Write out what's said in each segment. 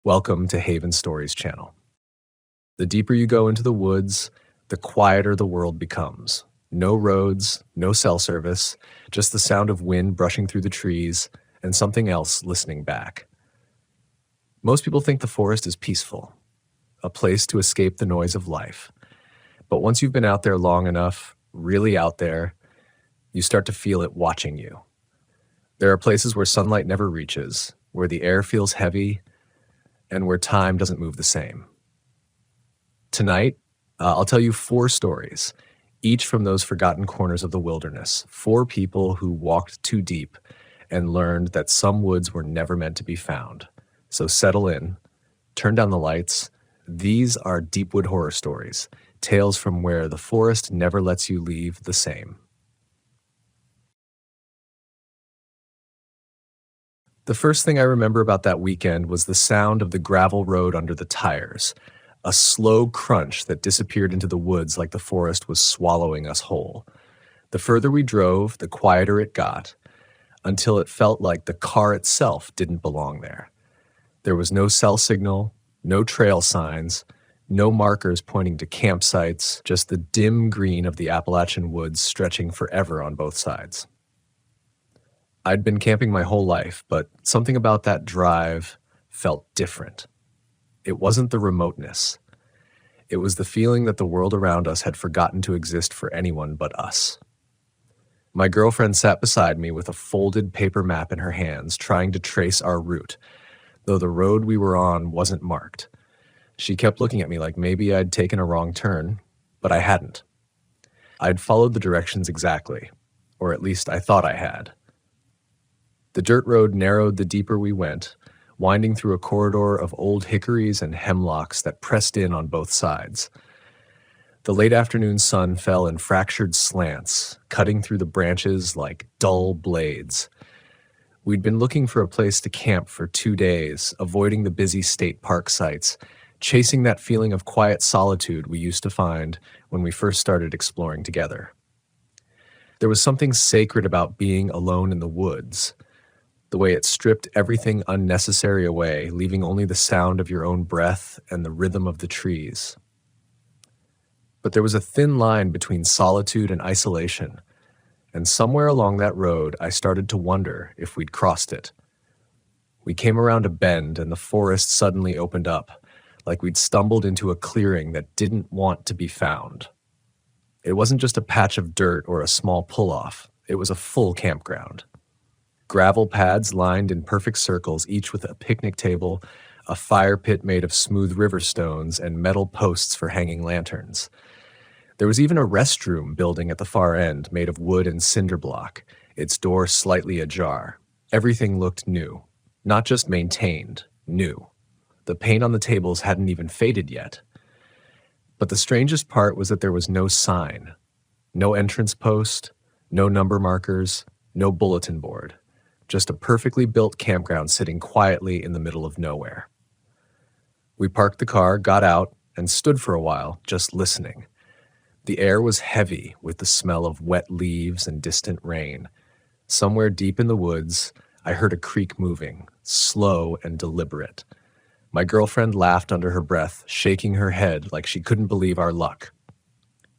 Welcome to Haven Stories channel. The deeper you go into the woods, the quieter the world becomes. No roads, no cell service, just the sound of wind brushing through the trees and something else listening back. Most people think the forest is peaceful, a place to escape the noise of life. But once you've been out there long enough, really out there, you start to feel it watching you. There are places where sunlight never reaches, where the air feels heavy, and where time doesn't move the same. Tonight, I'll tell you 4 stories, each from those forgotten corners of the wilderness. 4 people who walked too deep and learned that some woods were never meant to be found. So settle in, turn down the lights. These are Deepwood horror stories, tales from where the forest never lets you leave the same. The first thing I remember about that weekend was the sound of the gravel road under the tires, a slow crunch that disappeared into the woods like the forest was swallowing us whole. The further we drove, the quieter it got, until it felt like the car itself didn't belong there. There was no cell signal, no trail signs, no markers pointing to campsites, just the dim green of the Appalachian woods stretching forever on both sides. I'd been camping my whole life, but something about that drive felt different. It wasn't the remoteness. It was the feeling that the world around us had forgotten to exist for anyone but us. My girlfriend sat beside me with a folded paper map in her hands, trying to trace our route, though the road we were on wasn't marked. She kept looking at me like maybe I'd taken a wrong turn, but I hadn't. I'd followed the directions exactly, or at least I thought I had. The dirt road narrowed the deeper we went, winding through a corridor of old hickories and hemlocks that pressed in on both sides. The late afternoon sun fell in fractured slants, cutting through the branches like dull blades. We'd been looking for a place to camp for 2 days, avoiding the busy state park sites, chasing that feeling of quiet solitude we used to find when we first started exploring together. There was something sacred about being alone in the woods, the way it stripped everything unnecessary away, leaving only the sound of your own breath and the rhythm of the trees. But there was a thin line between solitude and isolation, and somewhere along that road I started to wonder if we'd crossed it. We came around a bend and the forest suddenly opened up, like we'd stumbled into a clearing that didn't want to be found. It wasn't just a patch of dirt or a small pull-off, it was a full campground. Gravel pads lined in perfect circles, each with a picnic table, a fire pit made of smooth river stones, and metal posts for hanging lanterns. There was even a restroom building at the far end, made of wood and cinder block, its door slightly ajar. Everything looked new, not just maintained, new. The paint on the tables hadn't even faded yet. But the strangest part was that there was no sign, no entrance post, no number markers, no bulletin board. Just a perfectly built campground sitting quietly in the middle of nowhere. We parked the car, got out, and stood for a while, just listening. The air was heavy with the smell of wet leaves and distant rain. Somewhere deep in the woods, I heard a creak moving, slow and deliberate. My girlfriend laughed under her breath, shaking her head like she couldn't believe our luck.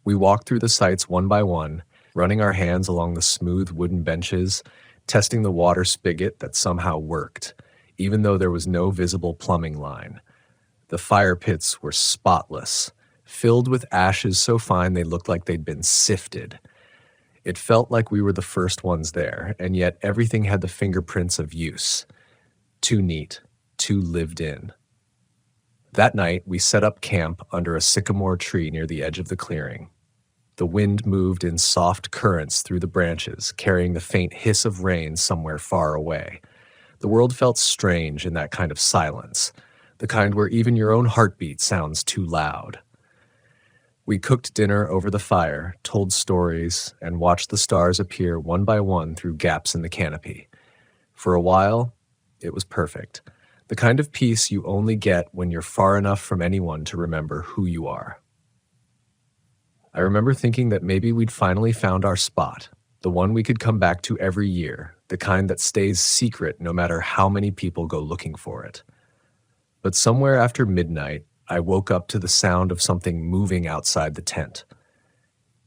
We walked through the sites one by one, running our hands along the smooth wooden benches, testing the water spigot that somehow worked, even though there was no visible plumbing line. The fire pits were spotless, filled with ashes so fine they looked like they'd been sifted. It felt like we were the first ones there, and yet everything had the fingerprints of use. Too neat, too lived in. That night, we set up camp under a sycamore tree near the edge of the clearing. The wind moved in soft currents through the branches, carrying the faint hiss of rain somewhere far away. The world felt strange in that kind of silence, the kind where even your own heartbeat sounds too loud. We cooked dinner over the fire, told stories, and watched the stars appear one by one through gaps in the canopy. For a while, it was perfect, the kind of peace you only get when you're far enough from anyone to remember who you are. I remember thinking that maybe we'd finally found our spot, the one we could come back to every year, the kind that stays secret no matter how many people go looking for it. But somewhere after midnight, I woke up to the sound of something moving outside the tent.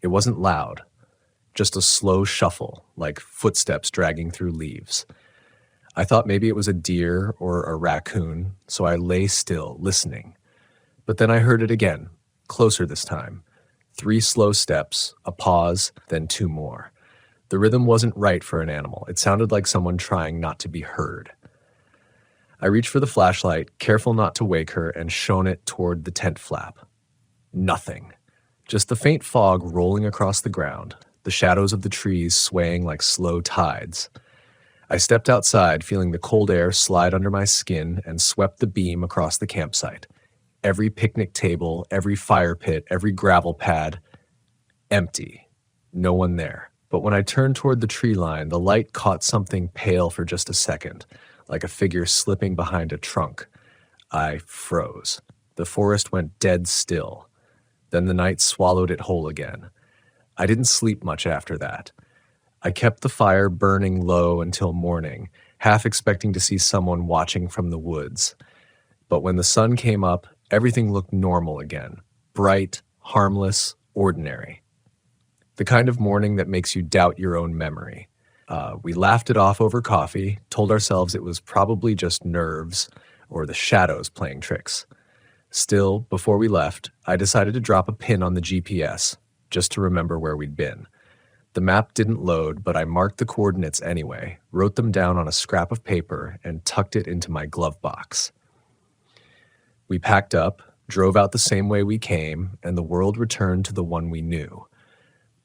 It wasn't loud, just a slow shuffle, like footsteps dragging through leaves. I thought maybe it was a deer or a raccoon, so I lay still, listening. But then I heard it again, closer this time. 3 slow steps, a pause, then 2 more. The rhythm wasn't right for an animal. It sounded like someone trying not to be heard. I reached for the flashlight, careful not to wake her, and shone it toward the tent flap. Nothing. Just the faint fog rolling across the ground, the shadows of the trees swaying like slow tides. I stepped outside, feeling the cold air slide under my skin, and swept the beam across the campsite. Every picnic table, every fire pit, every gravel pad, empty. No one there. But when I turned toward the tree line, the light caught something pale for just a second, like a figure slipping behind a trunk. I froze. The forest went dead still. Then the night swallowed it whole again. I didn't sleep much after that. I kept the fire burning low until morning, half expecting to see someone watching from the woods. But when the sun came up, everything looked normal again. Bright, harmless, ordinary. The kind of morning that makes you doubt your own memory. We laughed it off over coffee, told ourselves it was probably just nerves or the shadows playing tricks. Still, before we left, I decided to drop a pin on the GPS, just to remember where we'd been. The map didn't load, but I marked the coordinates anyway, wrote them down on a scrap of paper, and tucked it into my glove box. We packed up, drove out the same way we came, and the world returned to the one we knew.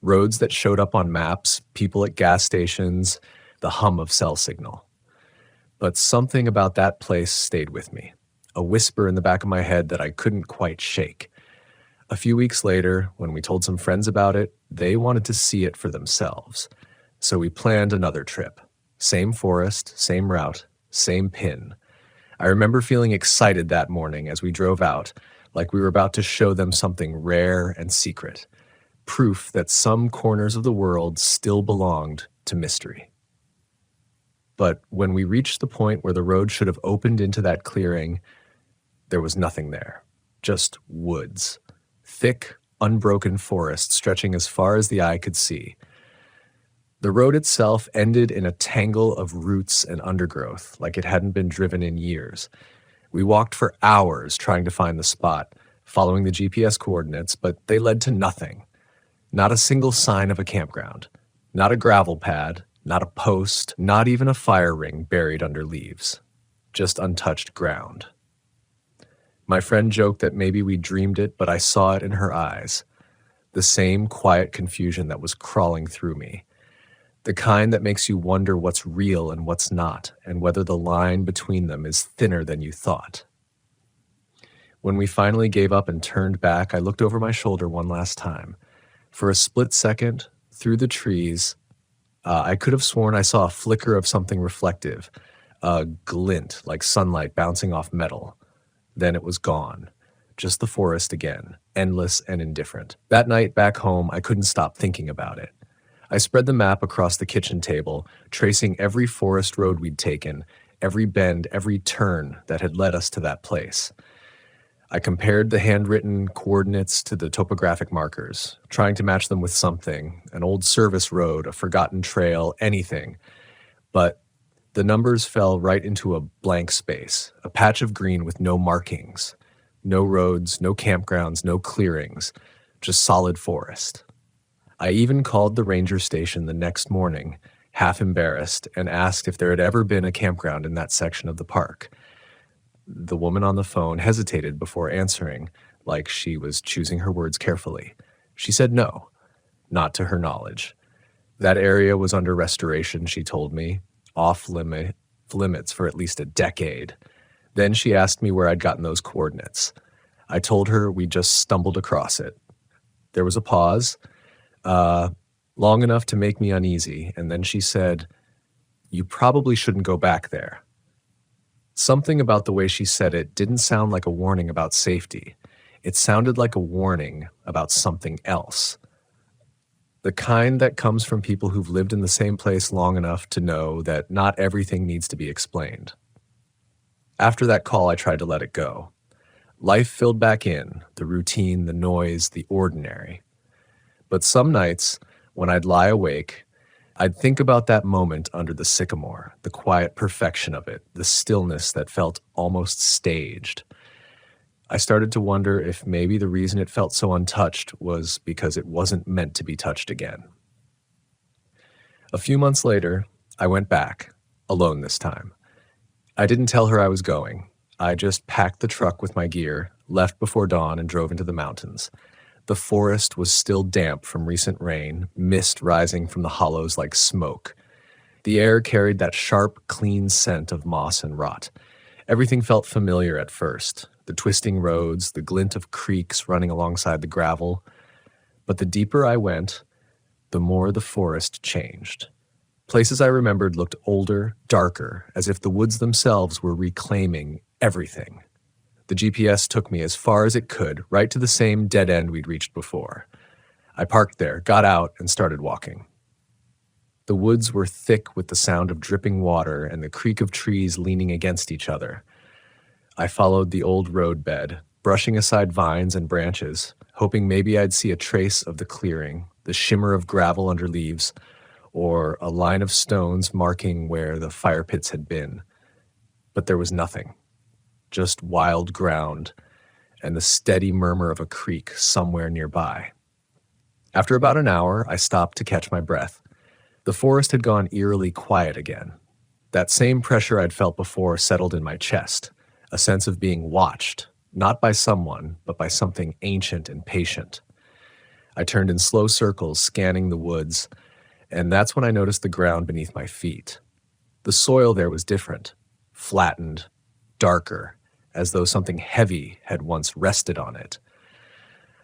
Roads that showed up on maps, people at gas stations, the hum of cell signal. But something about that place stayed with me, a whisper in the back of my head that I couldn't quite shake. A few weeks later, when we told some friends about it, they wanted to see it for themselves. So we planned another trip. Same forest, same route, same pin. I remember feeling excited that morning as we drove out, like we were about to show them something rare and secret. Proof that some corners of the world still belonged to mystery. But when we reached the point where the road should have opened into that clearing, there was nothing there. Just woods. Thick, unbroken forest stretching as far as the eye could see. The road itself ended in a tangle of roots and undergrowth, like it hadn't been driven in years. We walked for hours trying to find the spot, following the GPS coordinates, but they led to nothing. Not a single sign of a campground. Not a gravel pad, not a post, not even a fire ring buried under leaves. Just untouched ground. My friend joked that maybe we dreamed it, but I saw it in her eyes. The same quiet confusion that was crawling through me. The kind that makes you wonder what's real and what's not, and whether the line between them is thinner than you thought. When we finally gave up and turned back, I looked over my shoulder one last time. For a split second, through the trees, I could have sworn I saw a flicker of something reflective, a glint like sunlight bouncing off metal. Then it was gone. Just the forest again, endless and indifferent. That night back home, I couldn't stop thinking about it. I spread the map across the kitchen table, tracing every forest road we'd taken, every bend, every turn that had led us to that place. I compared the handwritten coordinates to the topographic markers, trying to match them with something, an old service road, a forgotten trail, anything. But the numbers fell right into a blank space, a patch of green with no markings. No roads, no campgrounds, no clearings, just solid forest. I even called the ranger station the next morning, half embarrassed, and asked if there had ever been a campground in that section of the park. The woman on the phone hesitated before answering, like she was choosing her words carefully. She said no, not to her knowledge. That area was under restoration, she told me, off limits for at least a decade. Then she asked me where I'd gotten those coordinates. I told her we just stumbled across it. There was a pause, long enough to make me uneasy, and then she said, "You probably shouldn't go back there." Something about the way she said it didn't sound like a warning about safety. It sounded like a warning about something else. The kind that comes from people who've lived in the same place long enough to know that not everything needs to be explained. After that call, I tried to let it go. Life filled back in, the routine, the noise, the ordinary. But some nights, when I'd lie awake, I'd think about that moment under the sycamore, the quiet perfection of it, the stillness that felt almost staged. I started to wonder if maybe the reason it felt so untouched was because it wasn't meant to be touched again. A few months later, I went back, alone this time. I didn't tell her I was going. I just packed the truck with my gear, left before dawn, and drove into the mountains. The forest was still damp from recent rain, mist rising from the hollows like smoke. The air carried that sharp, clean scent of moss and rot. Everything felt familiar at first, the twisting roads, the glint of creeks running alongside the gravel. But the deeper I went, the more the forest changed. Places I remembered looked older, darker, as if the woods themselves were reclaiming everything. The GPS took me as far as it could, right to the same dead end we'd reached before. I parked there, got out, and started walking. The woods were thick with the sound of dripping water and the creak of trees leaning against each other. I followed the old road bed, brushing aside vines and branches, hoping maybe I'd see a trace of the clearing, the shimmer of gravel under leaves, or a line of stones marking where the fire pits had been. But there was nothing. Just wild ground and the steady murmur of a creek somewhere nearby. After about an hour, I stopped to catch my breath. The forest had gone eerily quiet again. That same pressure I'd felt before settled in my chest, a sense of being watched, not by someone, but by something ancient and patient. I turned in slow circles, scanning the woods, and that's when I noticed the ground beneath my feet. The soil there was different, flattened, darker, as though something heavy had once rested on it.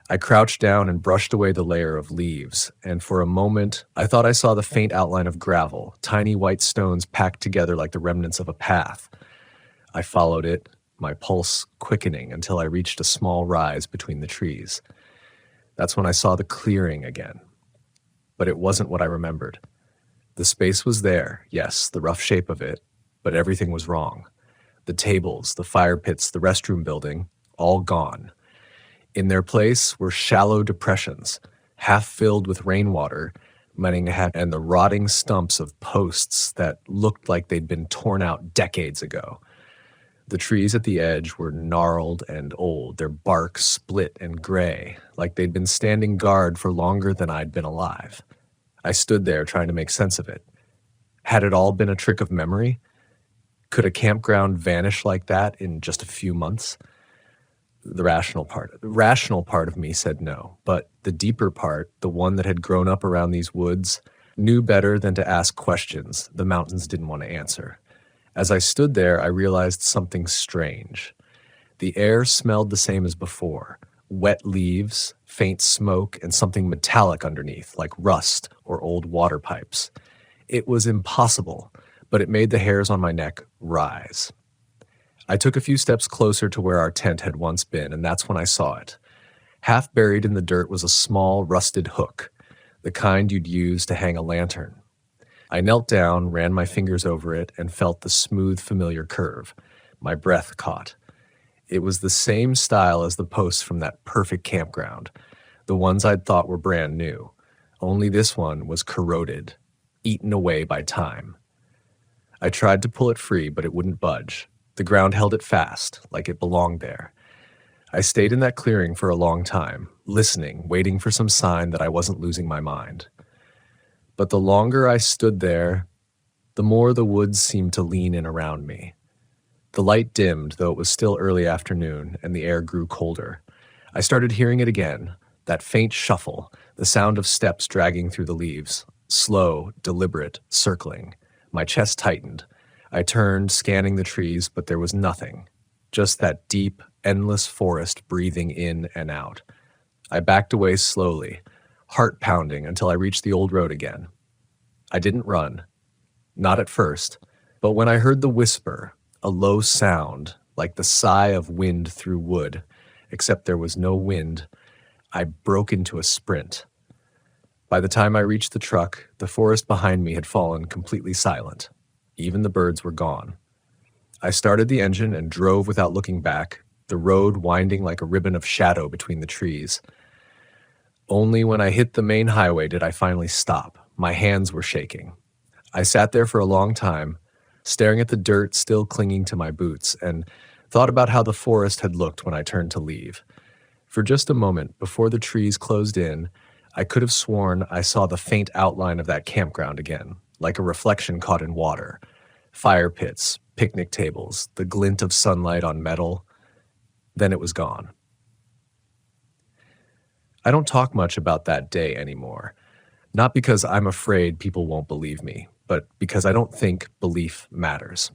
I crouched down and brushed away the layer of leaves, and for a moment I thought I saw the faint outline of gravel, tiny white stones packed together like the remnants of a path. I followed it, my pulse quickening until I reached a small rise between the trees. That's when I saw the clearing again. But it wasn't what I remembered. The space was there, yes, the rough shape of it, but everything was wrong. The tables, the fire pits, the restroom building, all gone. In their place were shallow depressions, half filled with rainwater, and the rotting stumps of posts that looked like they'd been torn out decades ago. The trees at the edge were gnarled and old, their bark split and gray, like they'd been standing guard for longer than I'd been alive. I stood there trying to make sense of it. Had it all been a trick of memory? Could a campground vanish like that in just a few months? The rational part of me said no, but the deeper part, the one that had grown up around these woods, knew better than to ask questions the mountains didn't want to answer. As I stood there, I realized something strange. The air smelled the same as before, wet leaves, faint smoke, and something metallic underneath, like rust or old water pipes. It was impossible, but it made the hairs on my neck rise. I took a few steps closer to where our tent had once been, and that's when I saw it. Half buried in the dirt was a small, rusted hook, the kind you'd use to hang a lantern. I knelt down, ran my fingers over it, and felt the smooth, familiar curve. My breath caught. It was the same style as the posts from that perfect campground, the ones I'd thought were brand new. Only this one was corroded, eaten away by time. I tried to pull it free, but it wouldn't budge. The ground held it fast, like it belonged there. I stayed in that clearing for a long time, listening, waiting for some sign that I wasn't losing my mind. But the longer I stood there, the more the woods seemed to lean in around me. The light dimmed, though it was still early afternoon, and the air grew colder. I started hearing it again, that faint shuffle, the sound of steps dragging through the leaves, slow, deliberate, circling. My chest tightened. I turned, scanning the trees, but there was nothing. Just that deep, endless forest breathing in and out. I backed away slowly, heart pounding until I reached the old road again. I didn't run. Not at first. But when I heard the whisper, a low sound, like the sigh of wind through wood, except there was no wind, I broke into a sprint. By the time I reached the truck, the forest behind me had fallen completely silent. Even the birds were gone. I started the engine and drove without looking back, the road winding like a ribbon of shadow between the trees. Only when I hit the main highway did I finally stop. My hands were shaking. I sat there for a long time, staring at the dirt still clinging to my boots, and thought about how the forest had looked when I turned to leave. For just a moment, before the trees closed in, I could have sworn I saw the faint outline of that campground again, like a reflection caught in water. Fire pits, picnic tables, the glint of sunlight on metal. Then it was gone. I don't talk much about that day anymore. Not because I'm afraid people won't believe me, but because I don't think belief matters.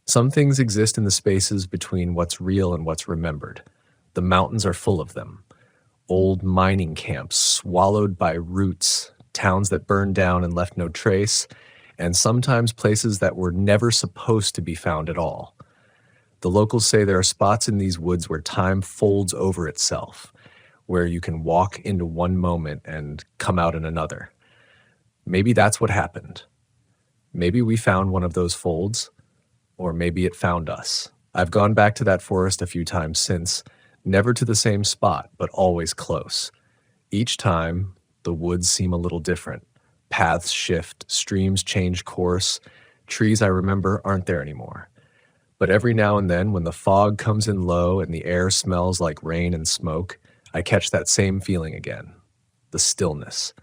Some things exist in the spaces between what's real and what's remembered. The mountains are full of them. Old mining camps swallowed by roots, towns that burned down and left no trace, and sometimes places that were never supposed to be found at all. The locals say there are spots in these woods where time folds over itself, where you can walk into one moment and come out in another. Maybe that's what happened. Maybe we found one of those folds, or maybe it found us. I've gone back to that forest a few times since, never to the same spot, but always close. Each time, the woods seem a little different. Paths shift, streams change course, trees I remember aren't there anymore. But every now and then, when the fog comes in low and the air smells like rain and smoke, I catch that same feeling again. The stillness.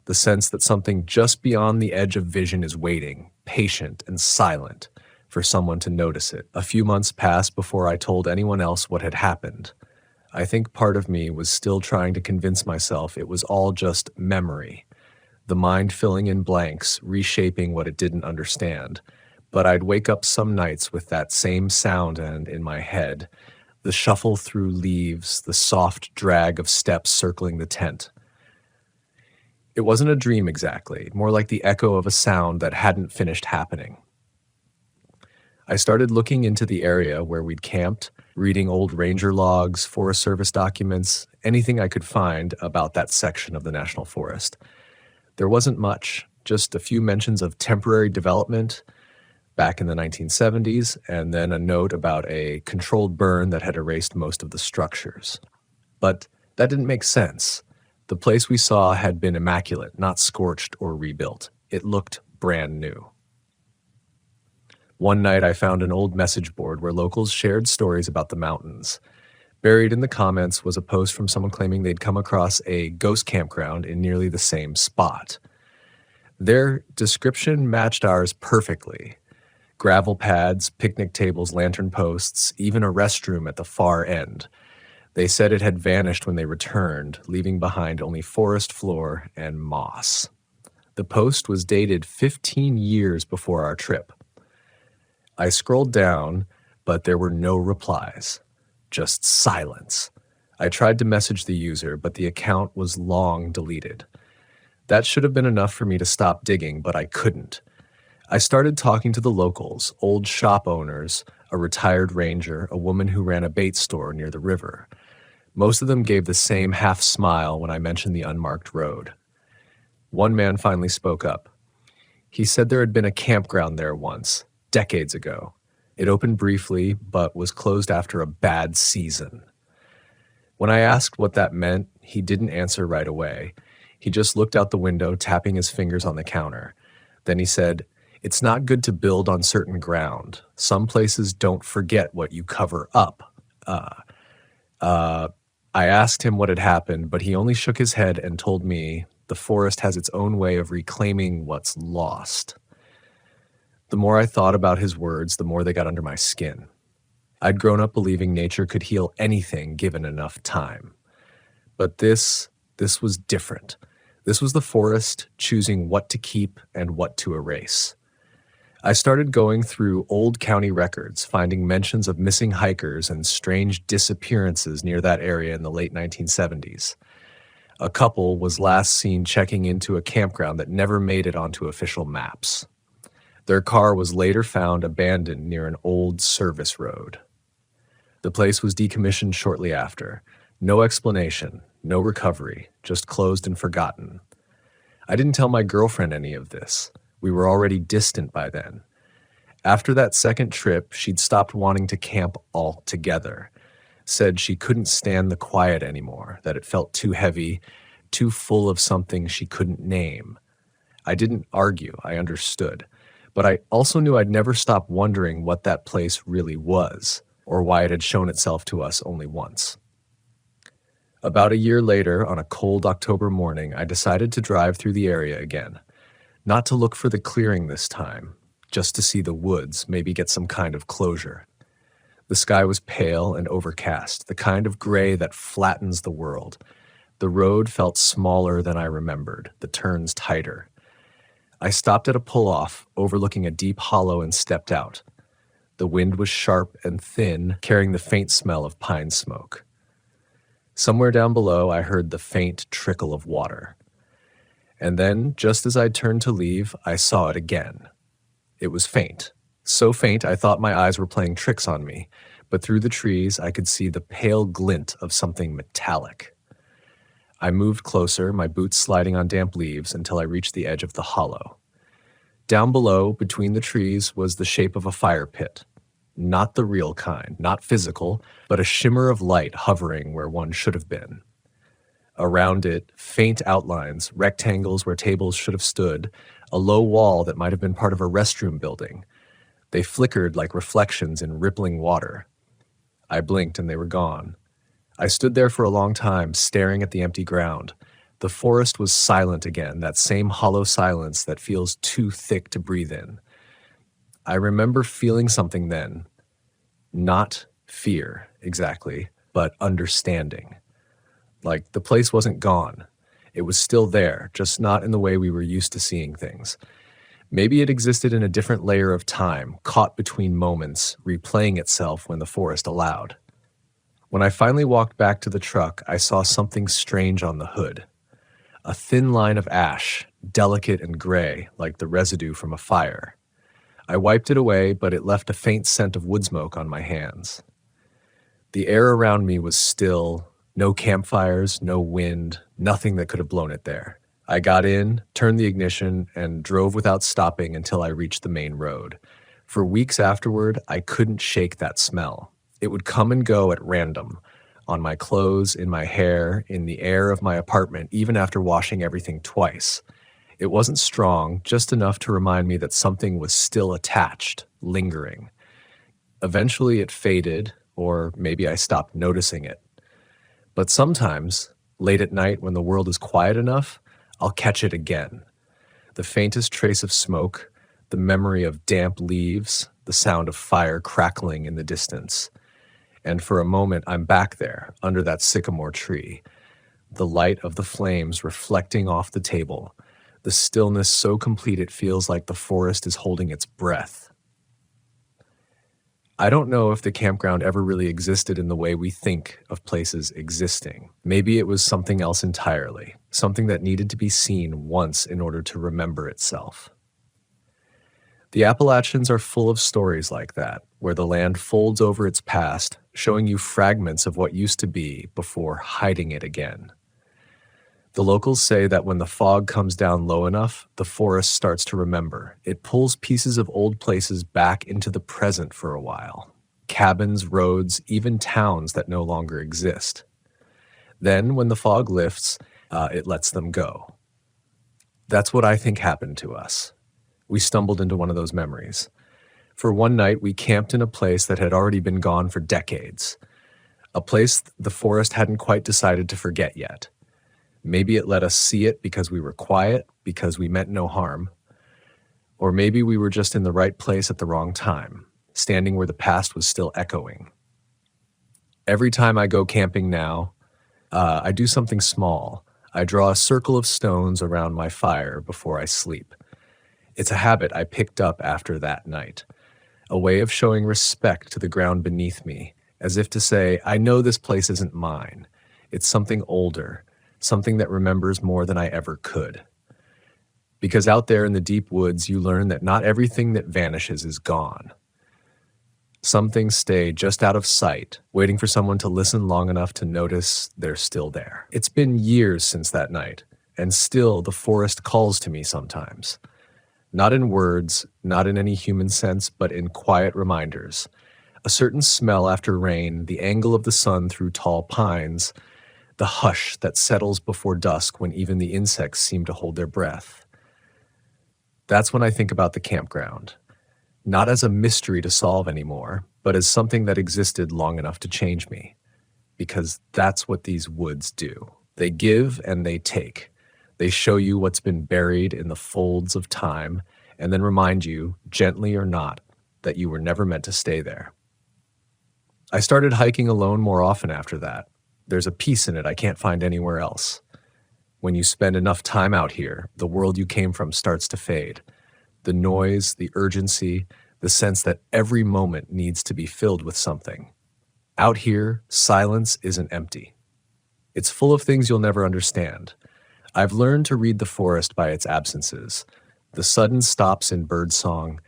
The sense that something just beyond the edge of vision is waiting, patient and silent, for someone to notice it. A few months passed before I told anyone else what had happened. I think part of me was still trying to convince myself it was all just memory, the mind filling in blanks, reshaping what it didn't understand. But I'd wake up some nights with that same sound and in my head, the shuffle through leaves, the soft drag of steps circling the tent. It wasn't a dream exactly, more like the echo of a sound that hadn't finished happening. I started looking into the area where we'd camped, reading old ranger logs, Forest Service documents, anything I could find about that section of the National Forest. There wasn't much, just a few mentions of temporary development back in the 1970s, and then a note about a controlled burn that had erased most of the structures. But that didn't make sense. The place we saw had been immaculate, not scorched or rebuilt. It looked brand new. One night I found an old message board where locals shared stories about the mountains. Buried in the comments was a post from someone claiming they'd come across a ghost campground in nearly the same spot. Their description matched ours perfectly. Gravel pads, picnic tables, lantern posts, even a restroom at the far end. They said it had vanished when they returned, leaving behind only forest floor and moss. The post was dated 15 years before our trip. I scrolled down, but there were no replies. Just silence. I tried to message the user, but the account was long deleted. That should have been enough for me to stop digging, but I couldn't. I started talking to the locals, old shop owners, a retired ranger, a woman who ran a bait store near the river. Most of them gave the same half smile when I mentioned the unmarked road. One man finally spoke up. He said there had been a campground there once, decades ago. It opened briefly, but was closed after a bad season. When I asked what that meant, he didn't answer right away. He just looked out the window, tapping his fingers on the counter. Then he said, "It's not good to build on certain ground. Some places don't forget what you cover up." I asked him what had happened, but he only shook his head and told me the forest has its own way of reclaiming what's lost. The more I thought about his words, the more they got under my skin. I'd grown up believing nature could heal anything given enough time. But this was different. This was the forest choosing what to keep and what to erase. I started going through old county records, finding mentions of missing hikers and strange disappearances near that area in the late 1970s. A couple was last seen checking into a campground that never made it onto official maps. Their car was later found abandoned near an old service road. The place was decommissioned shortly after. No explanation, no recovery, just closed and forgotten. I didn't tell my girlfriend any of this. We were already distant by then. After that second trip, she'd stopped wanting to camp altogether. Said she couldn't stand the quiet anymore, that it felt too heavy, too full of something she couldn't name. I didn't argue, I understood. But I also knew I'd never stop wondering what that place really was, or why it had shown itself to us only once. About a year later, on a cold October morning, I decided to drive through the area again. Not to look for the clearing this time, just to see the woods, maybe get some kind of closure. The sky was pale and overcast, the kind of gray that flattens the world. The road felt smaller than I remembered, the turns tighter. I stopped at a pull-off, overlooking a deep hollow, and stepped out. The wind was sharp and thin, carrying the faint smell of pine smoke. Somewhere down below, I heard the faint trickle of water. And then, just as I turned to leave, I saw it again. It was faint. So faint I thought my eyes were playing tricks on me, but through the trees I could see the pale glint of something metallic. I moved closer, my boots sliding on damp leaves, until I reached the edge of the hollow. Down below, between the trees, was the shape of a fire pit. Not the real kind, not physical, but a shimmer of light hovering where one should have been. Around it, faint outlines, rectangles where tables should have stood, a low wall that might have been part of a restroom building. They flickered like reflections in rippling water. I blinked and they were gone. I stood there for a long time, staring at the empty ground. The forest was silent again, that same hollow silence that feels too thick to breathe in. I remember feeling something then. Not fear, exactly, but understanding. Like the place wasn't gone. It was still there, just not in the way we were used to seeing things. Maybe it existed in a different layer of time, caught between moments, replaying itself when the forest allowed. When I finally walked back to the truck, I saw something strange on the hood. A thin line of ash, delicate and gray, like the residue from a fire. I wiped it away, but it left a faint scent of wood smoke on my hands. The air around me was still, no campfires, no wind, nothing that could have blown it there. I got in, turned the ignition, and drove without stopping until I reached the main road. For weeks afterward, I couldn't shake that smell. It would come and go at random, on my clothes, in my hair, in the air of my apartment, even after washing everything twice. It wasn't strong, just enough to remind me that something was still attached, lingering. Eventually it faded, or maybe I stopped noticing it. But sometimes, late at night when the world is quiet enough, I'll catch it again. The faintest trace of smoke, the memory of damp leaves, the sound of fire crackling in the distance. And for a moment, I'm back there, under that sycamore tree, the light of the flames reflecting off the table, the stillness so complete it feels like the forest is holding its breath. I don't know if the campground ever really existed in the way we think of places existing. Maybe it was something else entirely, something that needed to be seen once in order to remember itself. The Appalachians are full of stories like that, where the land folds over its past, showing you fragments of what used to be before hiding it again. The locals say that when the fog comes down low enough, the forest starts to remember. It pulls pieces of old places back into the present for a while. Cabins, roads, even towns that no longer exist. Then, when the fog lifts, it lets them go. That's what I think happened to us. We stumbled into one of those memories. For one night, we camped in a place that had already been gone for decades. A place the forest hadn't quite decided to forget yet. Maybe it let us see it because we were quiet, because we meant no harm. Or maybe we were just in the right place at the wrong time, standing where the past was still echoing. Every time I go camping now, I do something small. I draw a circle of stones around my fire before I sleep. It's a habit I picked up after that night, a way of showing respect to the ground beneath me, as if to say, I know this place isn't mine. It's something older, something that remembers more than I ever could. Because out there in the deep woods, you learn that not everything that vanishes is gone. Some things stay just out of sight, waiting for someone to listen long enough to notice they're still there. It's been years since that night, and still the forest calls to me sometimes. Not in words, not in any human sense, but in quiet reminders. A certain smell after rain, the angle of the sun through tall pines, the hush that settles before dusk when even the insects seem to hold their breath. That's when I think about the campground. Not as a mystery to solve anymore, but as something that existed long enough to change me. Because that's what these woods do. They give and they take. They show you what's been buried in the folds of time and then remind you, gently or not, that you were never meant to stay there. I started hiking alone more often after that. There's a peace in it I can't find anywhere else. When you spend enough time out here, the world you came from starts to fade. The noise, the urgency, the sense that every moment needs to be filled with something. Out here, silence isn't empty. It's full of things you'll never understand. I've learned to read the forest by its absences. The sudden stops in birdsong,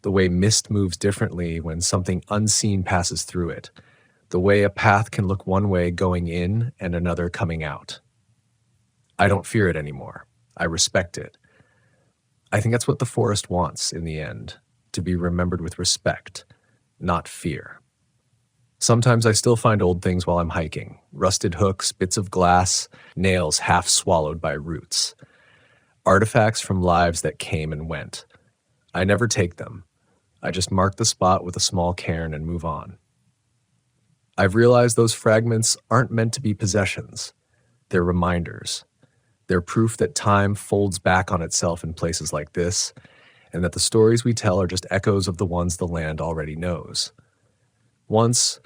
the way mist moves differently when something unseen passes through it, the way a path can look one way going in and another coming out. I don't fear it anymore. I respect it. I think that's what the forest wants in the end, to be remembered with respect, not fear. Sometimes I still find old things while I'm hiking, rusted hooks, bits of glass, nails half swallowed by roots. Artifacts from lives that came and went. I never take them. I just mark the spot with a small cairn and move on. I've realized those fragments aren't meant to be possessions. They're reminders. They're proof that time folds back on itself in places like this, and that the stories we tell are just echoes of the ones the land already knows. Once,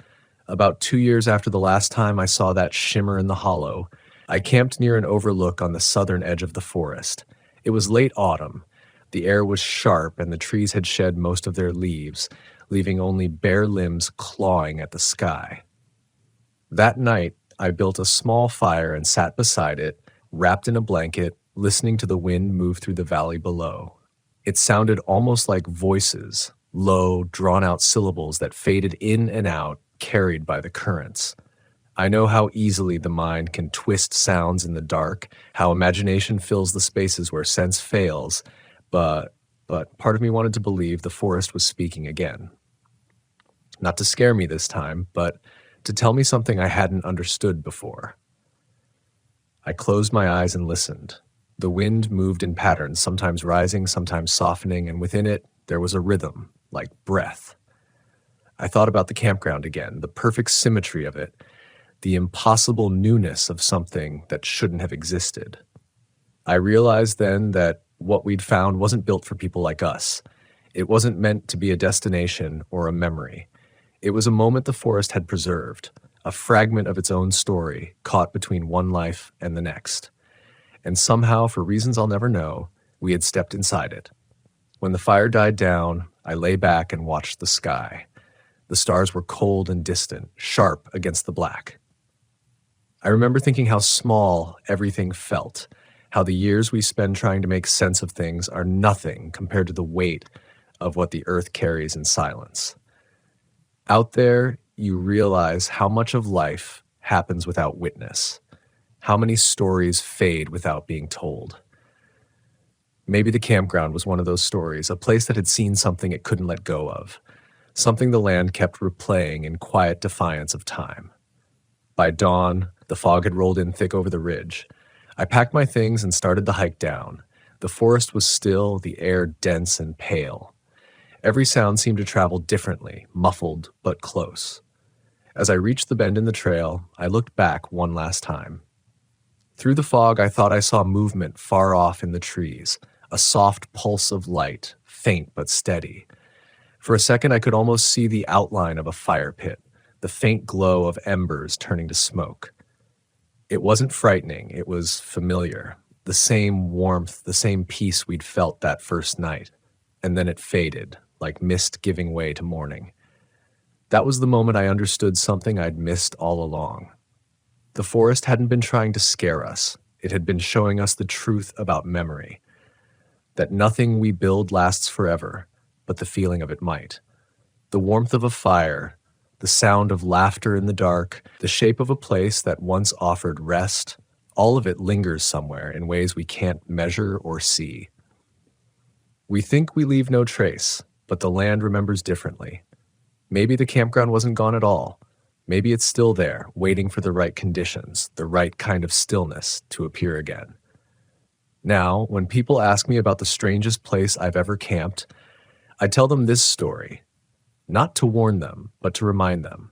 about 2 years after the last time I saw that shimmer in the hollow, I camped near an overlook on the southern edge of the forest. It was late autumn. The air was sharp and the trees had shed most of their leaves, leaving only bare limbs clawing at the sky. That night, I built a small fire and sat beside it, wrapped in a blanket, listening to the wind move through the valley below. It sounded almost like voices, low, drawn-out syllables that faded in and out, carried by the currents. I know how easily the mind can twist sounds in the dark, how imagination fills the spaces where sense fails, but part of me wanted to believe the forest was speaking again. Not to scare me this time, but to tell me something I hadn't understood before. I closed my eyes and listened. The wind moved in patterns, sometimes rising, sometimes softening, and within it, there was a rhythm, like breath. I thought about the campground again, the perfect symmetry of it, the impossible newness of something that shouldn't have existed. I realized then that what we'd found wasn't built for people like us. It wasn't meant to be a destination or a memory. It was a moment the forest had preserved, a fragment of its own story caught between one life and the next. And somehow, for reasons I'll never know, we had stepped inside it. When the fire died down, I lay back and watched the sky. The stars were cold and distant, sharp against the black. I remember thinking how small everything felt, how the years we spend trying to make sense of things are nothing compared to the weight of what the earth carries in silence. Out there, you realize how much of life happens without witness, how many stories fade without being told. Maybe the campground was one of those stories, a place that had seen something it couldn't let go of, something the land kept replaying in quiet defiance of time. By dawn, the fog had rolled in thick over the ridge. I packed my things and started the hike down. The forest was still, the air dense and pale. Every sound seemed to travel differently, muffled but close. As I reached the bend in the trail, I looked back one last time. Through the fog, I thought I saw movement far off in the trees, a soft pulse of light, faint but steady. For a second, I could almost see the outline of a fire pit, the faint glow of embers turning to smoke. It wasn't frightening, it was familiar, the same warmth, the same peace we'd felt that first night. And then it faded, like mist giving way to morning. That was the moment I understood something I'd missed all along. The forest hadn't been trying to scare us. It had been showing us the truth about memory. That nothing we build lasts forever, but the feeling of it might. The warmth of a fire, the sound of laughter in the dark, the shape of a place that once offered rest, all of it lingers somewhere in ways we can't measure or see. We think we leave no trace, but the land remembers differently. Maybe the campground wasn't gone at all. Maybe it's still there, waiting for the right conditions, the right kind of stillness to appear again. Now, when people ask me about the strangest place I've ever camped, I tell them this story, not to warn them, but to remind them.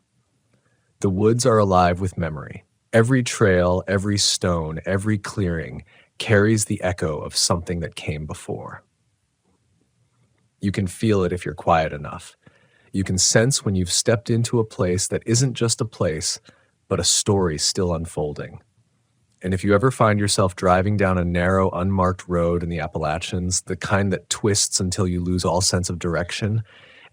The woods are alive with memory. Every trail, every stone, every clearing carries the echo of something that came before. You can feel it if you're quiet enough. You can sense when you've stepped into a place that isn't just a place, but a story still unfolding. And if you ever find yourself driving down a narrow, unmarked road in the Appalachians, the kind that twists until you lose all sense of direction,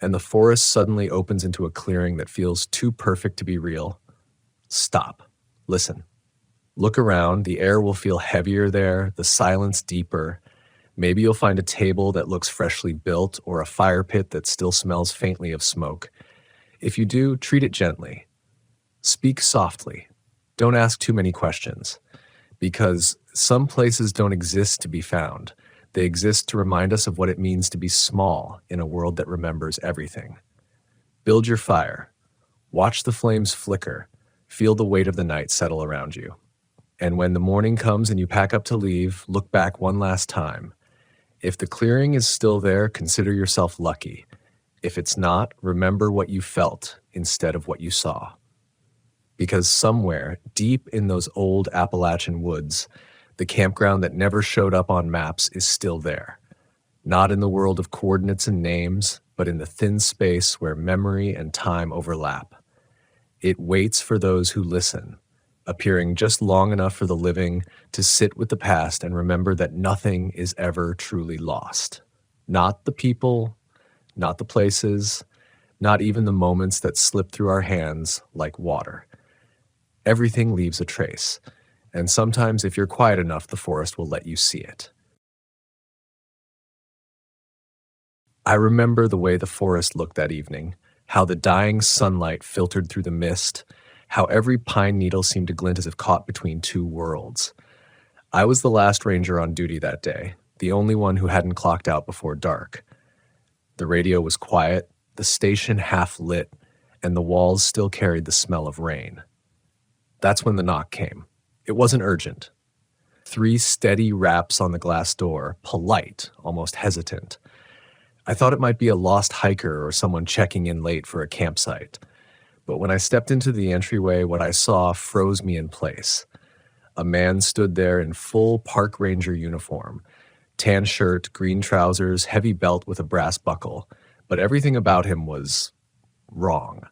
and the forest suddenly opens into a clearing that feels too perfect to be real, stop. Listen. Look around. The air will feel heavier there, the silence deeper. Maybe you'll find a table that looks freshly built or a fire pit that still smells faintly of smoke. If you do, treat it gently. Speak softly. Don't ask too many questions, because some places don't exist to be found. They exist to remind us of what it means to be small in a world that remembers everything. Build your fire. Watch the flames flicker. Feel the weight of the night settle around you. And when the morning comes and you pack up to leave, look back one last time. If the clearing is still there, consider yourself lucky. If it's not, remember what you felt instead of what you saw. Because somewhere, deep in those old Appalachian woods, the campground that never showed up on maps is still there. Not in the world of coordinates and names, but in the thin space where memory and time overlap. It waits for those who listen, appearing just long enough for the living to sit with the past and remember that nothing is ever truly lost. Not the people, not the places, not even the moments that slip through our hands like water. Everything leaves a trace, and sometimes if you're quiet enough, the forest will let you see it. I remember the way the forest looked that evening, how the dying sunlight filtered through the mist, how every pine needle seemed to glint as if caught between two worlds. I was the last ranger on duty that day, the only one who hadn't clocked out before dark. The radio was quiet, the station half lit, and the walls still carried the smell of rain. That's when the knock came. It wasn't urgent. 3 steady raps on the glass door, polite, almost hesitant. I thought it might be a lost hiker or someone checking in late for a campsite. But when I stepped into the entryway, what I saw froze me in place. A man stood there in full park ranger uniform, tan shirt, green trousers, heavy belt with a brass buckle, but everything about him was wrong.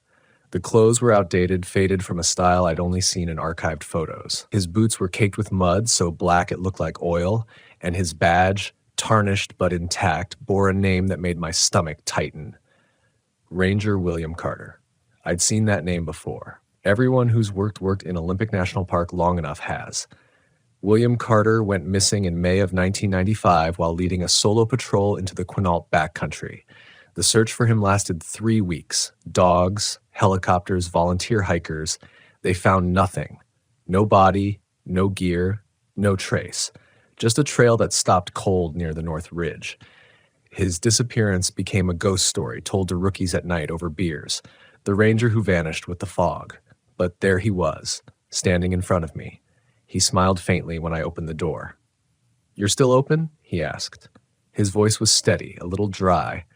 The clothes were outdated, faded from a style I'd only seen in archived photos. His boots were caked with mud, so black it looked like oil, and his badge, tarnished but intact, bore a name that made my stomach tighten. Ranger William Carter. I'd seen that name before. Everyone who's worked in Olympic National Park long enough has. William Carter went missing in May of 1995 while leading a solo patrol into the Quinault backcountry. The search for him lasted 3 weeks. Dogs, helicopters, volunteer hikers. They found nothing. No body, no gear, no trace. Just a trail that stopped cold near the North Ridge. His disappearance became a ghost story told to rookies at night over beers. The ranger who vanished with the fog. But there he was, standing in front of me. He smiled faintly when I opened the door. "You're still open?" he asked. His voice was steady, a little dry.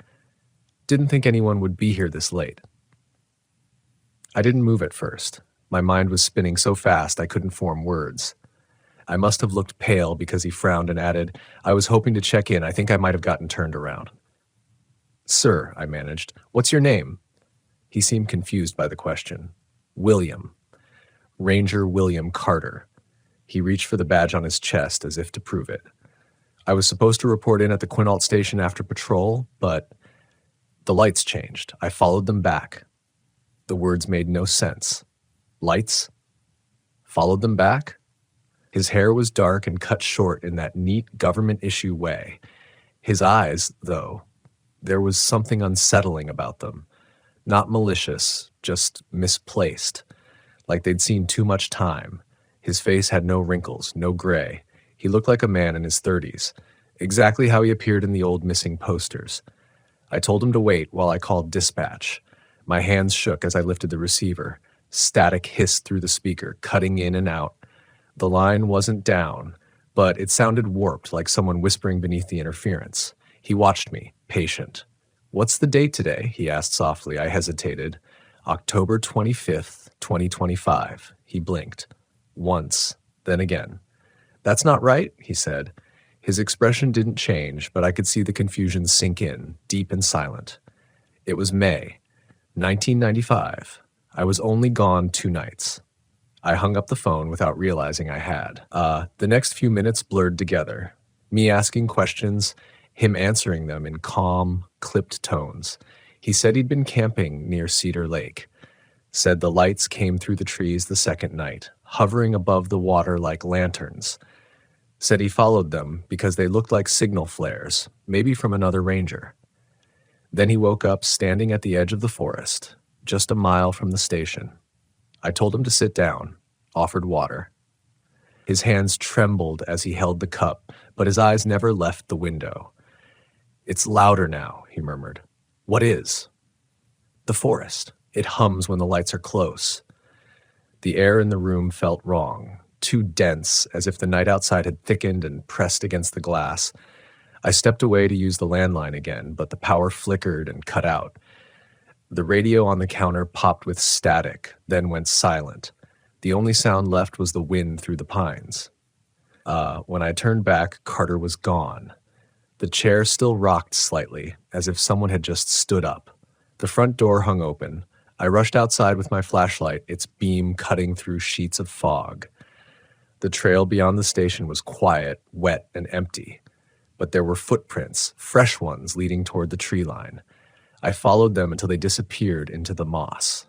"Didn't think anyone would be here this late." I didn't move at first. My mind was spinning so fast I couldn't form words. I must have looked pale because he frowned and added, "I was hoping to check in. I think I might have gotten turned around." "Sir," I managed, "what's your name?" He seemed confused by the question. "William. Ranger William Carter." He reached for the badge on his chest as if to prove it. I was supposed to report in at the Quinault station after patrol, but the lights changed. I followed them back. The words made no sense. Lights? Followed them back? His hair was dark and cut short in that neat government-issue way. His eyes, though, there was something unsettling about them. Not malicious, just misplaced, like they'd seen too much time. His face had no wrinkles, no gray. He looked like a man in his 30s, exactly how he appeared in the old missing posters. I told him to wait while I called dispatch. My hands shook as I lifted the receiver. Static hissed through the speaker, cutting in and out. The line wasn't down, but it sounded warped, like someone whispering beneath the interference. He watched me, patient. "What's the date today?" he asked softly. I hesitated. "October 25th, 2025. He blinked. Once, then again. "That's not right," he said. His expression didn't change, but I could see the confusion sink in, deep and silent. It was May, 1995. I was only gone 2 nights. I hung up the phone without realizing I had. The next few minutes blurred together. Me asking questions, him answering them in calm, clipped tones. He said he'd been camping near Cedar Lake. Said the lights came through the trees the second night, hovering above the water like lanterns. Said he followed them because they looked like signal flares, maybe from another ranger. Then he woke up standing at the edge of the forest, just a mile from the station. I told him to sit down, offered water. His hands trembled as he held the cup, but his eyes never left the window. "It's louder now," he murmured. "What is?" "The forest. It hums when the lights are close." The air in the room felt wrong, too dense, as if the night outside had thickened and pressed against the glass. I stepped away to use the landline again, but the power flickered and cut out. The radio on the counter popped with static, then went silent. The only sound left was the wind through the pines. When I turned back, Carter was gone. The chair still rocked slightly, as if someone had just stood up. The front door hung open. I rushed outside with my flashlight, its beam cutting through sheets of fog. The trail beyond the station was quiet, wet, and empty. But there were footprints, fresh ones leading toward the tree line. I followed them until they disappeared into the moss.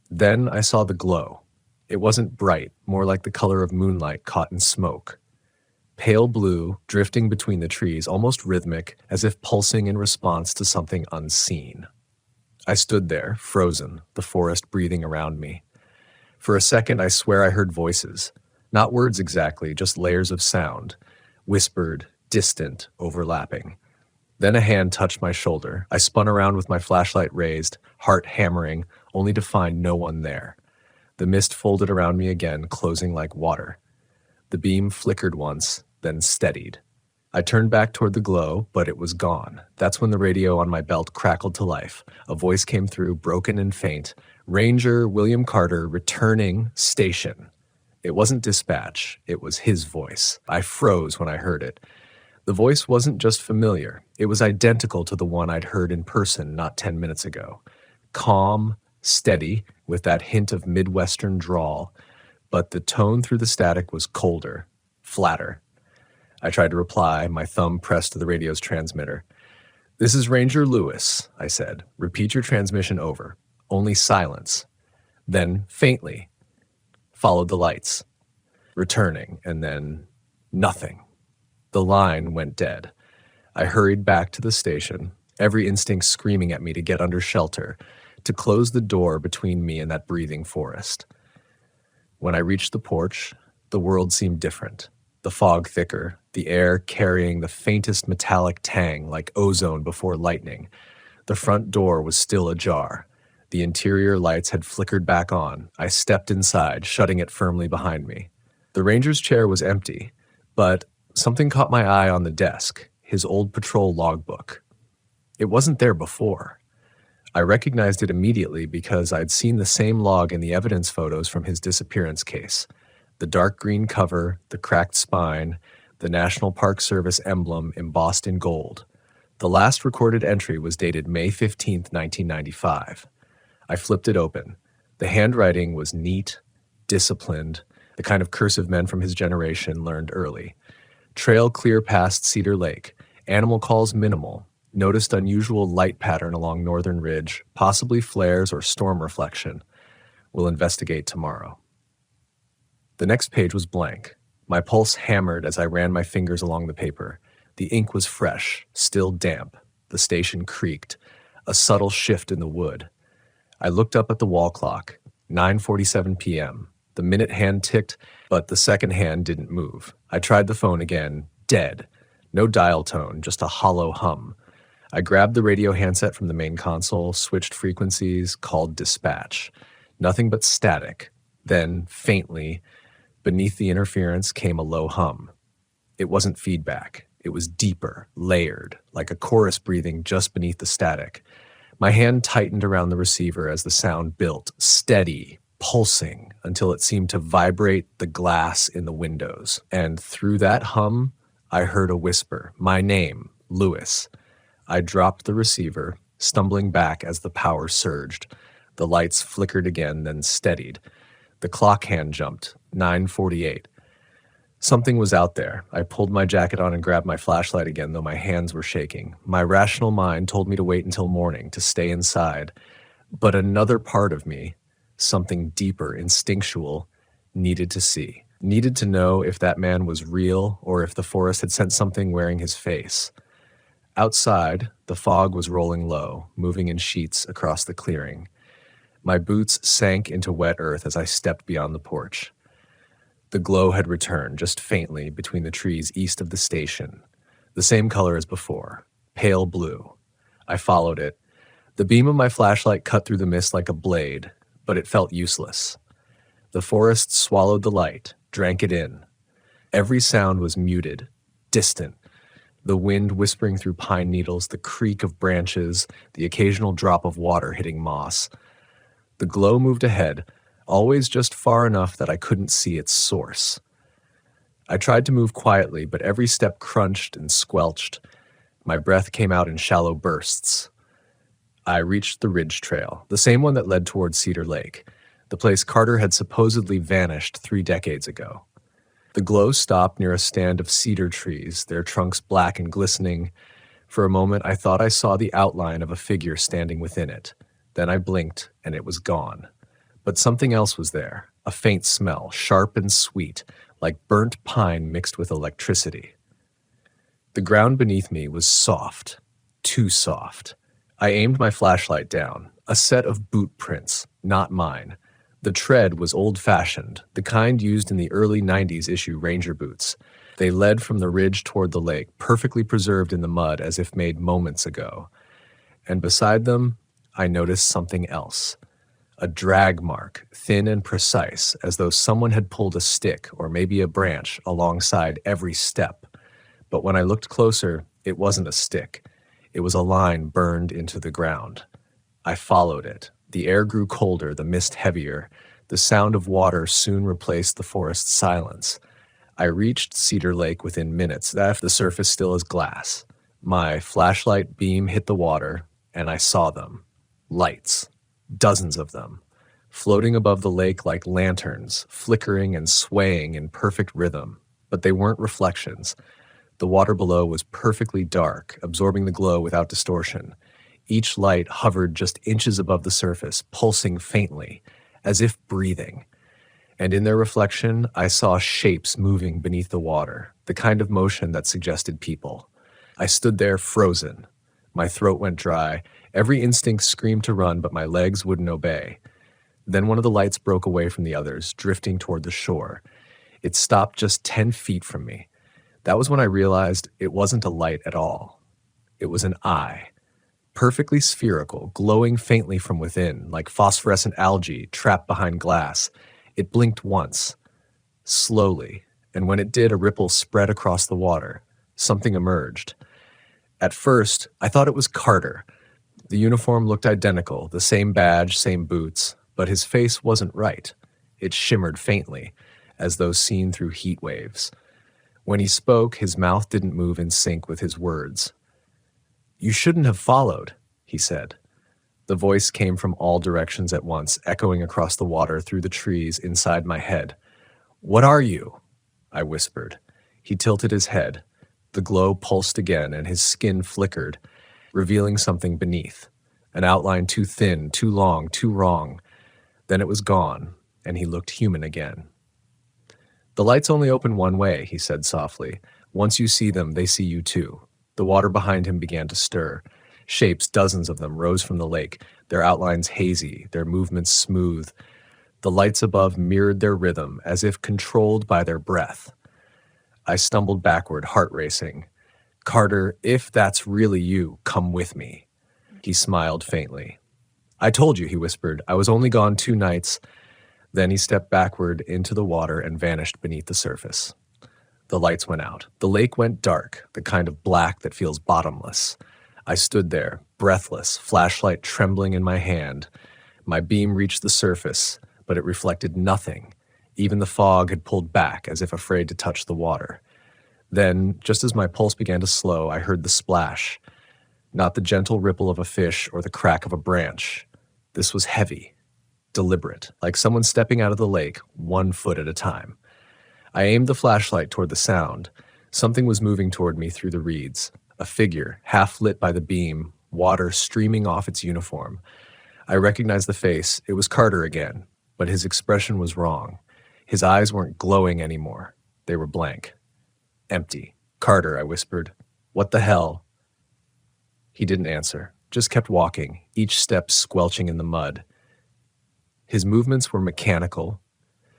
Then I saw the glow. It wasn't bright, more like the color of moonlight caught in smoke. Pale blue, drifting between the trees, almost rhythmic, as if pulsing in response to something unseen. I stood there, frozen, the forest breathing around me. For a second, I swear I heard voices. Not words exactly, just layers of sound. Whispered, distant, overlapping. Then a hand touched my shoulder. I spun around with my flashlight raised, heart hammering, only to find no one there. The mist folded around me again, closing like water. The beam flickered once, then steadied. I turned back toward the glow, but it was gone. That's when the radio on my belt crackled to life. A voice came through, broken and faint. "Ranger William Carter, returning, station." It wasn't dispatch. It was his voice. I froze when I heard it. The voice wasn't just familiar. It was identical to the one I'd heard in person not 10 minutes ago. Calm, steady, with that hint of Midwestern drawl, but the tone through the static was colder, flatter. I tried to reply, my thumb pressed to the radio's transmitter. "This is Ranger Lewis," I said. "Repeat your transmission over. Only silence." Then, faintly, followed the lights. Returning, and then nothing. The line went dead. I hurried back to the station, every instinct screaming at me to get under shelter, to close the door between me and that breathing forest. When I reached the porch, the world seemed different. The fog thicker, the air carrying the faintest metallic tang like ozone before lightning. The front door was still ajar. The interior lights had flickered back on. I stepped inside, shutting it firmly behind me. The ranger's chair was empty, but something caught my eye on the desk, his old patrol logbook. It wasn't there before. I recognized it immediately because I'd seen the same log in the evidence photos from his disappearance case. The dark green cover, the cracked spine, the National Park Service emblem embossed in gold. The last recorded entry was dated May 15th, 1995. I flipped it open. The handwriting was neat, disciplined, the kind of cursive men from his generation learned early. Trail clear past Cedar Lake. Animal calls minimal. Noticed unusual light pattern along northern ridge, possibly flares or storm reflection. We'll investigate tomorrow. The next page was blank. My pulse hammered as I ran my fingers along the paper. The ink was fresh, still damp. The station creaked. A subtle shift in the wood. I looked up at the wall clock. 9:47 p.m. The minute hand ticked, but the second hand didn't move. I tried the phone again. Dead. No dial tone, just a hollow hum. I grabbed the radio handset from the main console, switched frequencies, called dispatch. Nothing but static. Then, faintly, beneath the interference came a low hum. It wasn't feedback. It was deeper, layered, like a chorus breathing just beneath the static. My hand tightened around the receiver as the sound built, steady, pulsing, until it seemed to vibrate the glass in the windows. And through that hum, I heard a whisper, my name, Lewis. I dropped the receiver, stumbling back as the power surged. The lights flickered again, then steadied. The clock hand jumped, 9:48. Something was out there. I pulled my jacket on and grabbed my flashlight again, though my hands were shaking. My rational mind told me to wait until morning, to stay inside. But another part of me, something deeper, instinctual, needed to see. Needed to know if that man was real or if the forest had sent something wearing his face. Outside, the fog was rolling low, moving in sheets across the clearing. My boots sank into wet earth as I stepped beyond the porch. The glow had returned, just faintly, between the trees east of the station. The same color as before, pale blue. I followed it. The beam of my flashlight cut through the mist like a blade, but it felt useless. The forest swallowed the light, drank it in. Every sound was muted, distant. The wind whispering through pine needles, the creak of branches, the occasional drop of water hitting moss. The glow moved ahead, always just far enough that I couldn't see its source. I tried to move quietly, but every step crunched and squelched. My breath came out in shallow bursts. I reached the ridge trail, the same one that led towards Cedar Lake, the place Carter had supposedly vanished 3 decades ago. The glow stopped near a stand of cedar trees, their trunks black and glistening. For a moment, I thought I saw the outline of a figure standing within it. Then I blinked, and it was gone. But something else was there, a faint smell, sharp and sweet, like burnt pine mixed with electricity. The ground beneath me was soft, too soft. I aimed my flashlight down, a set of boot prints, not mine. The tread was old-fashioned, the kind used in the early 90s issue Ranger boots. They led from the ridge toward the lake, perfectly preserved in the mud as if made moments ago. And beside them, I noticed something else. A drag mark, thin and precise, as though someone had pulled a stick or maybe a branch alongside every step. But when I looked closer, it wasn't a stick. It was a line burned into the ground. I followed it. The air grew colder, the mist heavier. The sound of water soon replaced the forest's silence. I reached Cedar Lake within minutes, the surface still as glass. My flashlight beam hit the water, and I saw them. Lights. Dozens of them, floating above the lake like lanterns, flickering and swaying in perfect rhythm. But they weren't reflections. The water below was perfectly dark, absorbing the glow without distortion. Each light hovered just inches above the surface, pulsing faintly, as if breathing. And in their reflection, I saw shapes moving beneath the water, the kind of motion that suggested people. I stood there frozen. My throat went dry. Every instinct screamed to run, but my legs wouldn't obey. Then one of the lights broke away from the others, drifting toward the shore. It stopped just 10 feet from me. That was when I realized it wasn't a light at all. It was an eye. Perfectly spherical, glowing faintly from within, like phosphorescent algae trapped behind glass. It blinked once, slowly, and when it did, a ripple spread across the water. Something emerged. At first, I thought it was Carter. The uniform looked identical, the same badge, same boots, but his face wasn't right. It shimmered faintly, as though seen through heat waves. When he spoke, his mouth didn't move in sync with his words. "You shouldn't have followed," he said. The voice came from all directions at once, echoing across the water through the trees inside my head. "What are you?" I whispered. He tilted his head. The glow pulsed again, and his skin flickered, revealing something beneath, an outline too thin, too long, too wrong. Then it was gone, and he looked human again. "The lights only open one way," he said softly. "Once you see them, they see you too." The water behind him began to stir. Shapes, dozens of them, rose from the lake, their outlines hazy, their movements smooth. The lights above mirrored their rhythm, as if controlled by their breath. I stumbled backward, heart racing. Carter, if that's really you, come with me. He smiled faintly. I told you, he whispered. I was only gone 2 nights. Then he stepped backward into the water and vanished beneath the surface. The lights went out. The lake went dark, the kind of black that feels bottomless. I stood there, breathless, flashlight trembling in my hand. My beam reached the surface, but it reflected nothing. Even the fog had pulled back, as if afraid to touch the water. Then, just as my pulse began to slow, I heard the splash. Not the gentle ripple of a fish or the crack of a branch. This was heavy, deliberate, like someone stepping out of the lake, 1 foot at a time. I aimed the flashlight toward the sound. Something was moving toward me through the reeds. A figure, half lit by the beam, water streaming off its uniform. I recognized the face. It was Carter again, but his expression was wrong. His eyes weren't glowing anymore. They were blank. Empty. Carter, I whispered. What the hell? He didn't answer, just kept walking, each step squelching in the mud. His movements were mechanical,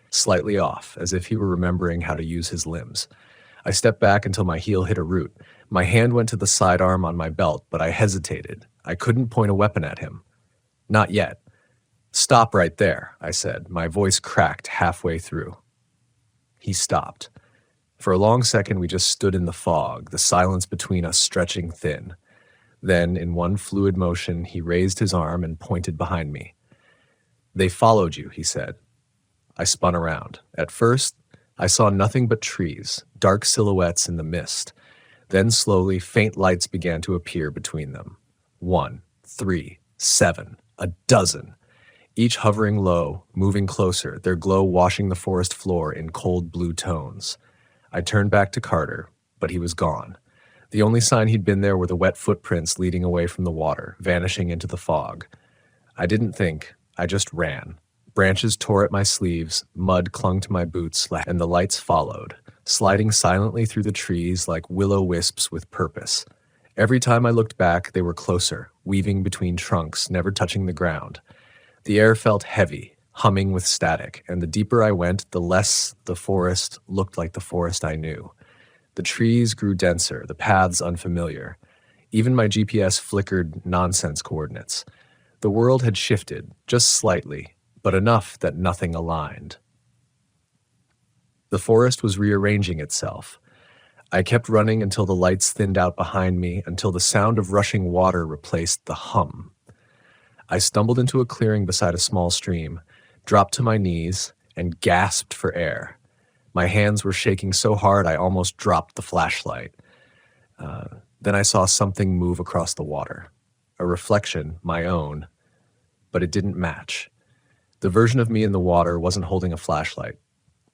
slightly off, as if he were remembering how to use his limbs. I stepped back until my heel hit a root. My hand went to the sidearm on my belt, but I hesitated. I couldn't point a weapon at him. Not yet. Stop right there, I said. My voice cracked halfway through. He stopped. For a long second, we just stood in the fog, the silence between us stretching thin. Then, in one fluid motion, he raised his arm and pointed behind me. They followed you, he said. I spun around. At first, I saw nothing but trees, dark silhouettes in the mist. Then slowly, faint lights began to appear between them. 1, 3, 7, a dozen. Each hovering low, moving closer, their glow washing the forest floor in cold blue tones. I turned back to Carter, but he was gone. The only sign he'd been there were the wet footprints leading away from the water, vanishing into the fog. I didn't think, I just ran. Branches tore at my sleeves, mud clung to my boots, and the lights followed, sliding silently through the trees like will-o-wisps with purpose. Every time I looked back, they were closer, weaving between trunks, never touching the ground. The air felt heavy, humming with static, and the deeper I went, the less the forest looked like the forest I knew. The trees grew denser, the paths unfamiliar. Even my GPS flickered nonsense coordinates. The world had shifted, just slightly, but enough that nothing aligned. The forest was rearranging itself. I kept running until the lights thinned out behind me, until the sound of rushing water replaced the hum. I stumbled into a clearing beside a small stream, dropped to my knees, and gasped for air. My hands were shaking so hard I almost dropped the flashlight. Then I saw something move across the water. A reflection, my own, but it didn't match. The version of me in the water wasn't holding a flashlight.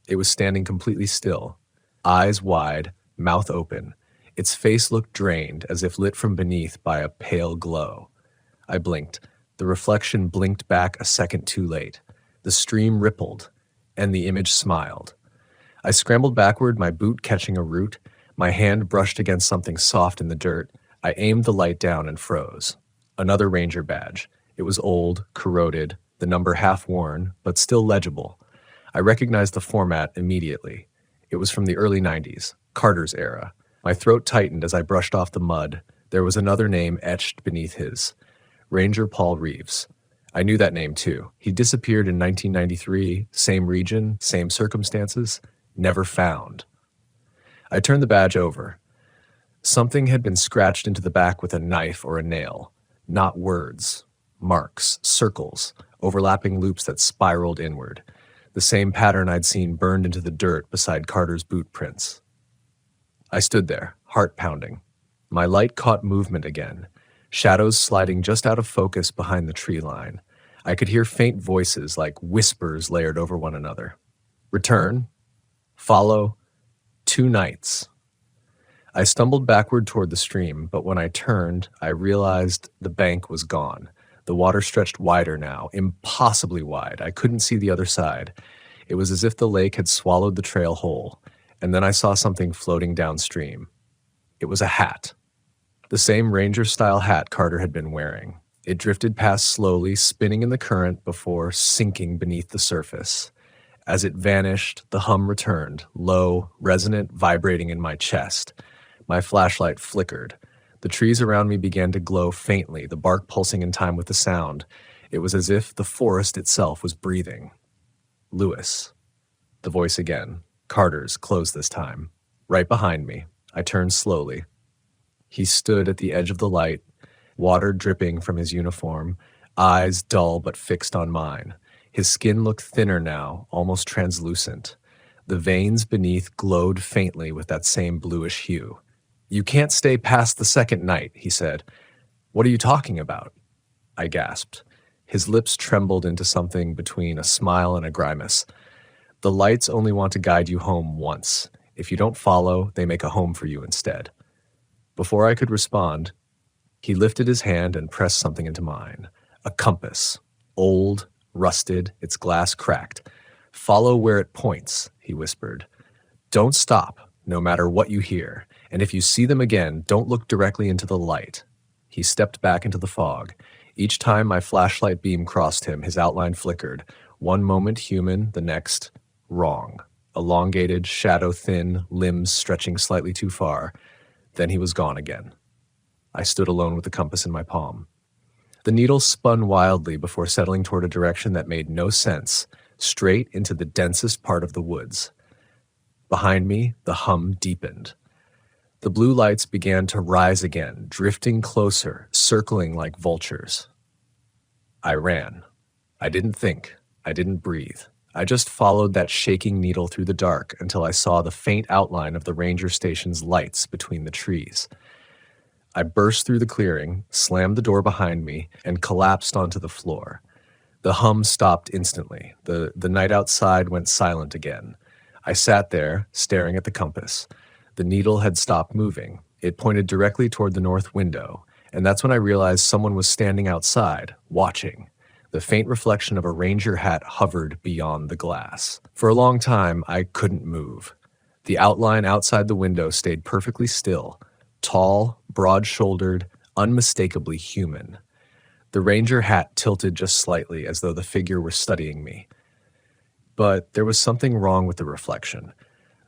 It was standing completely still, eyes wide, mouth open. Its face looked drained, as if lit from beneath by a pale glow. I blinked. The reflection blinked back a second too late. The stream rippled, and the image smiled. I scrambled backward, my boot catching a root. My hand brushed against something soft in the dirt. I aimed the light down and froze. Another ranger badge. It was old, corroded, the number half worn, but still legible. I recognized the format immediately. It was from the early 90s, Carter's era. My throat tightened as I brushed off the mud. There was another name etched beneath his. Ranger Paul Reeves. I knew that name too. He disappeared in 1993, same region, same circumstances, never found. I turned the badge over. Something had been scratched into the back with a knife or a nail. Not words. Marks, circles, overlapping loops that spiraled inward. The same pattern I'd seen burned into the dirt beside Carter's boot prints. I stood there, heart pounding. My light caught movement again, shadows sliding just out of focus behind the tree line. I could hear faint voices like whispers layered over one another. Return. Follow. 2 nights. I stumbled backward toward the stream, but when I turned, I realized the bank was gone. The water stretched wider now, impossibly wide. I couldn't see the other side. It was as if the lake had swallowed the trail whole, and then I saw something floating downstream. It was a hat. The same ranger-style hat Carter had been wearing. It drifted past slowly, spinning in the current before sinking beneath the surface. As it vanished, the hum returned, low, resonant, vibrating in my chest. My flashlight flickered. The trees around me began to glow faintly, the bark pulsing in time with the sound. It was as if the forest itself was breathing. Lewis. The voice again. Carter's, close this time. Right behind me. I turned slowly. He stood at the edge of the light, water dripping from his uniform, eyes dull but fixed on mine. His skin looked thinner now, almost translucent. The veins beneath glowed faintly with that same bluish hue. "You can't stay past the second night," he said. "What are you talking about?" I gasped. His lips trembled into something between a smile and a grimace. "The lights only want to guide you home once. If you don't follow, they make a home for you instead." Before I could respond, he lifted his hand and pressed something into mine. A compass. Old, rusted, its glass cracked. "Follow where it points," he whispered. "Don't stop, no matter what you hear. And if you see them again, don't look directly into the light." He stepped back into the fog. Each time my flashlight beam crossed him, his outline flickered. One moment human, the next wrong. Elongated, shadow-thin, limbs stretching slightly too far. Then he was gone again. I stood alone with the compass in my palm. The needle spun wildly before settling toward a direction that made no sense, straight into the densest part of the woods. Behind me, the hum deepened. The blue lights began to rise again, drifting closer, circling like vultures. I ran. I didn't think. I didn't breathe. I just followed that shaking needle through the dark until I saw the faint outline of the ranger station's lights between the trees. I burst through the clearing, slammed the door behind me, and collapsed onto the floor. The hum stopped instantly. The night outside went silent again. I sat there, staring at the compass. The needle had stopped moving. It pointed directly toward the north window, and that's when I realized someone was standing outside, watching. The faint reflection of a ranger hat hovered beyond the glass. For a long time, I couldn't move. The outline outside the window stayed perfectly still, tall, broad-shouldered, unmistakably human. The ranger hat tilted just slightly, as though the figure were studying me. But there was something wrong with the reflection.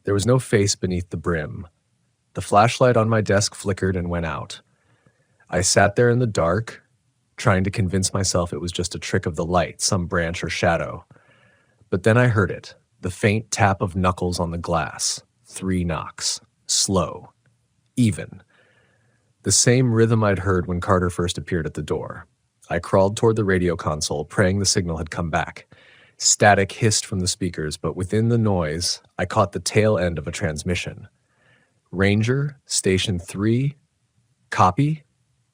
There was no face beneath the brim. The flashlight on my desk flickered and went out. I sat there in the dark, trying to convince myself it was just a trick of the light, some branch or shadow. But then I heard it, the faint tap of knuckles on the glass. 3 knocks. Slow. Even. The same rhythm I'd heard when Carter first appeared at the door. I crawled toward the radio console, praying the signal had come back. Static hissed from the speakers, but within the noise, I caught the tail end of a transmission. "Ranger, Station 3, copy?"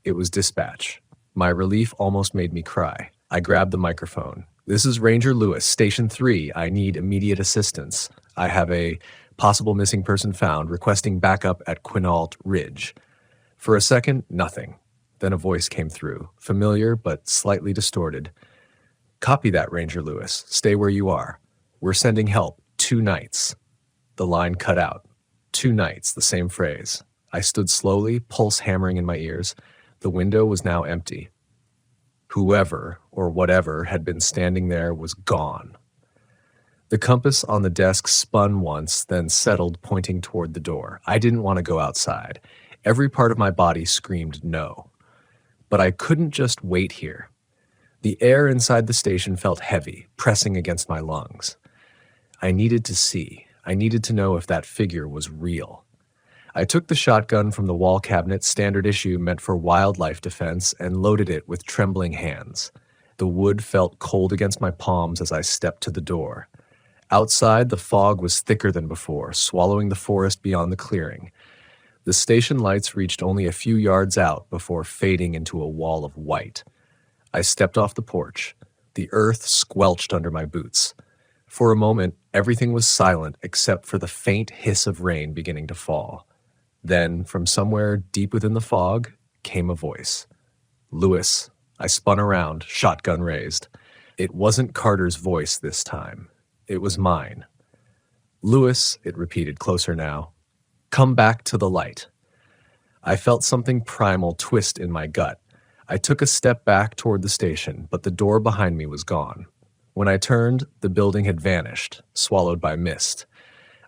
It was dispatch. My relief almost made me cry. I grabbed the microphone. "This is Ranger Lewis, Station 3. I need immediate assistance. I have a possible missing person found, requesting backup at Quinault Ridge." For a second, nothing. Then a voice came through, familiar but slightly distorted. "Copy that, Ranger Lewis. Stay where you are. We're sending help. 2 nights. The line cut out. 2 nights, the same phrase. I stood slowly, pulse hammering in my ears. The window was now empty. Whoever, or whatever, had been standing there was gone. The compass on the desk spun once, then settled, pointing toward the door. I didn't want to go outside. Every part of my body screamed no. But I couldn't just wait here. The air inside the station felt heavy, pressing against my lungs. I needed to see. I needed to know if that figure was real. I took the shotgun from the wall cabinet, standard issue meant for wildlife defense, and loaded it with trembling hands. The wood felt cold against my palms as I stepped to the door. Outside, the fog was thicker than before, swallowing the forest beyond the clearing. The station lights reached only a few yards out before fading into a wall of white. I stepped off the porch. The earth squelched under my boots. For a moment, everything was silent except for the faint hiss of rain beginning to fall. Then, from somewhere deep within the fog, came a voice. "Lewis." I spun around, shotgun raised. It wasn't Carter's voice this time. It was mine. "Lewis," it repeated, closer now. "Come back to the light." I felt something primal twist in my gut. I took a step back toward the station, but the door behind me was gone. When I turned, the building had vanished, swallowed by mist.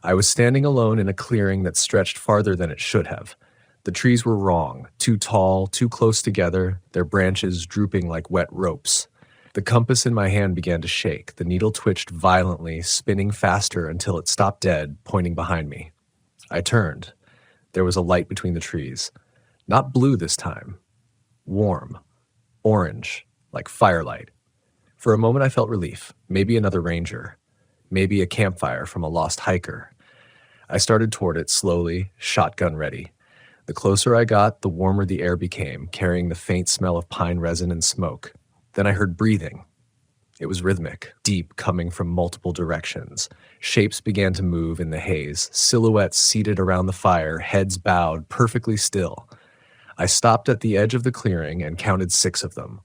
I was standing alone in a clearing that stretched farther than it should have. The trees were wrong, too tall, too close together, their branches drooping like wet ropes. The compass in my hand began to shake. The needle twitched violently, spinning faster until it stopped dead, pointing behind me. I turned. There was a light between the trees. Not blue this time. Warm. Orange. Like firelight. For a moment I felt relief. Maybe another ranger. Maybe a campfire from a lost hiker. I started toward it slowly, shotgun ready. The closer I got, the warmer the air became, carrying the faint smell of pine resin and smoke. Then I heard breathing. It was rhythmic, deep, coming from multiple directions. Shapes began to move in the haze, silhouettes seated around the fire, heads bowed, perfectly still. I stopped at the edge of the clearing and counted 6 of them,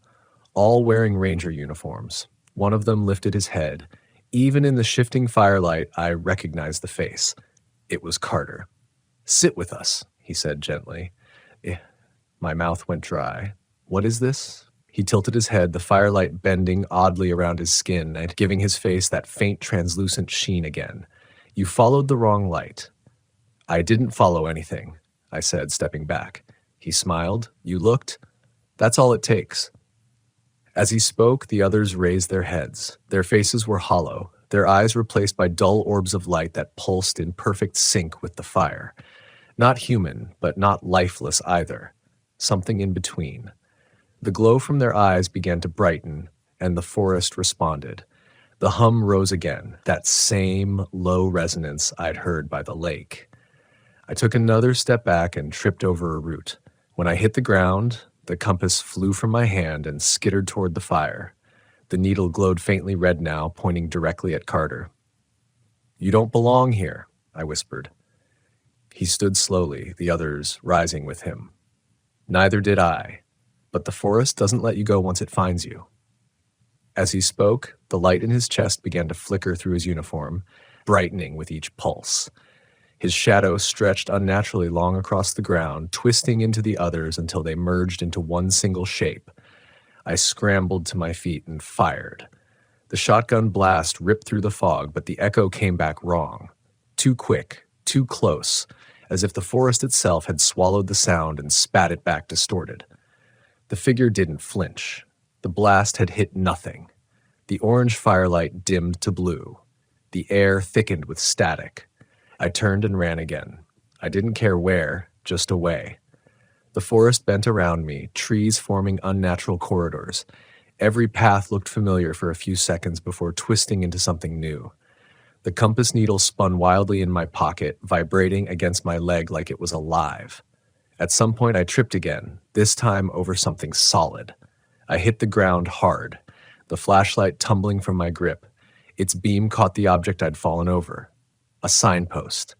all wearing ranger uniforms. One of them lifted his head. Even in the shifting firelight, I recognized the face. It was Carter. "Sit with us," he said gently. My mouth went dry. "What is this?" He tilted his head, the firelight bending oddly around his skin and giving his face that faint translucent sheen again. "You followed the wrong light." "I didn't follow anything," I said, stepping back. He smiled. "You looked. That's all it takes." As he spoke, the others raised their heads. Their faces were hollow, their eyes replaced by dull orbs of light that pulsed in perfect sync with the fire. Not human, but not lifeless either. Something in between. The glow from their eyes began to brighten, and the forest responded. The hum rose again, that same low resonance I'd heard by the lake. I took another step back and tripped over a root. When I hit the ground, the compass flew from my hand and skittered toward the fire. The needle glowed faintly red now, pointing directly at Carter. "You don't belong here," I whispered. He stood slowly, the others rising with him. "Neither did I, but the forest doesn't let you go once it finds you." As he spoke, the light in his chest began to flicker through his uniform, brightening with each pulse. His shadow stretched unnaturally long across the ground, twisting into the others until they merged into one single shape. I scrambled to my feet and fired. The shotgun blast ripped through the fog, but the echo came back wrong. Too quick, too close, as if the forest itself had swallowed the sound and spat it back distorted. The figure didn't flinch. The blast had hit nothing. The orange firelight dimmed to blue. The air thickened with static. I turned and ran again. I didn't care where, just away. The forest bent around me, trees forming unnatural corridors. Every path looked familiar for a few seconds before twisting into something new. The compass needle spun wildly in my pocket, vibrating against my leg like it was alive. At some point I tripped again, this time over something solid. I hit the ground hard, the flashlight tumbling from my grip. Its beam caught the object I'd fallen over. A signpost.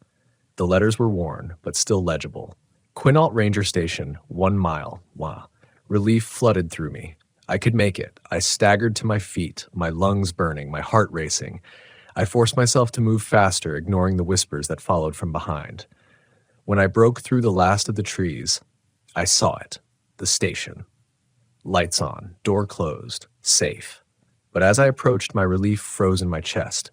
The letters were worn, but still legible. Quinault Ranger Station, 1 mile. Wow. Relief flooded through me. I could make it. I staggered to my feet, my lungs burning, my heart racing. I forced myself to move faster, ignoring the whispers that followed from behind. When I broke through the last of the trees, I saw it. The station. Lights on, door closed, safe. But as I approached, my relief froze in my chest.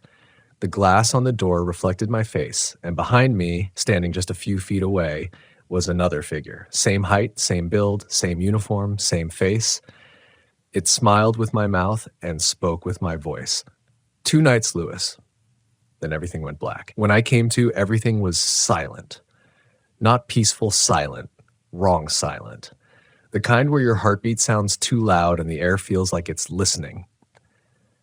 The glass on the door reflected my face, and behind me, standing just a few feet away, was another figure. Same height, same build, same uniform, same face. It smiled with my mouth and spoke with my voice. "2 nights, Lewis." Then everything went black. When I came to, everything was silent. Not peaceful silent, wrong silent. The kind where your heartbeat sounds too loud and the air feels like it's listening.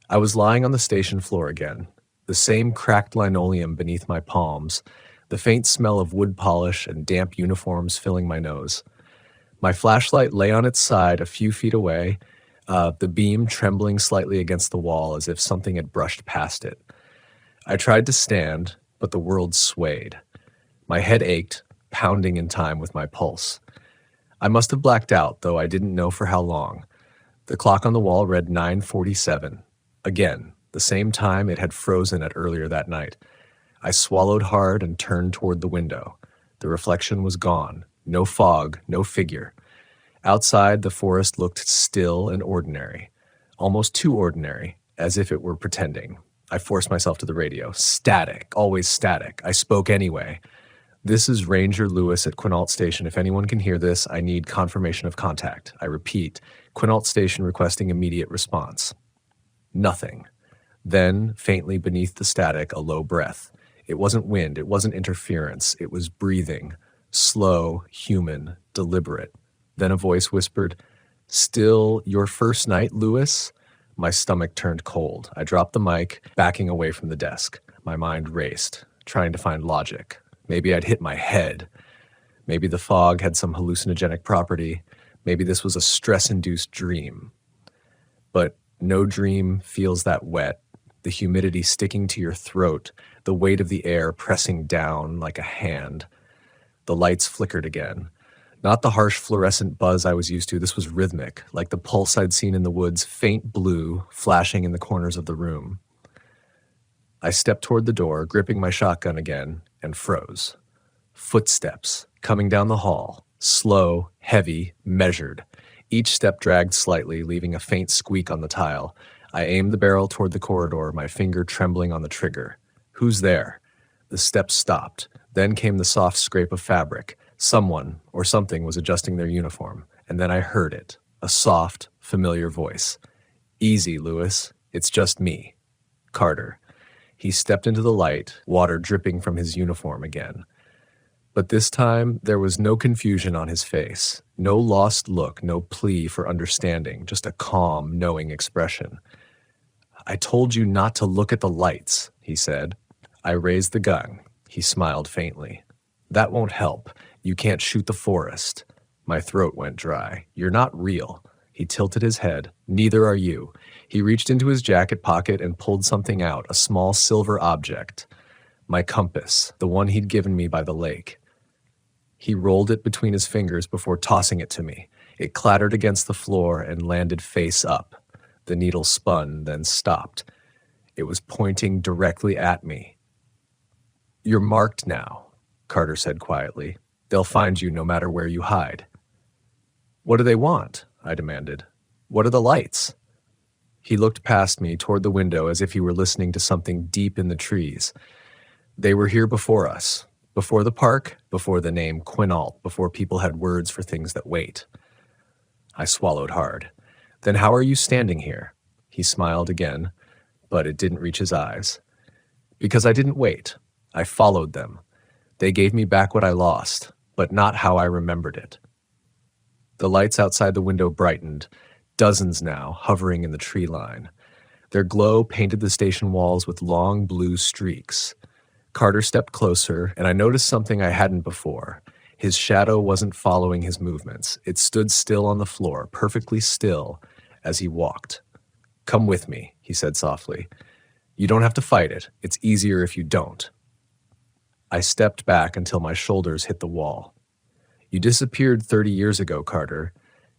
I was lying on the station floor again. The same cracked linoleum beneath my palms, the faint smell of wood polish and damp uniforms filling my nose. My flashlight lay on its side a few feet away, the beam trembling slightly against the wall as if something had brushed past it. I tried to stand, but the world swayed. My head ached, pounding in time with my pulse. I must have blacked out, though I didn't know for how long. The clock on the wall read 9:47. Again, the same time it had frozen at earlier that night. I swallowed hard and turned toward the window. The reflection was gone. No fog, no figure. Outside, the forest looked still and ordinary. Almost too ordinary, as if it were pretending. I forced myself to the radio. Static, always static. I spoke anyway. This is Ranger Lewis at Quinault Station. If anyone can hear this, I need confirmation of contact. I repeat, Quinault Station requesting immediate response. Nothing. Then, faintly beneath the static, a low breath. It wasn't wind, it wasn't interference, it was breathing. Slow, human, deliberate. Then a voice whispered, "Still your first night, Lewis?" My stomach turned cold. I dropped the mic, backing away from the desk. My mind raced, trying to find logic. Maybe I'd hit my head. Maybe the fog had some hallucinogenic property. Maybe this was a stress-induced dream. But no dream feels that wet. The humidity sticking to your throat, the weight of the air pressing down like a hand. The lights flickered again. Not the harsh fluorescent buzz I was used to. This was rhythmic, like the pulse I'd seen in the woods, faint blue, flashing in the corners of the room. I stepped toward the door, gripping my shotgun again, and froze. Footsteps, coming down the hall, slow, heavy, measured. Each step dragged slightly, leaving a faint squeak on the tile. I aimed the barrel toward the corridor, my finger trembling on the trigger. Who's there? The steps stopped. Then came the soft scrape of fabric. Someone or something was adjusting their uniform, and then I heard it, a soft, familiar voice. "Easy, Lewis. It's just me. Carter." He stepped into the light, water dripping from his uniform again. But this time, there was no confusion on his face, no lost look, no plea for understanding, just a calm, knowing expression. "I told you not to look at the lights," he said. I raised the gun. He smiled faintly. "That won't help. You can't shoot the forest." My throat went dry. "You're not real." He tilted his head. "Neither are you." He reached into his jacket pocket and pulled something out, a small silver object. My compass, the one he'd given me by the lake. He rolled it between his fingers before tossing it to me. It clattered against the floor and landed face up. The needle spun, then stopped. It was pointing directly at me. "You're marked now," Carter said quietly. "They'll find you no matter where you hide." "What do they want?" I demanded. "What are the lights?" He looked past me toward the window as if he were listening to something deep in the trees. "They were here before us. Before the park, before the name Quinault, before people had words for things that wait." I swallowed hard. "Then how are you standing here?" He smiled again, but it didn't reach his eyes. "Because I didn't wait. I followed them. They gave me back what I lost, but not how I remembered it." The lights outside the window brightened, dozens now, hovering in the tree line. Their glow painted the station walls with long blue streaks. Carter stepped closer, and I noticed something I hadn't before. His shadow wasn't following his movements. It stood still on the floor, perfectly still, as he walked. "Come with me," he said softly. "You don't have to fight it. It's easier if you don't." I stepped back until my shoulders hit the wall. "You disappeared 30 years ago, Carter.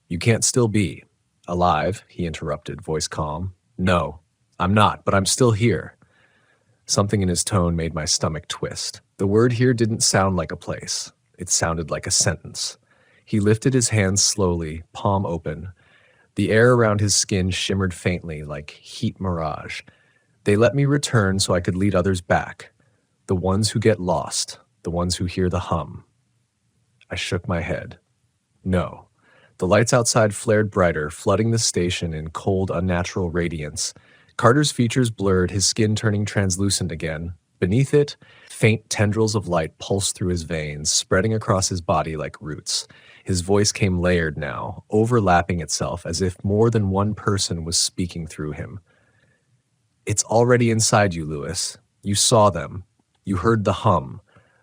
You can't still be." "Alive," he interrupted, voice calm. "No, I'm not, but I'm still here." Something in his tone made my stomach twist. The word here didn't sound like a place. It sounded like a sentence. He lifted his hands slowly, palm open. The air around his skin shimmered faintly, like heat mirage. "They let me return so I could lead others back. The ones who get lost, the ones who hear the hum." I shook my head. No. The lights outside flared brighter, flooding the station in cold, unnatural radiance. Carter's features blurred, his skin turning translucent again. Beneath it, faint tendrils of light pulsed through his veins, spreading across his body like roots. His voice came layered now, overlapping itself as if more than one person was speaking through him. "It's already inside you, Lewis. You saw them. You heard the hum.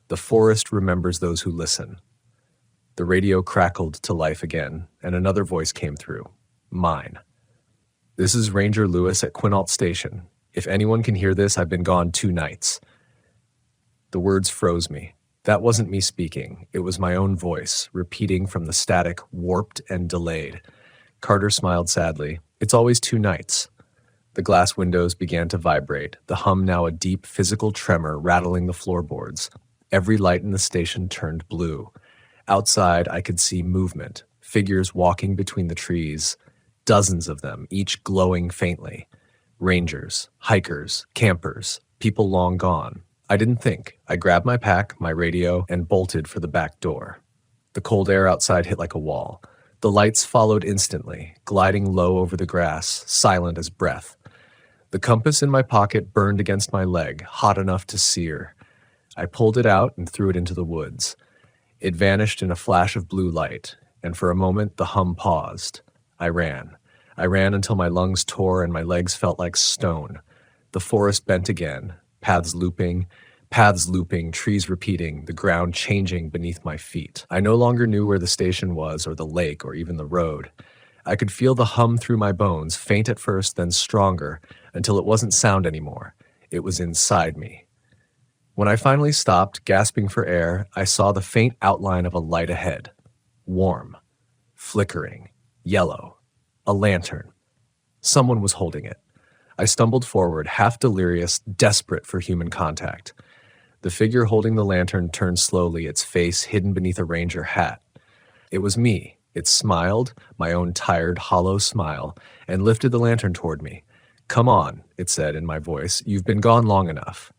The forest remembers those who listen." The radio crackled to life again, and another voice came through. Mine. "This is Ranger Lewis at Quinault Station. If anyone can hear this, I've been gone 2 nights. The words froze me. That wasn't me speaking. It was my own voice, repeating from the static, warped and delayed. Carter smiled sadly. "It's always 2 nights. The glass windows began to vibrate, the hum now a deep physical tremor rattling the floorboards. Every light in the station turned blue. Outside, I could see movement, figures walking between the trees, dozens of them, each glowing faintly. Rangers, hikers, campers, people long gone. I didn't think. I grabbed my pack, my radio, and bolted for the back door. The cold air outside hit like a wall. The lights followed instantly, gliding low over the grass, silent as breath. The compass in my pocket burned against my leg, hot enough to sear. I pulled it out and threw it into the woods. It vanished in a flash of blue light, and for a moment the hum paused. I ran. I ran until my lungs tore and my legs felt like stone. The forest bent again, paths looping, trees repeating, the ground changing beneath my feet. I no longer knew where the station was or the lake or even the road. I could feel the hum through my bones, faint at first, then stronger, until it wasn't sound anymore. It was inside me. When I finally stopped, gasping for air, I saw the faint outline of a light ahead. Warm, flickering, yellow. A lantern. Someone was holding it. I stumbled forward, half delirious, desperate for human contact. The figure holding the lantern turned slowly, its face hidden beneath a ranger hat. It was me. It smiled, my own tired, hollow smile, and lifted the lantern toward me. "Come on," it said in my voice. "You've been gone long enough."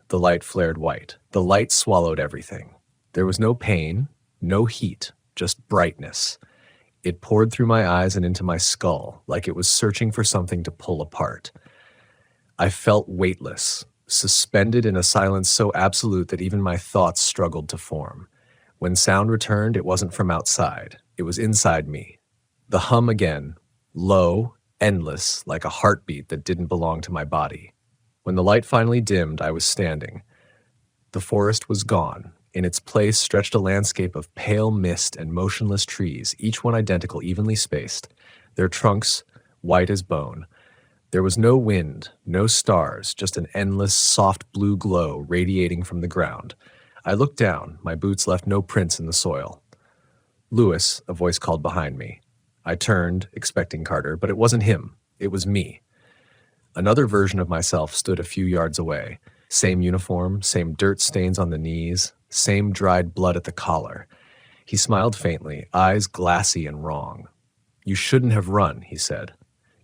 The light flared white. The light swallowed everything. There was no pain, no heat, just brightness. It poured through my eyes and into my skull, like it was searching for something to pull apart. I felt weightless, suspended in a silence so absolute that even my thoughts struggled to form. When sound returned, it wasn't from outside. It was inside me. The hum again, low, endless, like a heartbeat that didn't belong to my body. When the light finally dimmed, I was standing. The forest was gone. In its place stretched a landscape of pale mist and motionless trees, each one identical, evenly spaced, their trunks white as bone. There was no wind, no stars, just an endless, soft blue glow radiating from the ground. I looked down. My boots left no prints in the soil. "Lewis," a voice called behind me. I turned, expecting Carter, but it wasn't him. It was me. Another version of myself stood a few yards away. Same uniform, same dirt stains on the knees, same dried blood at the collar. He smiled faintly, eyes glassy and wrong. "You shouldn't have run," he said.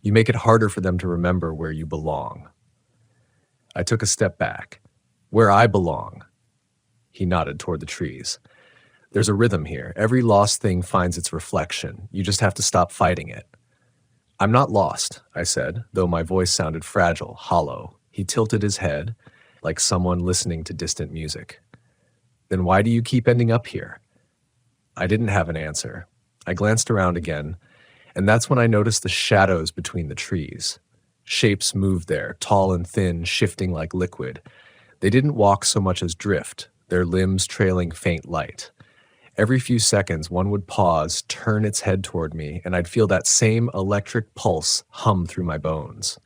"You make it harder for them to remember where you belong." I took a step back. "Where I belong." He nodded toward the trees. "There's a rhythm here. Every lost thing finds its reflection. You just have to stop fighting it." "I'm not lost," I said, though my voice sounded fragile, hollow. He tilted his head, like someone listening to distant music. "Then why do you keep ending up here?" I didn't have an answer. I glanced around again, and that's when I noticed the shadows between the trees. Shapes moved there, tall and thin, shifting like liquid. They didn't walk so much as drift, their limbs trailing faint light. Every few seconds, one would pause, turn its head toward me, and I'd feel that same electric pulse hum through my bones.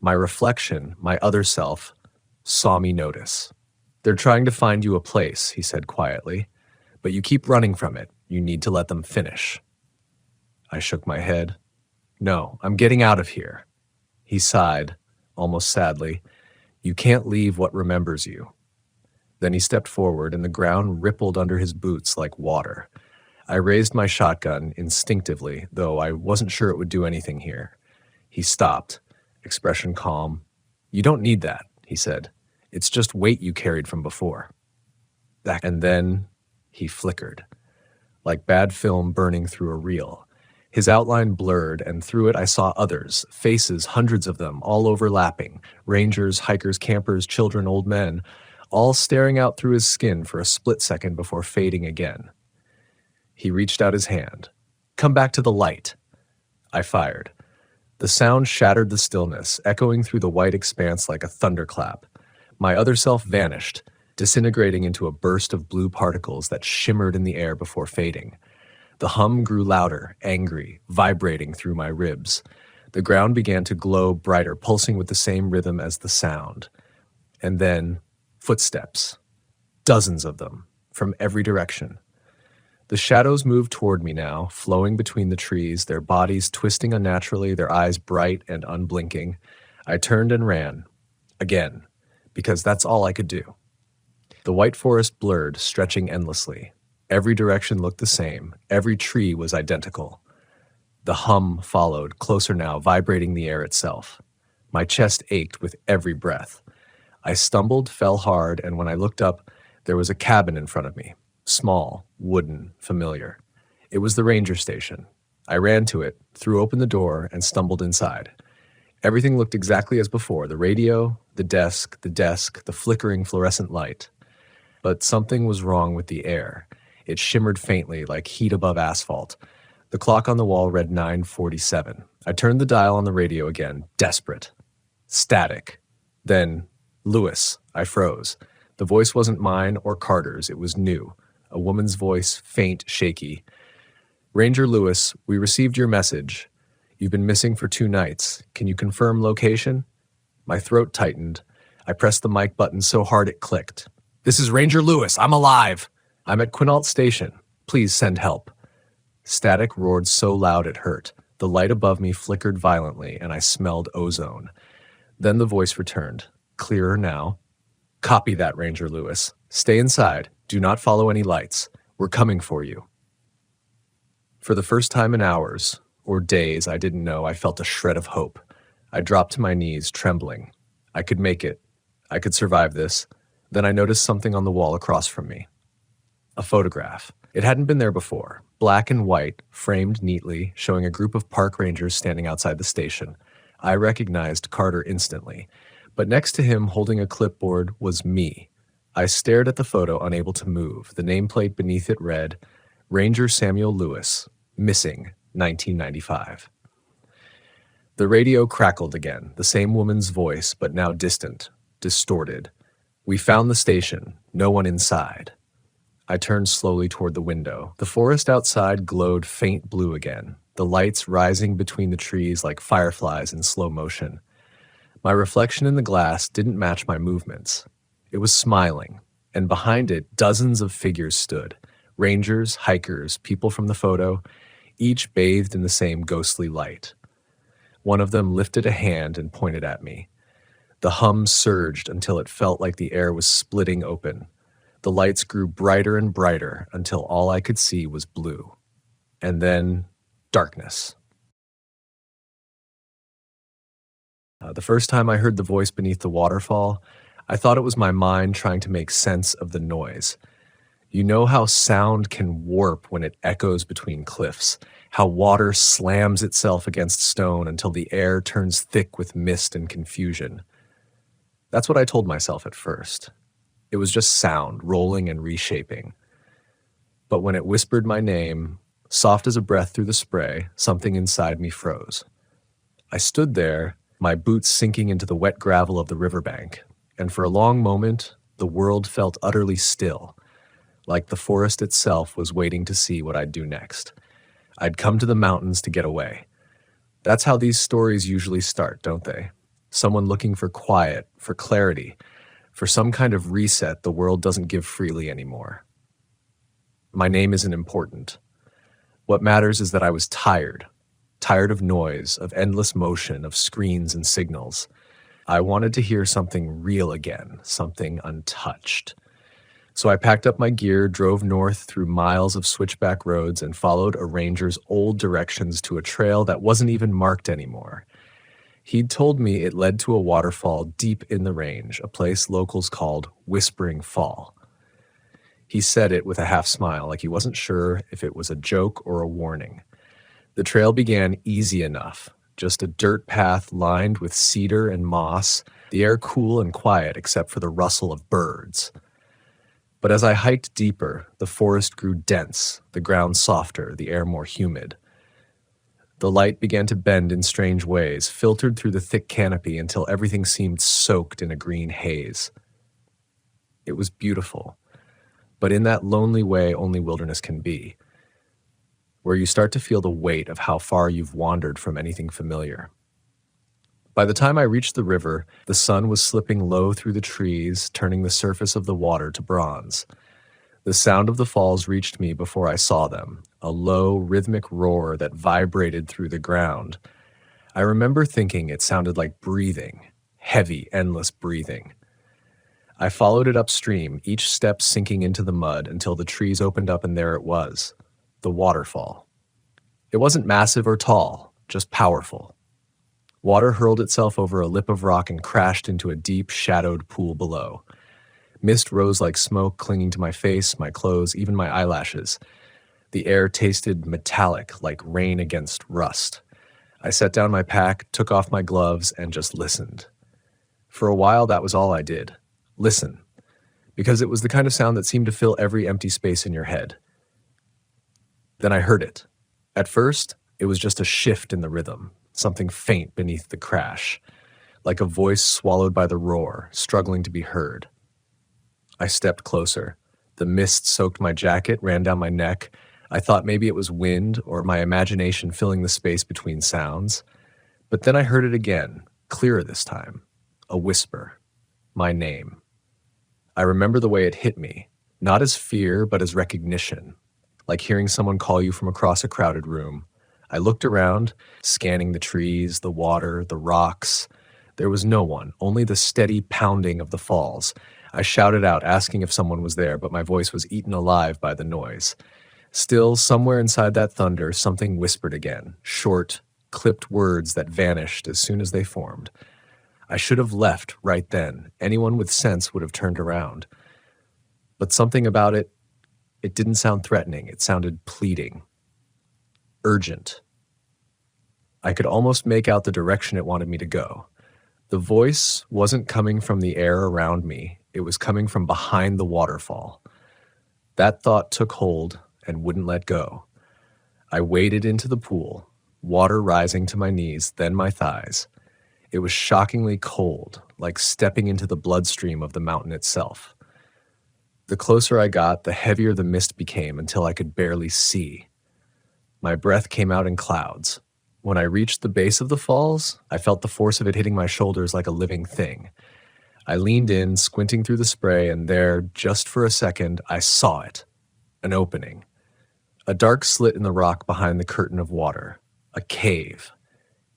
My reflection, my other self, saw me notice. "They're trying to find you a place," he said quietly, "but you keep running from it. You need to let them finish." I shook my head. "No, I'm getting out of here." He sighed, almost sadly. "You can't leave what remembers you." Then he stepped forward, and the ground rippled under his boots like water. I raised my shotgun instinctively, though I wasn't sure it would do anything here. He stopped, expression calm. "You don't need that," he said. "It's just weight you carried from before." And then he flickered, like bad film burning through a reel. His outline blurred, and through it I saw others, faces, hundreds of them, all overlapping, rangers, hikers, campers, children, old men, all staring out through his skin for a split second before fading again. He reached out his hand. "Come back to the light." I fired. The sound shattered the stillness, echoing through the white expanse like a thunderclap. My other self vanished, disintegrating into a burst of blue particles that shimmered in the air before fading. The hum grew louder, angry, vibrating through my ribs. The ground began to glow brighter, pulsing with the same rhythm as the sound. And then, footsteps. Dozens of them, from every direction. The shadows moved toward me now, flowing between the trees, their bodies twisting unnaturally, their eyes bright and unblinking. I turned and ran. Again, because that's all I could do. The white forest blurred, stretching endlessly. Every direction looked the same. Every tree was identical. The hum followed, closer now, vibrating the air itself. My chest ached with every breath. I stumbled, fell hard, and when I looked up, there was a cabin in front of me. Small, wooden, familiar. It was the ranger station. I ran to it, threw open the door, and stumbled inside. Everything looked exactly as before: the radio, the desk, the flickering fluorescent light. But something was wrong with the air. It shimmered faintly like heat above asphalt. The clock on the wall read 9:47. I turned the dial on the radio again, desperate. Static. Then, Lewis. I froze. The voice wasn't mine or Carter's. It was new. A woman's voice, faint, shaky. Ranger Lewis, we received your message. You've been missing for 2 nights. Can you confirm location? My throat tightened. I pressed the mic button so hard it clicked. This is Ranger Lewis. I'm alive. I'm at Quinault Station. Please send help. Static roared so loud it hurt. The light above me flickered violently, and I smelled ozone. Then the voice returned. Clearer now. Copy that, Ranger Lewis. Stay inside. Do not follow any lights. We're coming for you. For the first time in hours, or days, I didn't know, I felt a shred of hope. I dropped to my knees, trembling. I could make it. I could survive this. Then I noticed something on the wall across from me. A photograph. It hadn't been there before. Black and white, framed neatly, showing a group of park rangers standing outside the station. I recognized Carter instantly. But next to him, holding a clipboard, was me. I stared at the photo, unable to move. The nameplate beneath it read, Ranger Samuel Lewis, missing, 1995. The radio crackled again, the same woman's voice, but now distant, distorted. We found the station, no one inside. I turned slowly toward the window. The forest outside glowed faint blue again, the lights rising between the trees like fireflies in slow motion. My reflection in the glass didn't match my movements. It was smiling, and behind it, dozens of figures stood. Rangers, hikers, people from the photo, each bathed in the same ghostly light. One of them lifted a hand and pointed at me. The hum surged until it felt like the air was splitting open. The lights grew brighter and brighter until all I could see was blue. And then, darkness. The first time I heard the voice beneath the waterfall, I thought it was my mind trying to make sense of the noise. You know how sound can warp when it echoes between cliffs, how water slams itself against stone until the air turns thick with mist and confusion. That's what I told myself at first. It was just sound, rolling and reshaping. But when it whispered my name, soft as a breath through the spray, something inside me froze. I stood there, my boots sinking into the wet gravel of the riverbank, and for a long moment, the world felt utterly still, like the forest itself was waiting to see what I'd do next. I'd come to the mountains to get away. That's how these stories usually start, don't they? Someone looking for quiet, for clarity, for some kind of reset the world doesn't give freely anymore. My name isn't important. What matters is that I was tired of noise, of endless motion, of screens and signals. I wanted to hear something real again, something untouched. So I packed up my gear, drove north through miles of switchback roads, and followed a ranger's old directions to a trail that wasn't even marked anymore. He'd told me it led to a waterfall deep in the range, a place locals called Whispering Fall. He said it with a half smile, like he wasn't sure if it was a joke or a warning. The trail began easy enough, just a dirt path lined with cedar and moss, the air cool and quiet except for the rustle of birds. But as I hiked deeper, the forest grew dense, the ground softer, the air more humid. The light began to bend in strange ways, filtered through the thick canopy until everything seemed soaked in a green haze. It was beautiful, but in that lonely way only wilderness can be, where you start to feel the weight of how far you've wandered from anything familiar. By the time I reached the river, the sun was slipping low through the trees, turning the surface of the water to bronze. The sound of the falls reached me before I saw them, a low, rhythmic roar that vibrated through the ground. I remember thinking it sounded like breathing, heavy, endless breathing. I followed it upstream, each step sinking into the mud until the trees opened up and there it was, the waterfall. It wasn't massive or tall, just powerful. Water hurled itself over a lip of rock and crashed into a deep, shadowed pool below. Mist rose like smoke, clinging to my face, my clothes, even my eyelashes. The air tasted metallic, like rain against rust. I set down my pack, took off my gloves, and just listened. For a while, that was all I did. Listen. Because it was the kind of sound that seemed to fill every empty space in your head. Then I heard it. At first, it was just a shift in the rhythm, something faint beneath the crash, like a voice swallowed by the roar, struggling to be heard. I stepped closer. The mist soaked my jacket, ran down my neck. I thought maybe it was wind or my imagination filling the space between sounds. But then I heard it again, clearer this time. A whisper. My name. I remember the way it hit me, not as fear, but as recognition, like hearing someone call you from across a crowded room. I looked around, scanning the trees, the water, the rocks. There was no one, only the steady pounding of the falls. I shouted out, asking if someone was there, but my voice was eaten alive by the noise. Still, somewhere inside that thunder, something whispered again, short, clipped words that vanished as soon as they formed. I should have left right then. Anyone with sense would have turned around. But something about it didn't sound threatening. It sounded pleading. Urgent. I could almost make out the direction it wanted me to go. The voice wasn't coming from the air around me. It was coming from behind the waterfall. That thought took hold and wouldn't let go. I waded into the pool, water rising to my knees, then my thighs. It was shockingly cold, like stepping into the bloodstream of the mountain itself. The closer I got, the heavier the mist became until I could barely see. My breath came out in clouds. When I reached the base of the falls, I felt the force of it hitting my shoulders like a living thing. I leaned in, squinting through the spray, and there, just for a second, I saw it. An opening. A dark slit in the rock behind the curtain of water. A cave.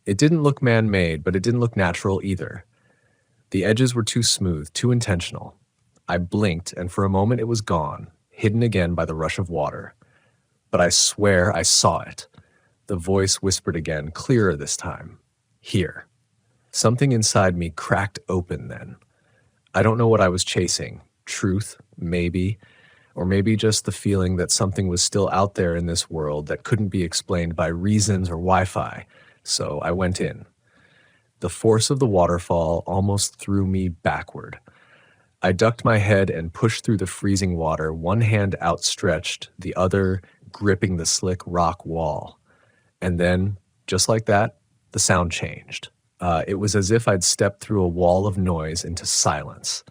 It didn't look man-made, but it didn't look natural either. The edges were too smooth, too intentional. I blinked, and for a moment it was gone, hidden again by the rush of water. But I swear I saw it. The voice whispered again, clearer this time. Here. Something inside me cracked open then. I don't know what I was chasing. Truth, maybe. Or maybe just the feeling that something was still out there in this world that couldn't be explained by reasons or Wi-Fi. So I went in. The force of the waterfall almost threw me backward. I ducked my head and pushed through the freezing water, one hand outstretched, the other gripping the slick rock wall. And then, just like that, the sound changed. It was as if I'd stepped through a wall of noise into silence.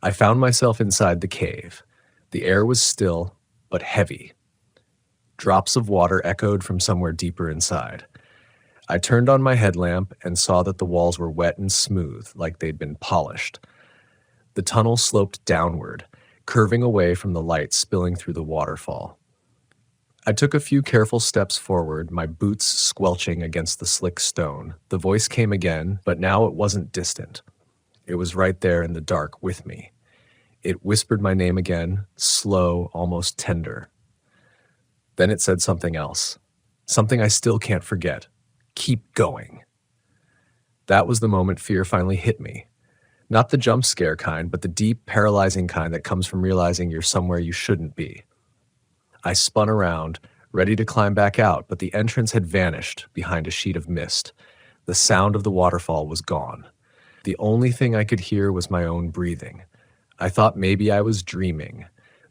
I found myself inside the cave. The air was still, but heavy. Drops of water echoed from somewhere deeper inside. I turned on my headlamp and saw that the walls were wet and smooth, like they'd been polished. The tunnel sloped downward, curving away from the light spilling through the waterfall. I took a few careful steps forward, my boots squelching against the slick stone. The voice came again, but now it wasn't distant. It was right there in the dark with me. It whispered my name again, slow, almost tender. Then it said something else, something I still can't forget. Keep going. That was the moment fear finally hit me. Not the jump scare kind, but the deep, paralyzing kind that comes from realizing you're somewhere you shouldn't be. I spun around, ready to climb back out, but the entrance had vanished behind a sheet of mist. The sound of the waterfall was gone. The only thing I could hear was my own breathing. I thought maybe I was dreaming,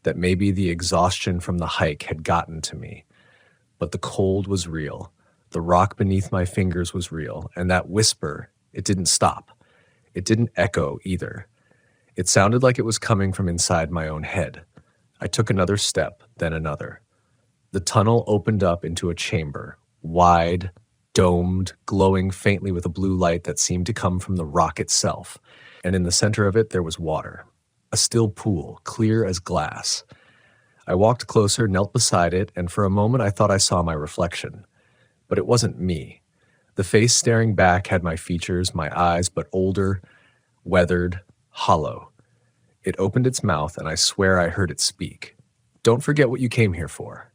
that maybe the exhaustion from the hike had gotten to me. But the cold was real. The rock beneath my fingers was real, and that whisper, it didn't stop. It didn't echo either. It sounded like it was coming from inside my own head. I took another step, then another. The tunnel opened up into a chamber, wide, domed, glowing faintly with a blue light that seemed to come from the rock itself, and in the center of it there was water. A still pool, clear as glass. I walked closer, knelt beside it, and for a moment I thought I saw my reflection. But it wasn't me. The face staring back had my features, my eyes, but older, weathered, hollow. It opened its mouth, and I swear I heard it speak. Don't forget what you came here for.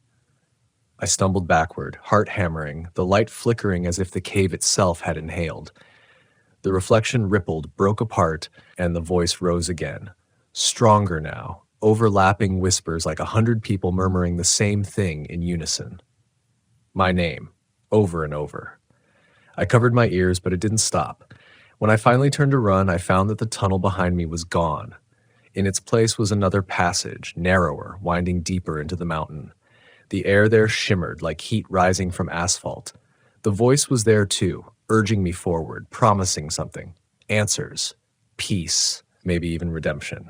I stumbled backward, heart hammering, the light flickering as if the cave itself had inhaled. The reflection rippled, broke apart, and the voice rose again. Stronger now, overlapping whispers like 100 people murmuring the same thing in unison. My name, over and over. I covered my ears, but it didn't stop. When I finally turned to run, I found that the tunnel behind me was gone. In its place was another passage, narrower, winding deeper into the mountain. The air there shimmered like heat rising from asphalt. The voice was there too, urging me forward, promising something. Answers, peace, maybe even redemption.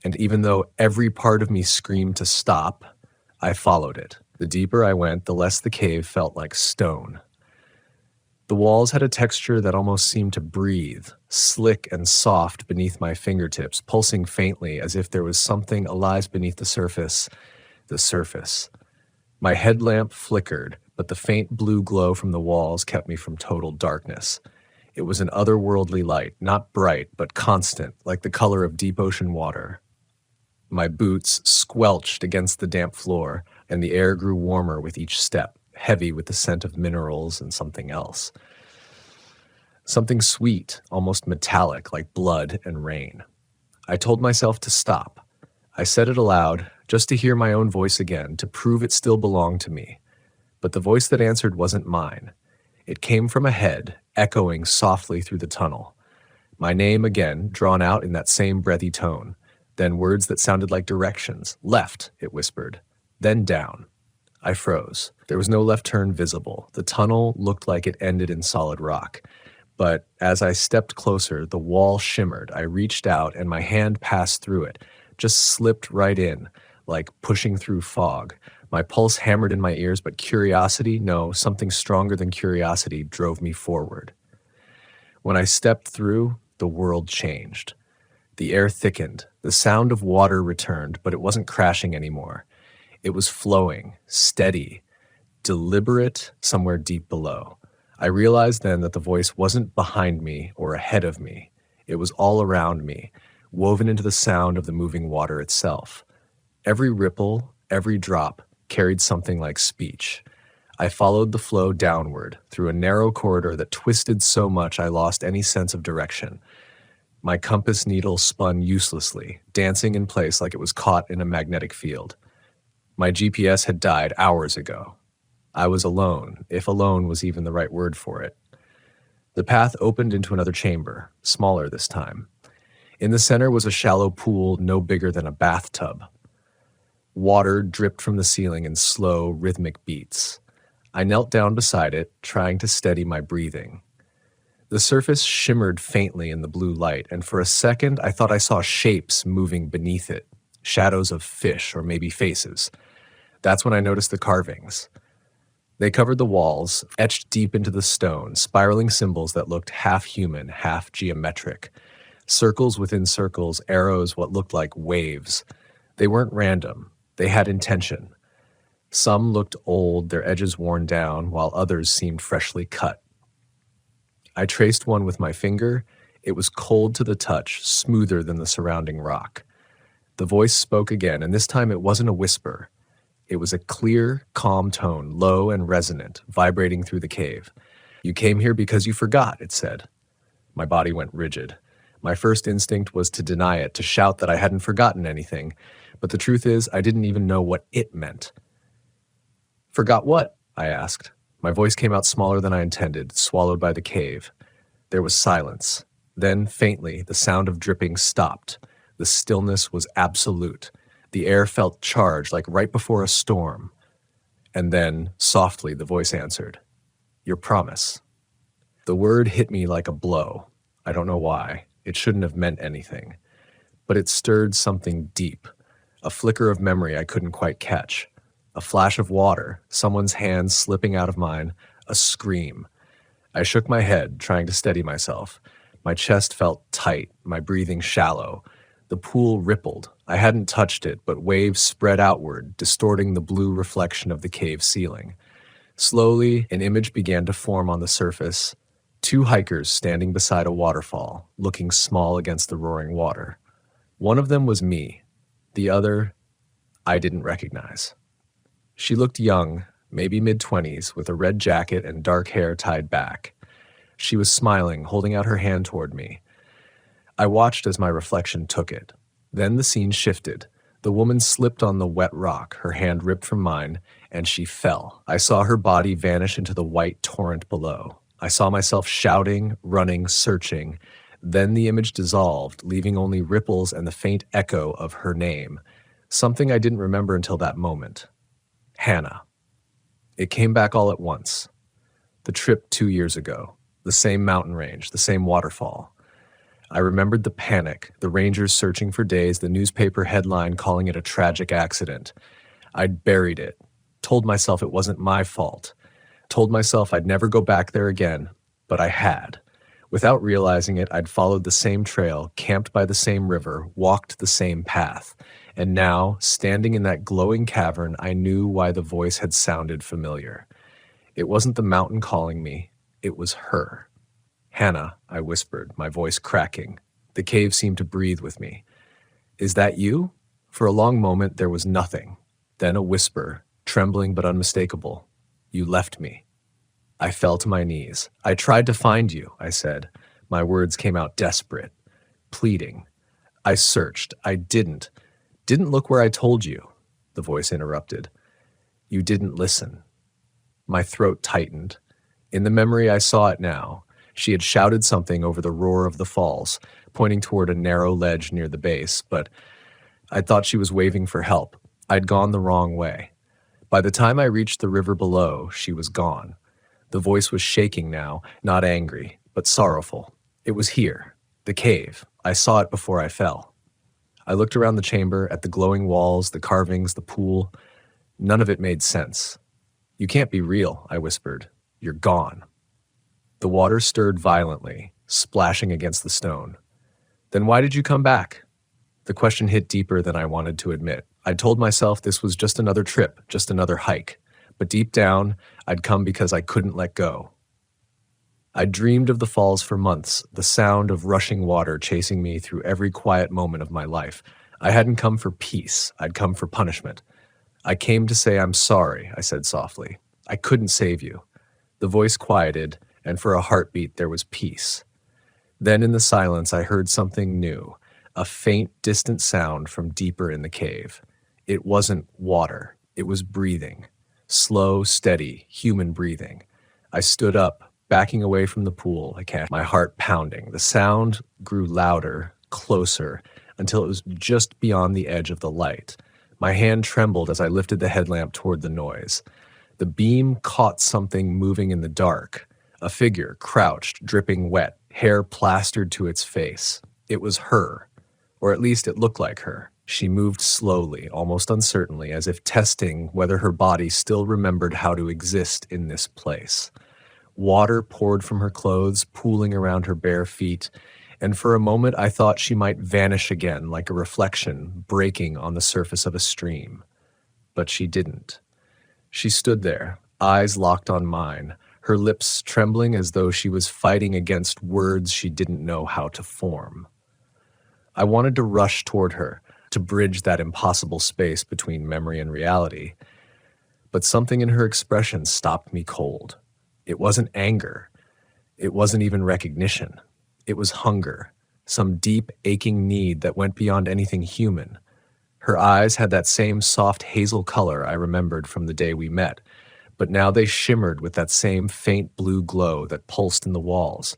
And even though every part of me screamed to stop, I followed it. The deeper I went, the less the cave felt like stone. The walls had a texture that almost seemed to breathe, slick and soft beneath my fingertips, pulsing faintly as if there was something alive beneath the surface. The surface. My headlamp flickered, but the faint blue glow from the walls kept me from total darkness. It was an otherworldly light, not bright, but constant, like the color of deep ocean water. My boots squelched against the damp floor, and the air grew warmer with each step, heavy with the scent of minerals and something else. Something sweet, almost metallic, like blood and rain. I told myself to stop. I said it aloud, just to hear my own voice again, to prove it still belonged to me. But the voice that answered wasn't mine. It came from ahead, echoing softly through the tunnel. My name again, drawn out in that same breathy tone. Then words that sounded like directions. Left, it whispered. Then down. I froze. There was no left turn visible. The tunnel looked like it ended in solid rock. But as I stepped closer, the wall shimmered. I reached out and my hand passed through it, just slipped right in, like pushing through fog. My pulse hammered in my ears, but curiosity, no, something stronger than curiosity, drove me forward. When I stepped through, the world changed. The air thickened. The sound of water returned, but it wasn't crashing anymore. It was flowing, steady, deliberate, somewhere deep below. I realized then that the voice wasn't behind me or ahead of me. It was all around me, woven into the sound of the moving water itself. Every ripple, every drop, carried something like speech. I followed the flow downward, through a narrow corridor that twisted so much I lost any sense of direction. My compass needle spun uselessly, dancing in place like it was caught in a magnetic field. My GPS had died hours ago. I was alone, if alone was even the right word for it. The path opened into another chamber, smaller this time. In the center was a shallow pool no bigger than a bathtub. Water dripped from the ceiling in slow, rhythmic beats. I knelt down beside it, trying to steady my breathing. The surface shimmered faintly in the blue light, and for a second I thought I saw shapes moving beneath it, shadows of fish or maybe faces. That's when I noticed the carvings. They covered the walls, etched deep into the stone, spiraling symbols that looked half human, half geometric. Circles within circles, arrows, what looked like waves. They weren't random. They had intention. Some looked old, their edges worn down, while others seemed freshly cut. I traced one with my finger. It was cold to the touch, smoother than the surrounding rock. The voice spoke again, and this time it wasn't a whisper. It was a clear, calm tone, low and resonant, vibrating through the cave. "You came here because you forgot," it said. My body went rigid. My first instinct was to deny it, to shout that I hadn't forgotten anything, but the truth is I didn't even know what it meant. "Forgot what?" I asked. My voice came out smaller than I intended, swallowed by the cave. There was silence. Then, faintly, the sound of dripping stopped. The stillness was absolute. The air felt charged, like right before a storm. And then, softly, the voice answered, "Your promise." The word hit me like a blow. I don't know why. It shouldn't have meant anything. But it stirred something deep. A flicker of memory I couldn't quite catch. A flash of water, someone's hand slipping out of mine, a scream. I shook my head, trying to steady myself. My chest felt tight, my breathing shallow. The pool rippled. I hadn't touched it, but waves spread outward, distorting the blue reflection of the cave ceiling. Slowly, an image began to form on the surface. Two hikers standing beside a waterfall, looking small against the roaring water. One of them was me. The other, I didn't recognize. She looked young, maybe mid-20s, with a red jacket and dark hair tied back. She was smiling, holding out her hand toward me. I watched as my reflection took it. Then the scene shifted. The woman slipped on the wet rock, her hand ripped from mine, and she fell. I saw her body vanish into the white torrent below. I saw myself shouting, running, searching. Then the image dissolved, leaving only ripples and the faint echo of her name, something I didn't remember until that moment. Hannah. It came back all at once. The trip 2 years ago, the same mountain range, the same waterfall. I remembered the panic, the rangers searching for days, the newspaper headline calling it a tragic accident. I'd buried it, told myself it wasn't my fault, told myself I'd never go back there again, but I had. Without realizing it, I'd followed the same trail, camped by the same river, walked the same path. And now, standing in that glowing cavern, I knew why the voice had sounded familiar. It wasn't the mountain calling me, it was her. Hannah, I whispered, my voice cracking. The cave seemed to breathe with me. Is that you? For a long moment, there was nothing. Then a whisper, trembling but unmistakable. You left me. I fell to my knees. I tried to find you, I said. My words came out desperate, pleading. I searched. I didn't look where I told you, the voice interrupted. You didn't listen. My throat tightened. In the memory, I saw it now. She had shouted something over the roar of the falls, pointing toward a narrow ledge near the base, but I thought she was waving for help. I'd gone the wrong way. By the time I reached the river below, she was gone. The voice was shaking now, not angry, but sorrowful. It was here, the cave. I saw it before I fell. I looked around the chamber, at the glowing walls, the carvings, the pool. None of it made sense. You can't be real, I whispered. You're gone. The water stirred violently, splashing against the stone. Then why did you come back? The question hit deeper than I wanted to admit. I'd told myself this was just another trip, just another hike. But deep down, I'd come because I couldn't let go. I'd dreamed of the falls for months, the sound of rushing water chasing me through every quiet moment of my life. I hadn't come for peace. I'd come for punishment. I came to say I'm sorry, I said softly. I couldn't save you. The voice quieted, and for a heartbeat there was peace. Then in the silence I heard something new, a faint, distant sound from deeper in the cave. It wasn't water, it was breathing. Slow, steady, human breathing. I stood up, backing away from the pool, my heart pounding. The sound grew louder, closer, until it was just beyond the edge of the light. My hand trembled as I lifted the headlamp toward the noise. The beam caught something moving in the dark. A figure, crouched, dripping wet, hair plastered to its face. It was her, or at least it looked like her. She moved slowly, almost uncertainly, as if testing whether her body still remembered how to exist in this place. Water poured from her clothes, pooling around her bare feet, and for a moment I thought she might vanish again like a reflection breaking on the surface of a stream. But she didn't. She stood there, eyes locked on mine, her lips trembling as though she was fighting against words she didn't know how to form. I wanted to rush toward her, to bridge that impossible space between memory and reality, but something in her expression stopped me cold. It wasn't anger. It wasn't even recognition. It was hunger, some deep, aching need that went beyond anything human. Her eyes had that same soft hazel color I remembered from the day we met, but now they shimmered with that same faint blue glow that pulsed in the walls.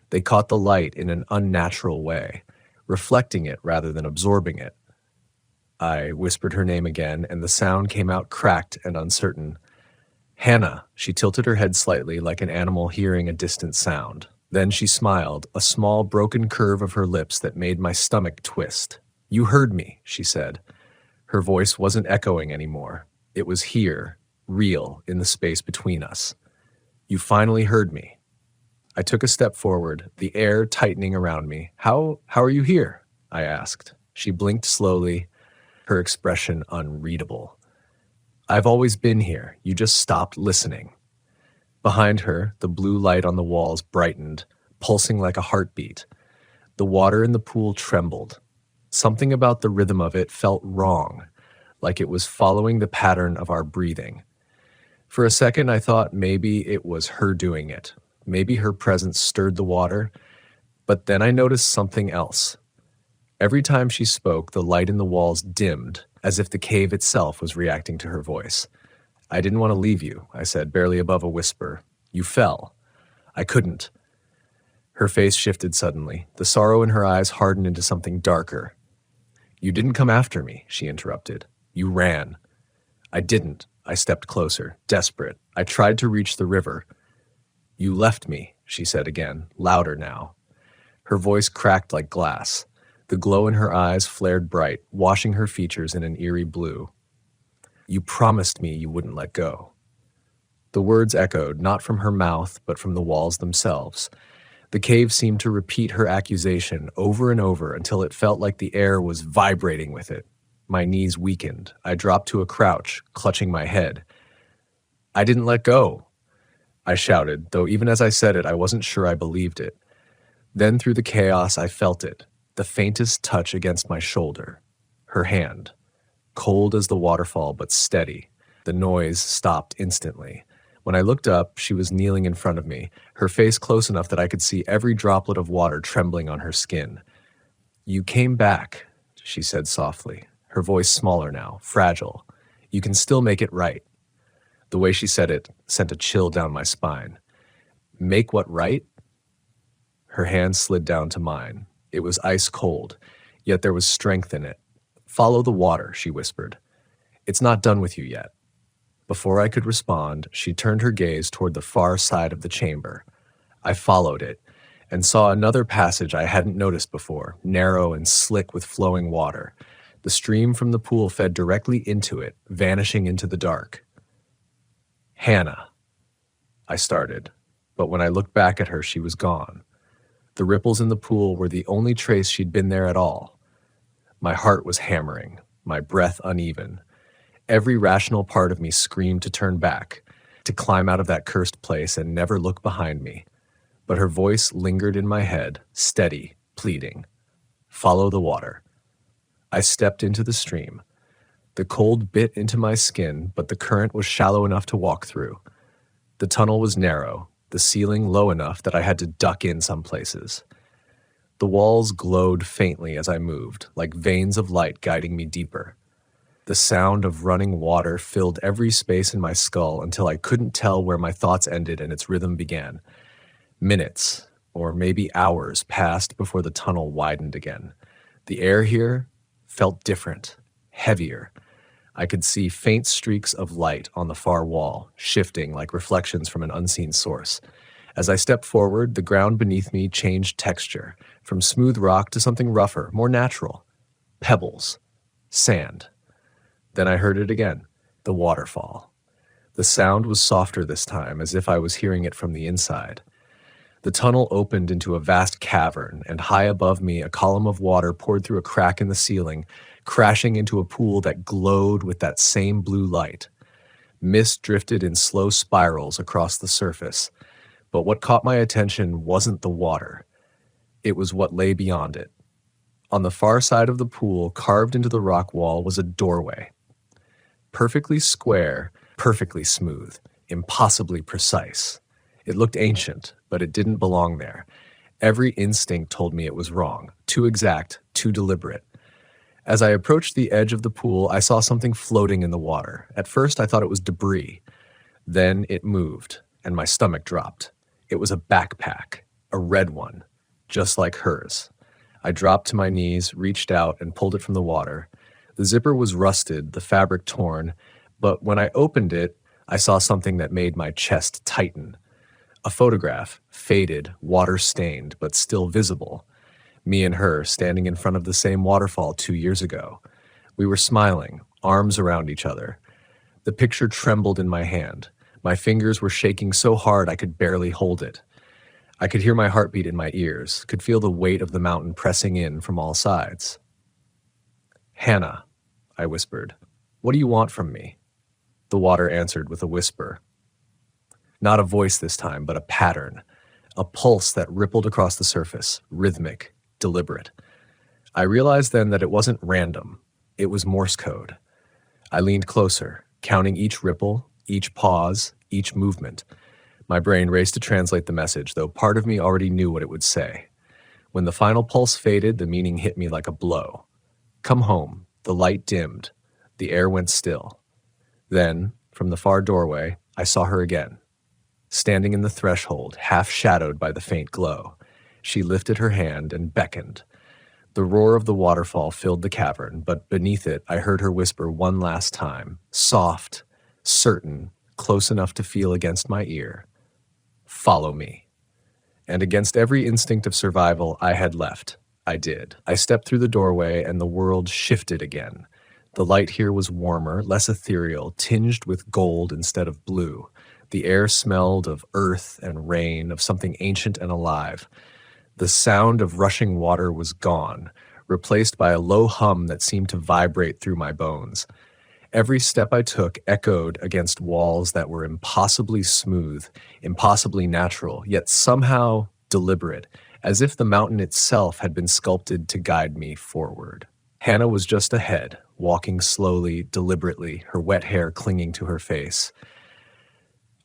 They caught the light in an unnatural way, reflecting it rather than absorbing it. I whispered her name again, and the sound came out cracked and uncertain. Hannah. She tilted her head slightly like an animal hearing a distant sound. Then she smiled, a small broken curve of her lips that made my stomach twist. You heard me, she said. Her voice wasn't echoing anymore. It was here, real, in the space between us. You finally heard me. I took a step forward, the air tightening around me. How are you here? I asked. She blinked slowly, her expression unreadable. I've always been here. You just stopped listening. Behind her, the blue light on the walls brightened, pulsing like a heartbeat. The water in the pool trembled. Something about the rhythm of it felt wrong, like it was following the pattern of our breathing. For a second, I thought maybe it was her doing it. Maybe her presence stirred the water, but then I noticed something else. Every time she spoke, the light in the walls dimmed, as if the cave itself was reacting to her voice. "I didn't want to leave you," I said, barely above a whisper. "You fell." "I couldn't." Her face shifted suddenly. The sorrow in her eyes hardened into something darker. "You didn't come after me," she interrupted. "You ran." "I didn't." I stepped closer, desperate. "I tried to reach the river." "You left me," she said again, louder now. Her voice cracked like glass. The glow in her eyes flared bright, washing her features in an eerie blue. "You promised me you wouldn't let go." The words echoed, not from her mouth, but from the walls themselves. The cave seemed to repeat her accusation over and over until it felt like the air was vibrating with it. My knees weakened. I dropped to a crouch, clutching my head. "I didn't let go," I shouted, though even as I said it, I wasn't sure I believed it. Then through the chaos, I felt it, the faintest touch against my shoulder. Her hand. Cold as the waterfall, but steady. The noise stopped instantly. When I looked up, she was kneeling in front of me, her face close enough that I could see every droplet of water trembling on her skin. "You came back," she said softly, her voice smaller now, fragile. "You can still make it right." The way she said it sent a chill down my spine. "Make what right?" Her hand slid down to mine. It was ice cold, yet there was strength in it. "Follow the water," she whispered. "It's not done with you yet." Before I could respond, she turned her gaze toward the far side of the chamber. I followed it and saw another passage I hadn't noticed before, narrow and slick with flowing water. The stream from the pool fed directly into it, vanishing into the dark. "Hannah," I started, but when I looked back at her, she was gone. The ripples in the pool were the only trace she'd been there at all. My heart was hammering, my breath uneven. Every rational part of me screamed to turn back, to climb out of that cursed place and never look behind me. But her voice lingered in my head, steady, pleading. "Follow the water." I stepped into the stream. The cold bit into my skin, but the current was shallow enough to walk through. The tunnel was narrow, the ceiling low enough that I had to duck in some places. The walls glowed faintly as I moved, like veins of light guiding me deeper. The sound of running water filled every space in my skull until I couldn't tell where my thoughts ended and its rhythm began. Minutes, or maybe hours, passed before the tunnel widened again. The air here felt different, heavier. I could see faint streaks of light on the far wall, shifting like reflections from an unseen source. As I stepped forward, the ground beneath me changed texture, from smooth rock to something rougher, more natural. Pebbles. Sand. Then I heard it again, the waterfall. The sound was softer this time, as if I was hearing it from the inside. The tunnel opened into a vast cavern, and high above me a column of water poured through a crack in the ceiling, crashing into a pool that glowed with that same blue light. Mist drifted in slow spirals across the surface, but what caught my attention wasn't the water. It was what lay beyond it. On the far side of the pool, carved into the rock wall, was a doorway. Perfectly square, perfectly smooth, impossibly precise. It looked ancient, but it didn't belong there. Every instinct told me it was wrong, too exact, too deliberate. As I approached the edge of the pool, I saw something floating in the water. At first, I thought it was debris. Then it moved, and my stomach dropped. It was a backpack, a red one, just like hers. I dropped to my knees, reached out, and pulled it from the water. The zipper was rusted, the fabric torn, but when I opened it, I saw something that made my chest tighten. A photograph, faded, water-stained, but still visible. Me and her standing in front of the same waterfall 2 years ago. We were smiling, arms around each other. The picture trembled in my hand. My fingers were shaking so hard I could barely hold it. I could hear my heartbeat in my ears, could feel the weight of the mountain pressing in from all sides. "Hannah," I whispered, "what do you want from me?" The water answered with a whisper. Not a voice this time, but a pattern, a pulse that rippled across the surface, rhythmic, deliberate. I realized then that it wasn't random. It was Morse code. I leaned closer, counting each ripple, each pause, each movement. My brain raced to translate the message, though part of me already knew what it would say. When the final pulse faded, the meaning hit me like a blow. Come home. The light dimmed. The air went still. Then, from the far doorway, I saw her again. Standing in the threshold, half shadowed by the faint glow. She lifted her hand and beckoned. The roar of the waterfall filled the cavern, but beneath it I heard her whisper one last time, soft, certain, close enough to feel against my ear. Follow me. And against every instinct of survival I had left, I did. I stepped through the doorway and the world shifted again. The light here was warmer, less ethereal, tinged with gold instead of blue. The air smelled of earth and rain, of something ancient and alive. The sound of rushing water was gone, replaced by a low hum that seemed to vibrate through my bones. Every step I took echoed against walls that were impossibly smooth, impossibly natural, yet somehow deliberate, as if the mountain itself had been sculpted to guide me forward. Hannah was just ahead, walking slowly, deliberately, her wet hair clinging to her face.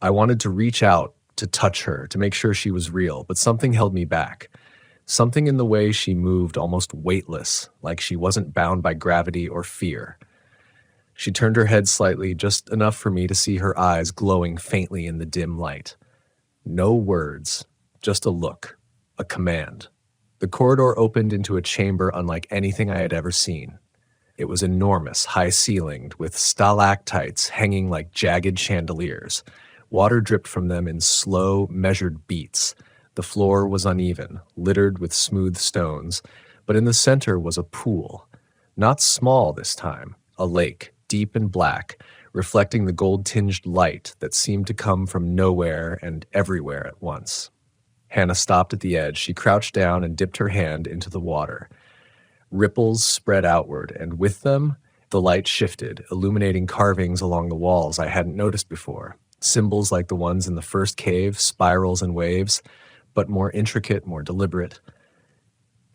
I wanted to reach out, to touch her, to make sure she was real, but something held me back. Something in the way she moved almost weightless, like she wasn't bound by gravity or fear. She turned her head slightly, just enough for me to see her eyes glowing faintly in the dim light. No words, just a look, a command. The corridor opened into a chamber unlike anything I had ever seen. It was enormous, high-ceilinged, with stalactites hanging like jagged chandeliers. Water dripped from them in slow, measured beats. The floor was uneven, littered with smooth stones, but in the center was a pool. Not small this time, a lake, deep and black, reflecting the gold-tinged light that seemed to come from nowhere and everywhere at once. Hannah stopped at the edge. She crouched down and dipped her hand into the water. Ripples spread outward, and with them, the light shifted, illuminating carvings along the walls I hadn't noticed before. Symbols like the ones in the first cave, spirals and waves, but more intricate, more deliberate.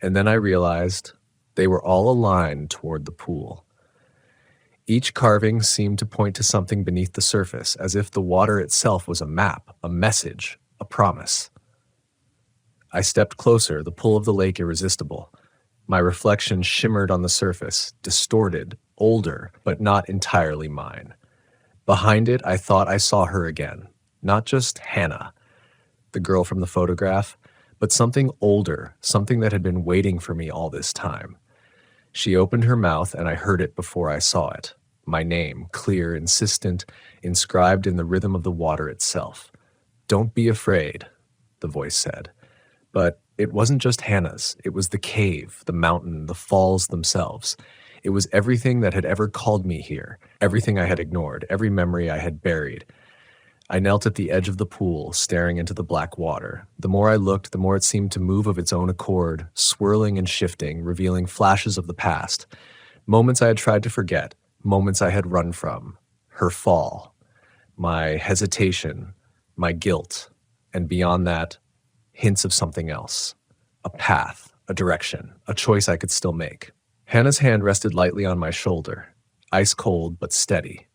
And then I realized they were all aligned toward the pool. Each carving seemed to point to something beneath the surface, as if the water itself was a map, a message, a promise. I stepped closer, the pull of the lake irresistible. My reflection shimmered on the surface, distorted, older, but not entirely mine. Behind it, I thought I saw her again. Not just Hannah, the girl from the photograph, but something older, something that had been waiting for me all this time. She opened her mouth and I heard it before I saw it. My name, clear, insistent, inscribed in the rhythm of the water itself. "Don't be afraid," the voice said. But it wasn't just Hannah's. It was the cave, the mountain, the falls themselves. It was everything that had ever called me here, everything I had ignored, every memory I had buried. I knelt at the edge of the pool, staring into the black water. The more I looked, the more it seemed to move of its own accord, swirling and shifting, revealing flashes of the past. Moments I had tried to forget, moments I had run from. Her fall, my hesitation, my guilt, and beyond that, hints of something else. A path, a direction, a choice I could still make. Hannah's hand rested lightly on my shoulder, ice cold but steady.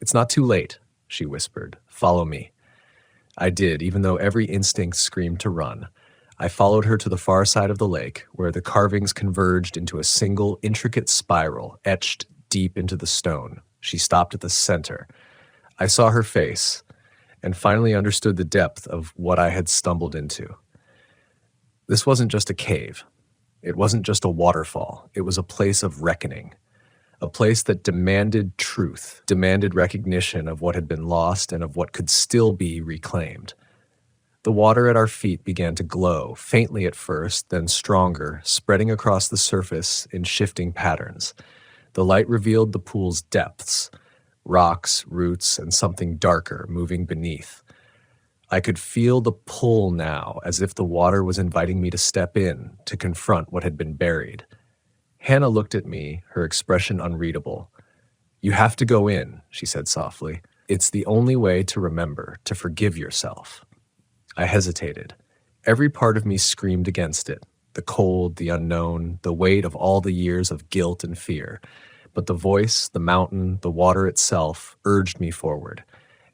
"It's not too late," she whispered. "Follow me." I did, even though every instinct screamed to run. I followed her to the far side of the lake, where the carvings converged into a single, intricate spiral, etched deep into the stone. She stopped at the center. I saw her face, and finally understood the depth of what I had stumbled into. This wasn't just a cave. It wasn't just a waterfall. It was a place of reckoning. A place that demanded truth, demanded recognition of what had been lost and of what could still be reclaimed. The water at our feet began to glow, faintly at first, then stronger, spreading across the surface in shifting patterns. The light revealed the pool's depths, rocks, roots, and something darker moving beneath. I could feel the pull now, as if the water was inviting me to step in, to confront what had been buried. Hannah looked at me, her expression unreadable. "You have to go in," she said softly. "It's the only way to remember, to forgive yourself." I hesitated. Every part of me screamed against it, the cold, the unknown, the weight of all the years of guilt and fear. But the voice, the mountain, the water itself urged me forward.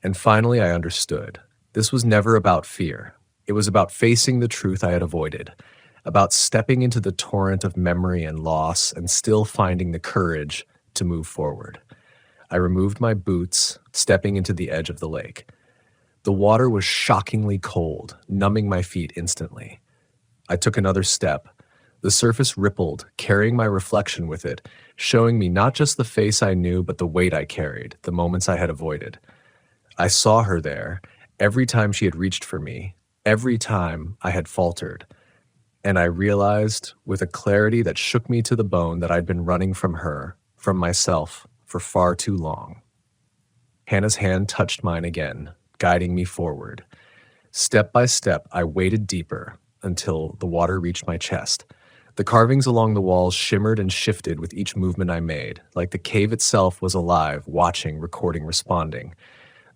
And finally, I understood. This was never about fear. It was about facing the truth I had avoided, about stepping into the torrent of memory and loss and still finding the courage to move forward. I removed my boots, stepping into the edge of the lake. The water was shockingly cold, numbing my feet instantly. I took another step. The surface rippled, carrying my reflection with it, showing me not just the face I knew, but the weight I carried, the moments I had avoided. I saw her there, every time she had reached for me, every time I had faltered. And I realized, with a clarity that shook me to the bone, that I'd been running from her, from myself, for far too long. Hannah's hand touched mine again, guiding me forward. Step by step, I waded deeper until the water reached my chest. The carvings along the walls shimmered and shifted with each movement I made, like the cave itself was alive, watching, recording, responding.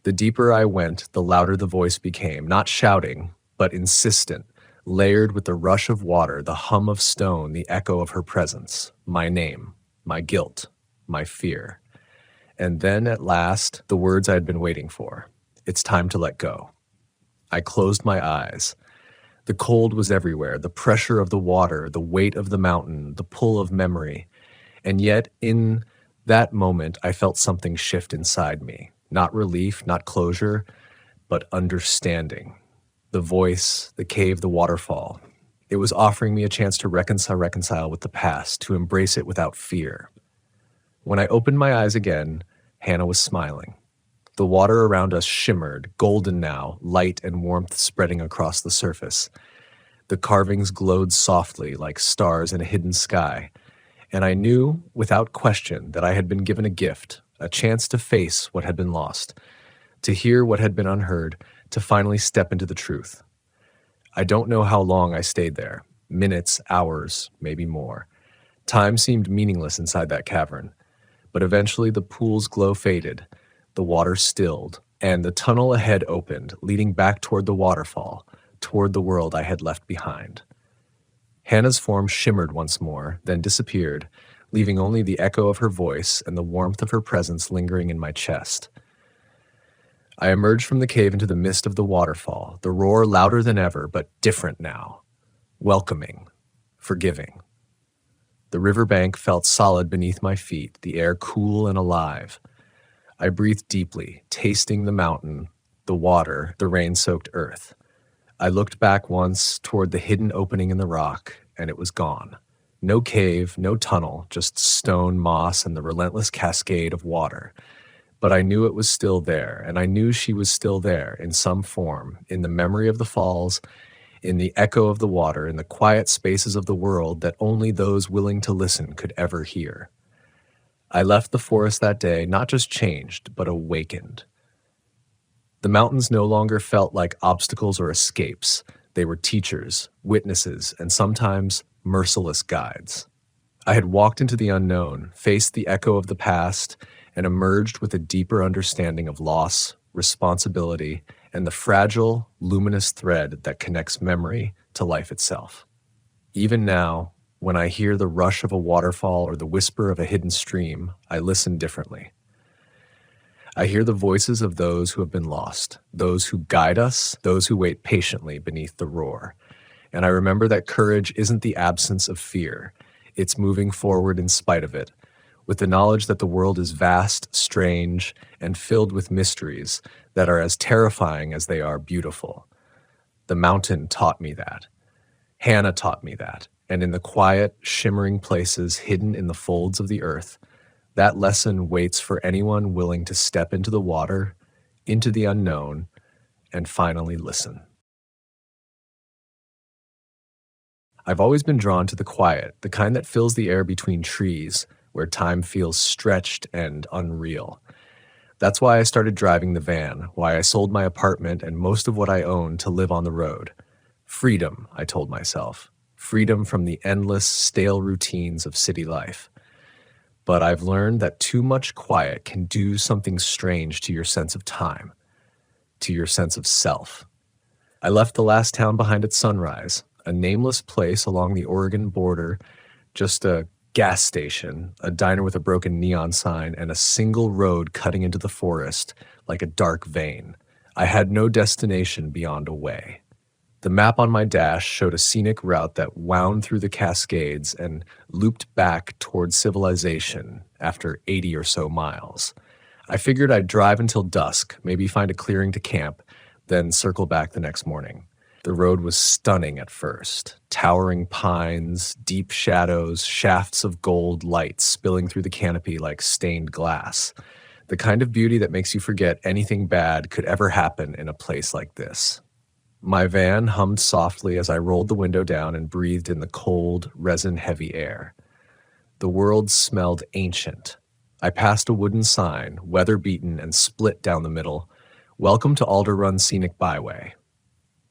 The deeper I went, the louder the voice became, not shouting, but insistent, layered with the rush of water, the hum of stone, the echo of her presence, my name, my guilt, my fear. And then, at last, the words I had been waiting for. It's time to let go. I closed my eyes. The cold was everywhere, the pressure of the water, the weight of the mountain, the pull of memory. And yet, in that moment, I felt something shift inside me. Not relief, not closure, but understanding. The voice, the cave, the waterfall. It was offering me a chance to reconcile with the past, to embrace it without fear. When I opened my eyes again, Hannah was smiling. The water around us shimmered, golden now, light and warmth spreading across the surface. The carvings glowed softly like stars in a hidden sky, and I knew, without question, that I had been given a gift, a chance to face what had been lost, to hear what had been unheard, to finally step into the truth. I don't know how long I stayed there, minutes, hours, maybe more. Time seemed meaningless inside that cavern, but eventually the pool's glow faded, the water stilled, and the tunnel ahead opened, leading back toward the waterfall, toward the world I had left behind. Hannah's form shimmered once more, then disappeared, leaving only the echo of her voice and the warmth of her presence lingering in my chest. I emerged from the cave into the mist of the waterfall, the roar louder than ever, but different now, welcoming, forgiving. The riverbank felt solid beneath my feet, the air cool and alive. I breathed deeply, tasting the mountain, the water, the rain-soaked earth. I looked back once toward the hidden opening in the rock, and it was gone. No cave, no tunnel, just stone, moss, and the relentless cascade of water. But I knew it was still there, and I knew she was still there in some form, in the memory of the falls, in the echo of the water, in the quiet spaces of the world that only those willing to listen could ever hear. I left the forest that day not just changed, but awakened. The mountains no longer felt like obstacles or escapes. They were teachers, witnesses, and sometimes merciless guides. I had walked into the unknown, faced the echo of the past, and emerged with a deeper understanding of loss, responsibility, and the fragile, luminous thread that connects memory to life itself. Even now, when I hear the rush of a waterfall or the whisper of a hidden stream, I listen differently. I hear the voices of those who have been lost, those who guide us, those who wait patiently beneath the roar. And I remember that courage isn't the absence of fear. It's moving forward in spite of it, with the knowledge that the world is vast, strange, and filled with mysteries that are as terrifying as they are beautiful. The mountain taught me that. Hannah taught me that. And in the quiet, shimmering places hidden in the folds of the earth, that lesson waits for anyone willing to step into the water, into the unknown, and finally listen. I've always been drawn to the quiet, the kind that fills the air between trees, where time feels stretched and unreal. That's why I started driving the van, why I sold my apartment and most of what I owned to live on the road. Freedom, I told myself. Freedom from the endless, stale routines of city life. But I've learned that too much quiet can do something strange to your sense of time, to your sense of self. I left the last town behind at sunrise, a nameless place along the Oregon border, just a gas station, a diner with a broken neon sign, and a single road cutting into the forest like a dark vein. I had no destination beyond a way. The map on my dash showed a scenic route that wound through the Cascades and looped back toward civilization after 80 or so miles. I figured I'd drive until dusk, maybe find a clearing to camp, then circle back the next morning. The road was stunning at first. Towering pines, deep shadows, shafts of gold light spilling through the canopy like stained glass. The kind of beauty that makes you forget anything bad could ever happen in a place like this. My van hummed softly as I rolled the window down and breathed in the cold, resin-heavy air. The world smelled ancient. I passed a wooden sign, weather-beaten and split down the middle, "Welcome to Alder Run Scenic Byway."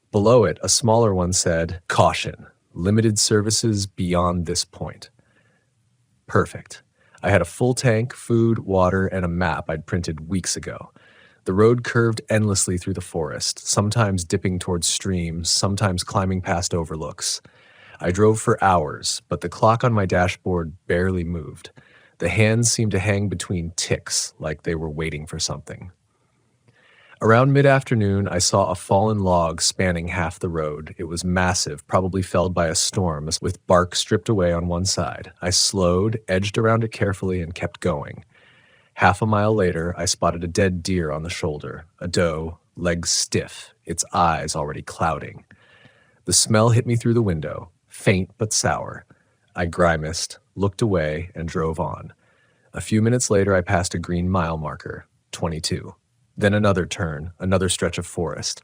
Below it, a smaller one said, "Caution, limited services beyond this point." Perfect. I had a full tank, food, water, and a map I'd printed weeks ago. The road curved endlessly through the forest, sometimes dipping towards streams, sometimes climbing past overlooks. I drove for hours, but the clock on my dashboard barely moved. The hands seemed to hang between ticks, like they were waiting for something. Around mid-afternoon, I saw a fallen log spanning half the road. It was massive, probably felled by a storm, with bark stripped away on one side. I slowed, edged around it carefully, and kept going. Half a mile later, I spotted a dead deer on the shoulder, a doe, legs stiff, its eyes already clouding. The smell hit me through the window, faint but sour. I grimaced, looked away, and drove on. A few minutes later, I passed a green mile marker, 22. Then another turn, another stretch of forest.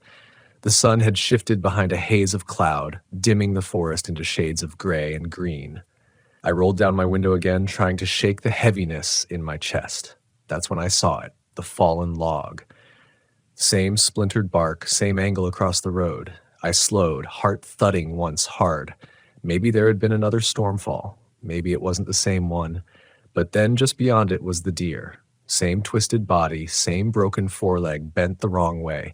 The sun had shifted behind a haze of cloud, dimming the forest into shades of gray and green. I rolled down my window again, trying to shake the heaviness in my chest. That's when I saw it, the fallen log. Same splintered bark, same angle across the road. I slowed, heart thudding once hard. Maybe there had been another stormfall. Maybe it wasn't the same one. But then just beyond it was the deer. Same twisted body, same broken foreleg bent the wrong way,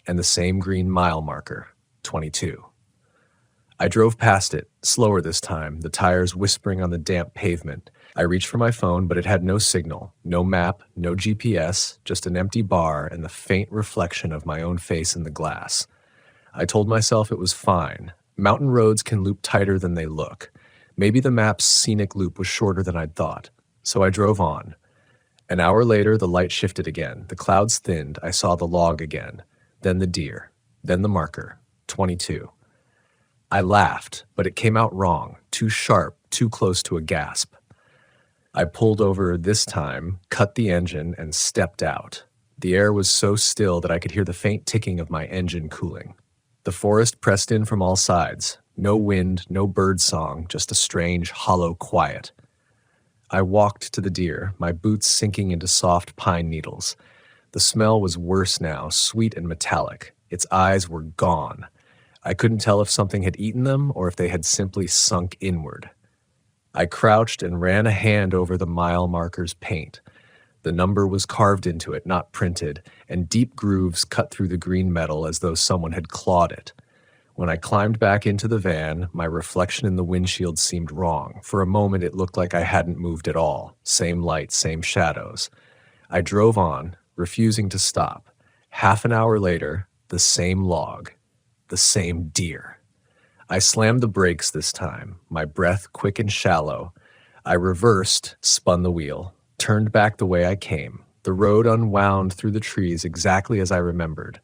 and the same green mile marker, 22. I drove past it, slower this time, the tires whispering on the damp pavement. I reached for my phone, but it had no signal, no map, no GPS, just an empty bar and the faint reflection of my own face in the glass. I told myself it was fine. Mountain roads can loop tighter than they look. Maybe the map's scenic loop was shorter than I'd thought. So I drove on. An hour later, the light shifted again. The clouds thinned. I saw the log again. Then the deer. Then the marker, 22. I laughed, but it came out wrong, too sharp, too close to a gasp. I pulled over this time, cut the engine, and stepped out. The air was so still that I could hear the faint ticking of my engine cooling. The forest pressed in from all sides. No wind, no bird song, just a strange, hollow quiet. I walked to the deer, my boots sinking into soft pine needles. The smell was worse now, sweet and metallic. Its eyes were gone. I couldn't tell if something had eaten them or if they had simply sunk inward. I crouched and ran a hand over the mile marker's paint. The number was carved into it, not printed, and deep grooves cut through the green metal as though someone had clawed it. When I climbed back into the van, my reflection in the windshield seemed wrong. For a moment, it looked like I hadn't moved at all. Same light, same shadows. I drove on, refusing to stop. Half an hour later, the same log, the same deer. I slammed the brakes this time, my breath quick and shallow. I reversed, spun the wheel, turned back the way I came. The road unwound through the trees exactly as I remembered.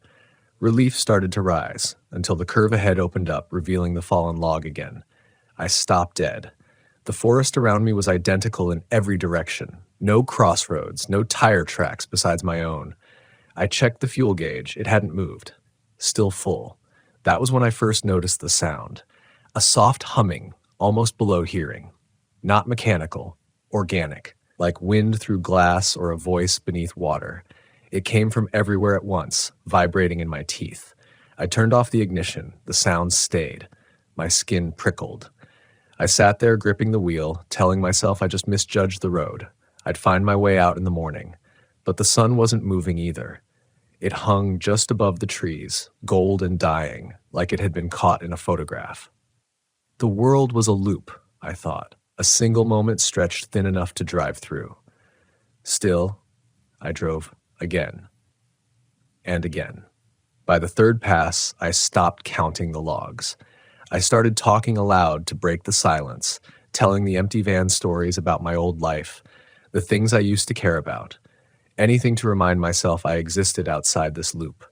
Relief started to rise, until the curve ahead opened up, revealing the fallen log again. I stopped dead. The forest around me was identical in every direction. No crossroads, no tire tracks besides my own. I checked the fuel gauge. It hadn't moved. Still full. That was when I first noticed the sound. A soft humming, almost below hearing. Not mechanical, organic, like wind through glass or a voice beneath water. It came from everywhere at once, vibrating in my teeth. I turned off the ignition. The sound stayed. My skin prickled. I sat there gripping the wheel, telling myself I just misjudged the road. I'd find my way out in the morning. But the sun wasn't moving either. It hung just above the trees, gold and dying, like it had been caught in a photograph. The world was a loop, I thought, A single moment stretched thin enough to drive through. Still, I drove again and again. By the third pass, I stopped counting the logs. I started talking aloud to break the silence, telling the empty van stories about my old life, the things I used to care about, anything to remind myself I existed outside this loop.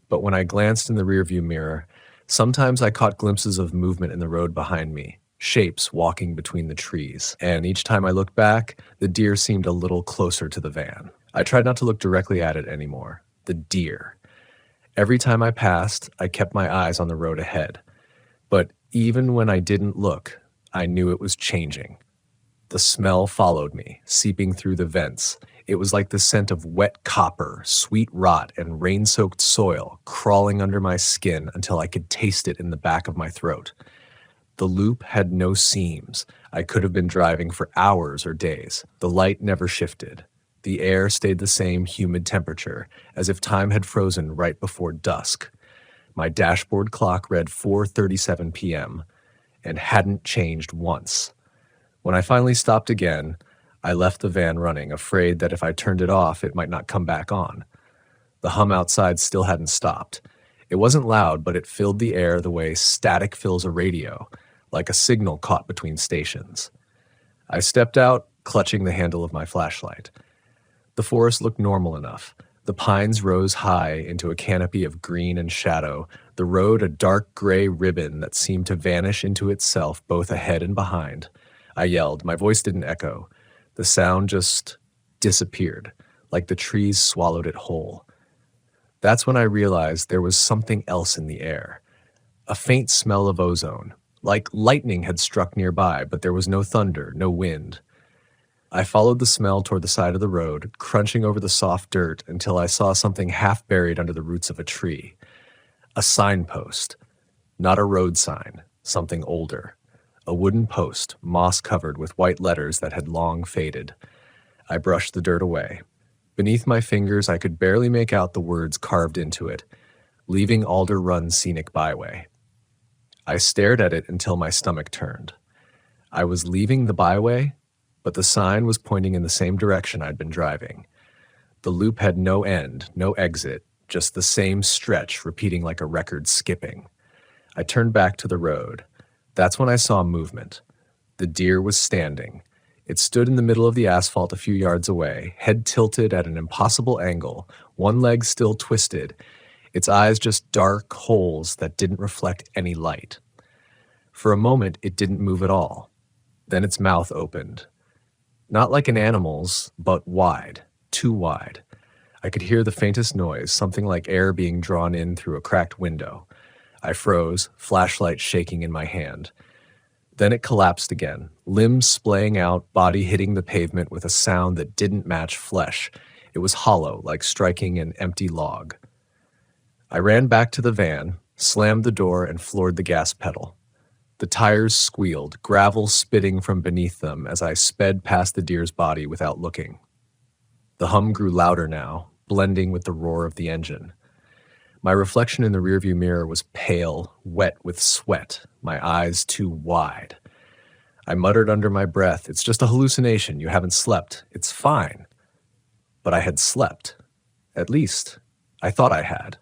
But when I glanced in the rearview mirror, sometimes I caught glimpses of movement in the road behind me, shapes walking between the trees, and each time I looked back, the deer seemed a little closer to the van. I tried not to look directly at it anymore. The deer. Every time I passed, I kept my eyes on the road ahead. But even when I didn't look, I knew it was changing. The smell followed me, seeping through the vents. It was like the scent of wet copper, sweet rot, and rain-soaked soil crawling under my skin until I could taste it in the back of my throat. The loop had no seams. I could have been driving for hours or days. The light never shifted. The air stayed the same humid temperature, as if time had frozen right before dusk. My dashboard clock read 4:37 p.m. and hadn't changed once. When I finally stopped again, I left the van running, afraid that if I turned it off, it might not come back on. The hum outside still hadn't stopped. It wasn't loud, but it filled the air the way static fills a radio, like a signal caught between stations. I stepped out, clutching the handle of my flashlight. The forest looked normal enough. The pines rose high into a canopy of green and shadow, the road a dark gray ribbon that seemed to vanish into itself both ahead and behind. I yelled. My voice didn't echo. The sound just disappeared, like the trees swallowed it whole. That's when I realized there was something else in the air. A faint smell of ozone, like lightning had struck nearby, but there was no thunder, no wind. I followed the smell toward the side of the road, crunching over the soft dirt until I saw something half buried under the roots of a tree. A signpost. Not a road sign, something older. A wooden post, moss-covered with white letters that had long faded. I brushed the dirt away. Beneath my fingers, I could barely make out the words carved into it, leaving Alder Run Scenic Byway. I stared at it until my stomach turned. I was leaving the byway, but the sign was pointing in the same direction I'd been driving. The loop had no end, no exit, just the same stretch repeating like a record skipping. I turned back to the road. That's when I saw movement. The deer was standing. It stood in the middle of the asphalt a few yards away, head tilted at an impossible angle, one leg still twisted, its eyes just dark holes that didn't reflect any light. For a moment, it didn't move at all. Then its mouth opened. Not like an animal's, but wide, too wide. I could hear the faintest noise, something like air being drawn in through a cracked window. I froze, flashlight shaking in my hand. Then it collapsed again, limbs splaying out, body hitting the pavement with a sound that didn't match flesh. It was hollow, like striking an empty log. I ran back to the van, slammed the door, and floored the gas pedal. The tires squealed, gravel spitting from beneath them as I sped past the deer's body without looking. The hum grew louder now, blending with the roar of the engine. My reflection in the rearview mirror was pale, wet with sweat, my eyes too wide. I muttered under my breath, "It's just a hallucination. You haven't slept. It's fine." But I had slept. At least, I thought I had.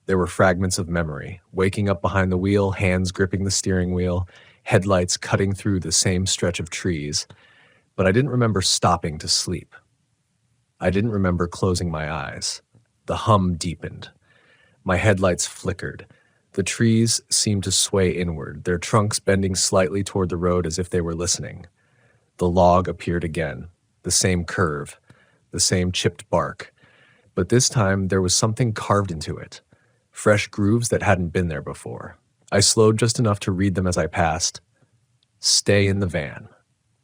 There were fragments of memory, waking up behind the wheel, hands gripping the steering wheel, headlights cutting through the same stretch of trees. But I didn't remember stopping to sleep. I didn't remember closing my eyes. The hum deepened. My headlights flickered. The trees seemed to sway inward, their trunks bending slightly toward the road as if they were listening. The log appeared again, the same curve, the same chipped bark. But this time there was something carved into it. Fresh grooves that hadn't been there before. I slowed just enough to read them as I passed. "Stay in the van."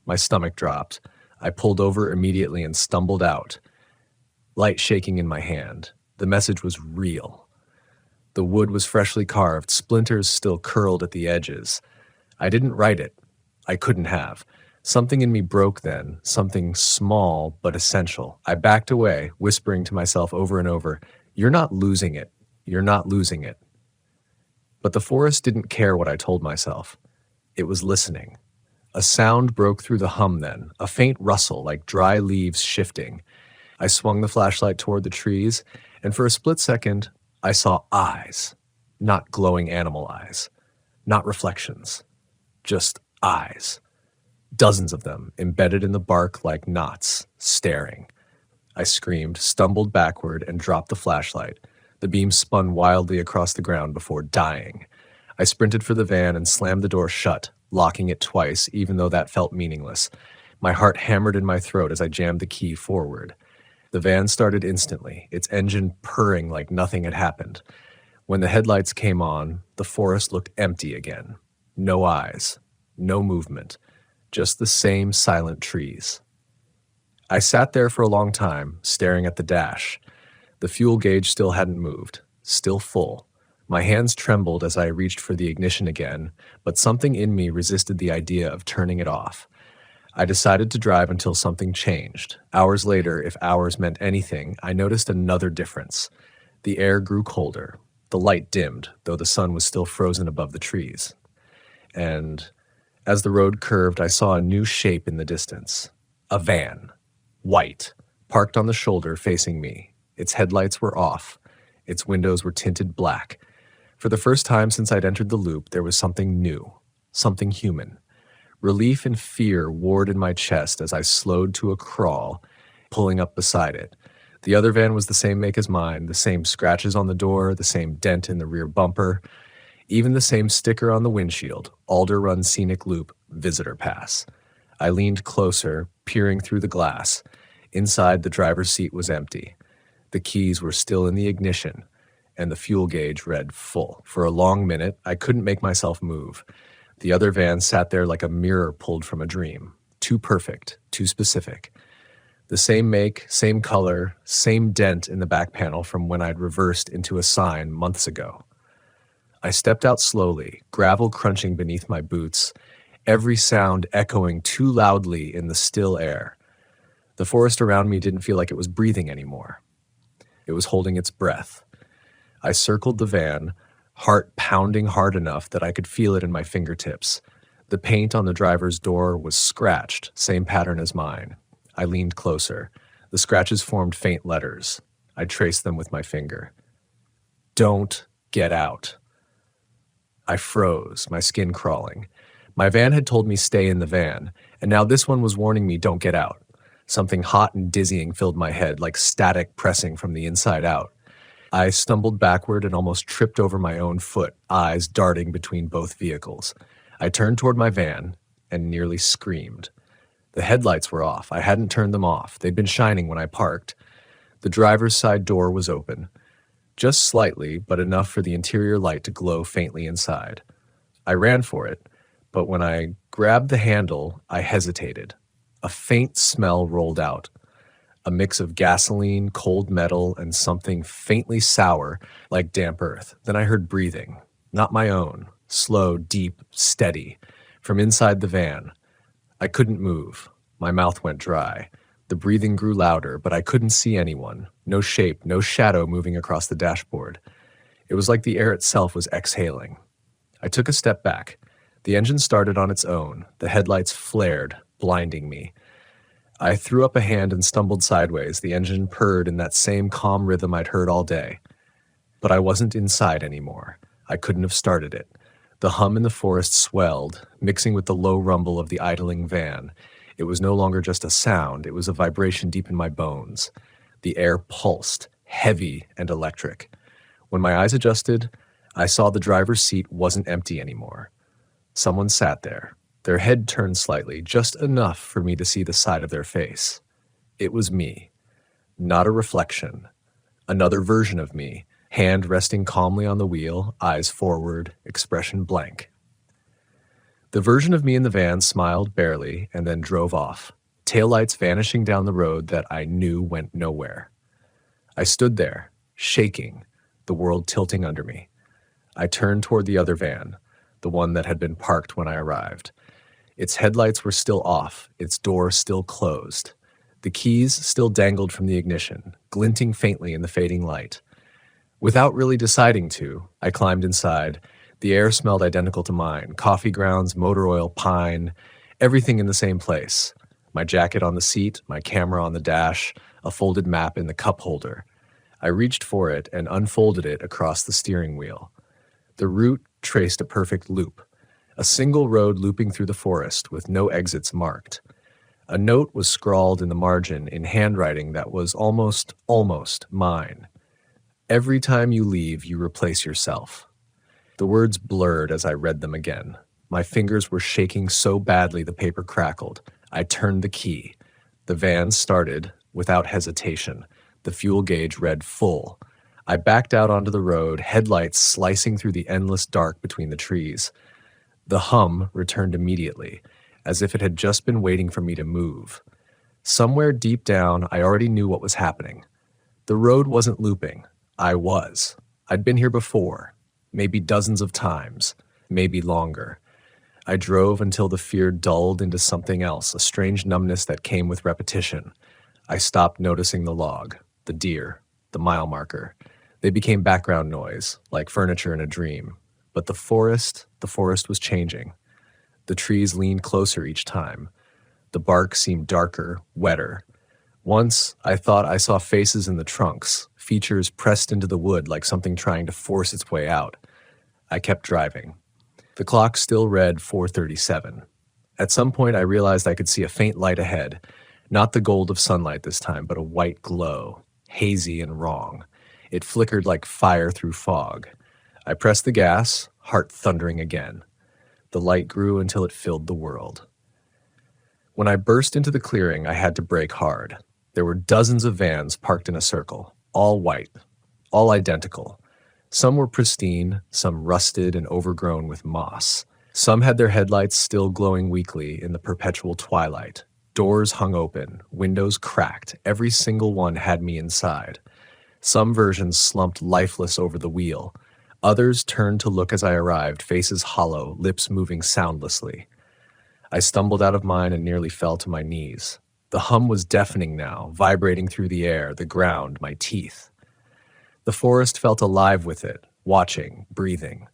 My stomach dropped. I pulled over immediately and stumbled out. Light shaking in my hand. The message was real. The wood was freshly carved, splinters still curled at the edges. I didn't write it. I couldn't have. Something in me broke then, something small but essential. I backed away, whispering to myself over and over, "You're not losing it. You're not losing it." But the forest didn't care what I told myself. It was listening. A sound broke through the hum then, a faint rustle like dry leaves shifting. I swung the flashlight toward the trees, and for a split second, I saw eyes. Not glowing animal eyes. Not reflections. Just eyes. Dozens of them, embedded in the bark like knots, staring. I screamed, stumbled backward, and dropped the flashlight. The beam spun wildly across the ground before dying. I sprinted for the van and slammed the door shut, locking it twice, even though that felt meaningless. My heart hammered in my throat as I jammed the key forward. The van started instantly, its engine purring like nothing had happened. When the headlights came on, the forest looked empty again. No eyes, no movement, just the same silent trees. I sat there for a long time, staring at the dash. The fuel gauge still hadn't moved, still full. My hands trembled as I reached for the ignition again, but something in me resisted the idea of turning it off. I decided to drive until something changed. Hours later, if hours meant anything, I noticed another difference. The air grew colder. The light dimmed, though the sun was still frozen above the trees. And as the road curved, I saw a new shape in the distance. A van. White. Parked on the shoulder facing me. Its headlights were off. Its windows were tinted black. For the first time since I'd entered the loop, there was something new. Something human. Relief and fear warred in my chest as I slowed to a crawl, pulling up beside it. The other van was the same make as mine, the same scratches on the door, the same dent in the rear bumper, even the same sticker on the windshield, Alder Run Scenic Loop, Visitor Pass. I leaned closer, peering through the glass. Inside, the driver's seat was empty. The keys were still in the ignition, and the fuel gauge read full. For a long minute, I couldn't make myself move. The other van sat there like a mirror pulled from a dream. Too perfect, too specific. The same make, same color, same dent in the back panel from when I'd reversed into a sign months ago. I stepped out slowly, gravel crunching beneath my boots, every sound echoing too loudly in the still air. The forest around me didn't feel like it was breathing anymore. It was holding its breath. I circled the van, heart pounding hard enough that I could feel it in my fingertips. The paint on the driver's door was scratched, same pattern as mine. I leaned closer. The scratches formed faint letters. I traced them with my finger. Don't get out. I froze, my skin crawling. My van had told me stay in the van, and now this one was warning me don't get out. Something hot and dizzying filled my head, like static pressing from the inside out. I stumbled backward and almost tripped over my own foot, eyes darting between both vehicles. I turned toward my van and nearly screamed. The headlights were off. I hadn't turned them off. They'd been shining when I parked. The driver's side door was open. Just slightly, but enough for the interior light to glow faintly inside. I ran for it, but when I grabbed the handle, I hesitated. A faint smell rolled out. A mix of gasoline, cold metal, and something faintly sour, like damp earth. Then I heard breathing. Not my own. Slow, deep, steady. From inside the van. I couldn't move. My mouth went dry. The breathing grew louder, but I couldn't see anyone. No shape, no shadow moving across the dashboard. It was like the air itself was exhaling. I took a step back. The engine started on its own. The headlights flared, blinding me. I threw up a hand and stumbled sideways. The engine purred in that same calm rhythm I'd heard all day. But I wasn't inside anymore. I couldn't have started it. The hum in the forest swelled, mixing with the low rumble of the idling van. It was no longer just a sound. It was a vibration deep in my bones. The air pulsed, heavy and electric. When my eyes adjusted, I saw the driver's seat wasn't empty anymore. Someone sat there. Their head turned slightly, just enough for me to see the side of their face. It was me. Not a reflection. Another version of me, hand resting calmly on the wheel, eyes forward, expression blank. The version of me in the van smiled barely and then drove off, taillights vanishing down the road that I knew went nowhere. I stood there, shaking, the world tilting under me. I turned toward the other van, the one that had been parked when I arrived. Its headlights were still off, its door still closed. The keys still dangled from the ignition, glinting faintly in the fading light. Without really deciding to, I climbed inside. The air smelled identical to mine, coffee grounds, motor oil, pine, Everything in the same place. My jacket on the seat, my camera on the dash, a folded map in the cup holder. I reached for it and unfolded it across the steering wheel. The route traced a perfect loop, a single road looping through the forest with no exits marked. A note was scrawled in the margin in handwriting that was almost mine. Every time you leave, you replace yourself. The words blurred as I read them again. My fingers were shaking so badly the paper crackled. I turned the key. The van started without hesitation. The fuel gauge read full. I backed out onto the road, headlights slicing through the endless dark between the trees. The hum returned immediately, as if it had just been waiting for me to move. Somewhere deep down, I already knew what was happening. The road wasn't looping. I was. I'd been here before, maybe dozens of times, maybe longer. I drove until the fear dulled into something else, a strange numbness that came with repetition. I stopped noticing the log, the deer, the mile marker. They became background noise, like furniture in a dream. But the forest was changing. The trees leaned closer each time. The bark seemed darker, wetter. Once, I thought I saw faces in the trunks, features pressed into the wood like something trying to force its way out. I kept driving. The clock still read 4:37. At some point, I realized I could see a faint light ahead, not the gold of sunlight this time, but a white glow, hazy and wrong. It flickered like fire through fog. I pressed the gas, heart thundering again. The light grew until it filled the world. When I burst into the clearing, I had to brake hard. There were dozens of vans parked in a circle, all white, all identical. Some were pristine, some rusted and overgrown with moss. Some had their headlights still glowing weakly in the perpetual twilight. Doors hung open, windows cracked, every single one had me inside. Some versions slumped lifeless over the wheel. Others turned to look as I arrived, faces hollow, lips moving soundlessly. I stumbled out of mine and nearly fell to my knees. The hum was deafening now, vibrating through the air, the ground, my teeth. The forest felt alive with it, watching, breathing.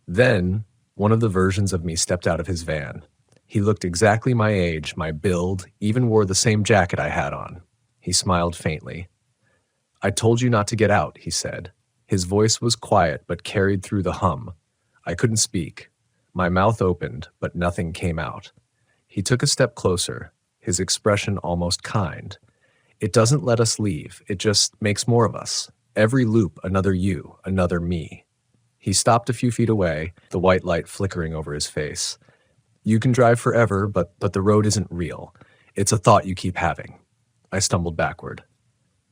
Then, one of the versions of me stepped out of his van. He looked exactly my age, my build, even wore the same jacket I had on. He smiled faintly. "I told you not to get out," he said. His voice was quiet but carried through the hum. I couldn't speak. My mouth opened, but nothing came out. He took a step closer, his expression almost kind. "It doesn't let us leave, it just makes more of us. Every loop, another you, another me." He stopped a few feet away, the white light flickering over his face. "You can drive forever, but the road isn't real. It's a thought you keep having." I stumbled backward.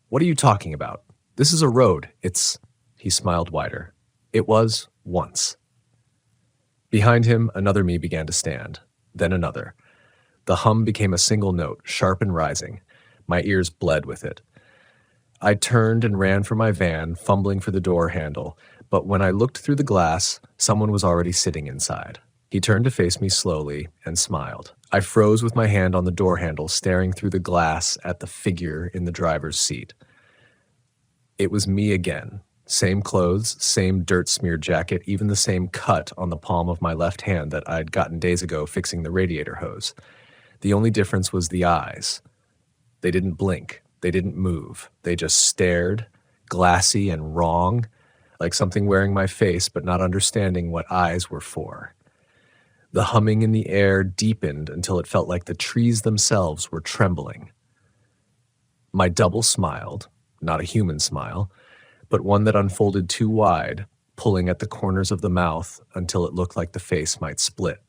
"What are you talking about? This is a road. It's..." He smiled wider. "It was once." Behind him, another me began to stand, then another. The hum became a single note, sharp and rising. My ears bled with it. I turned and ran for my van, fumbling for the door handle, but when I looked through the glass, someone was already sitting inside. He turned to face me slowly and smiled. I froze with my hand on the door handle, staring through the glass at the figure in the driver's seat. It was me again. Same clothes, same dirt-smeared jacket, even the same cut on the palm of my left hand that I'd gotten days ago fixing the radiator hose. The only difference was the eyes. They didn't blink. They didn't move. They just stared, glassy and wrong, like something wearing my face but not understanding what eyes were for. The humming in the air deepened until it felt like the trees themselves were trembling. My double smiled, not a human smile, but one that unfolded too wide, pulling at the corners of the mouth until it looked like the face might split.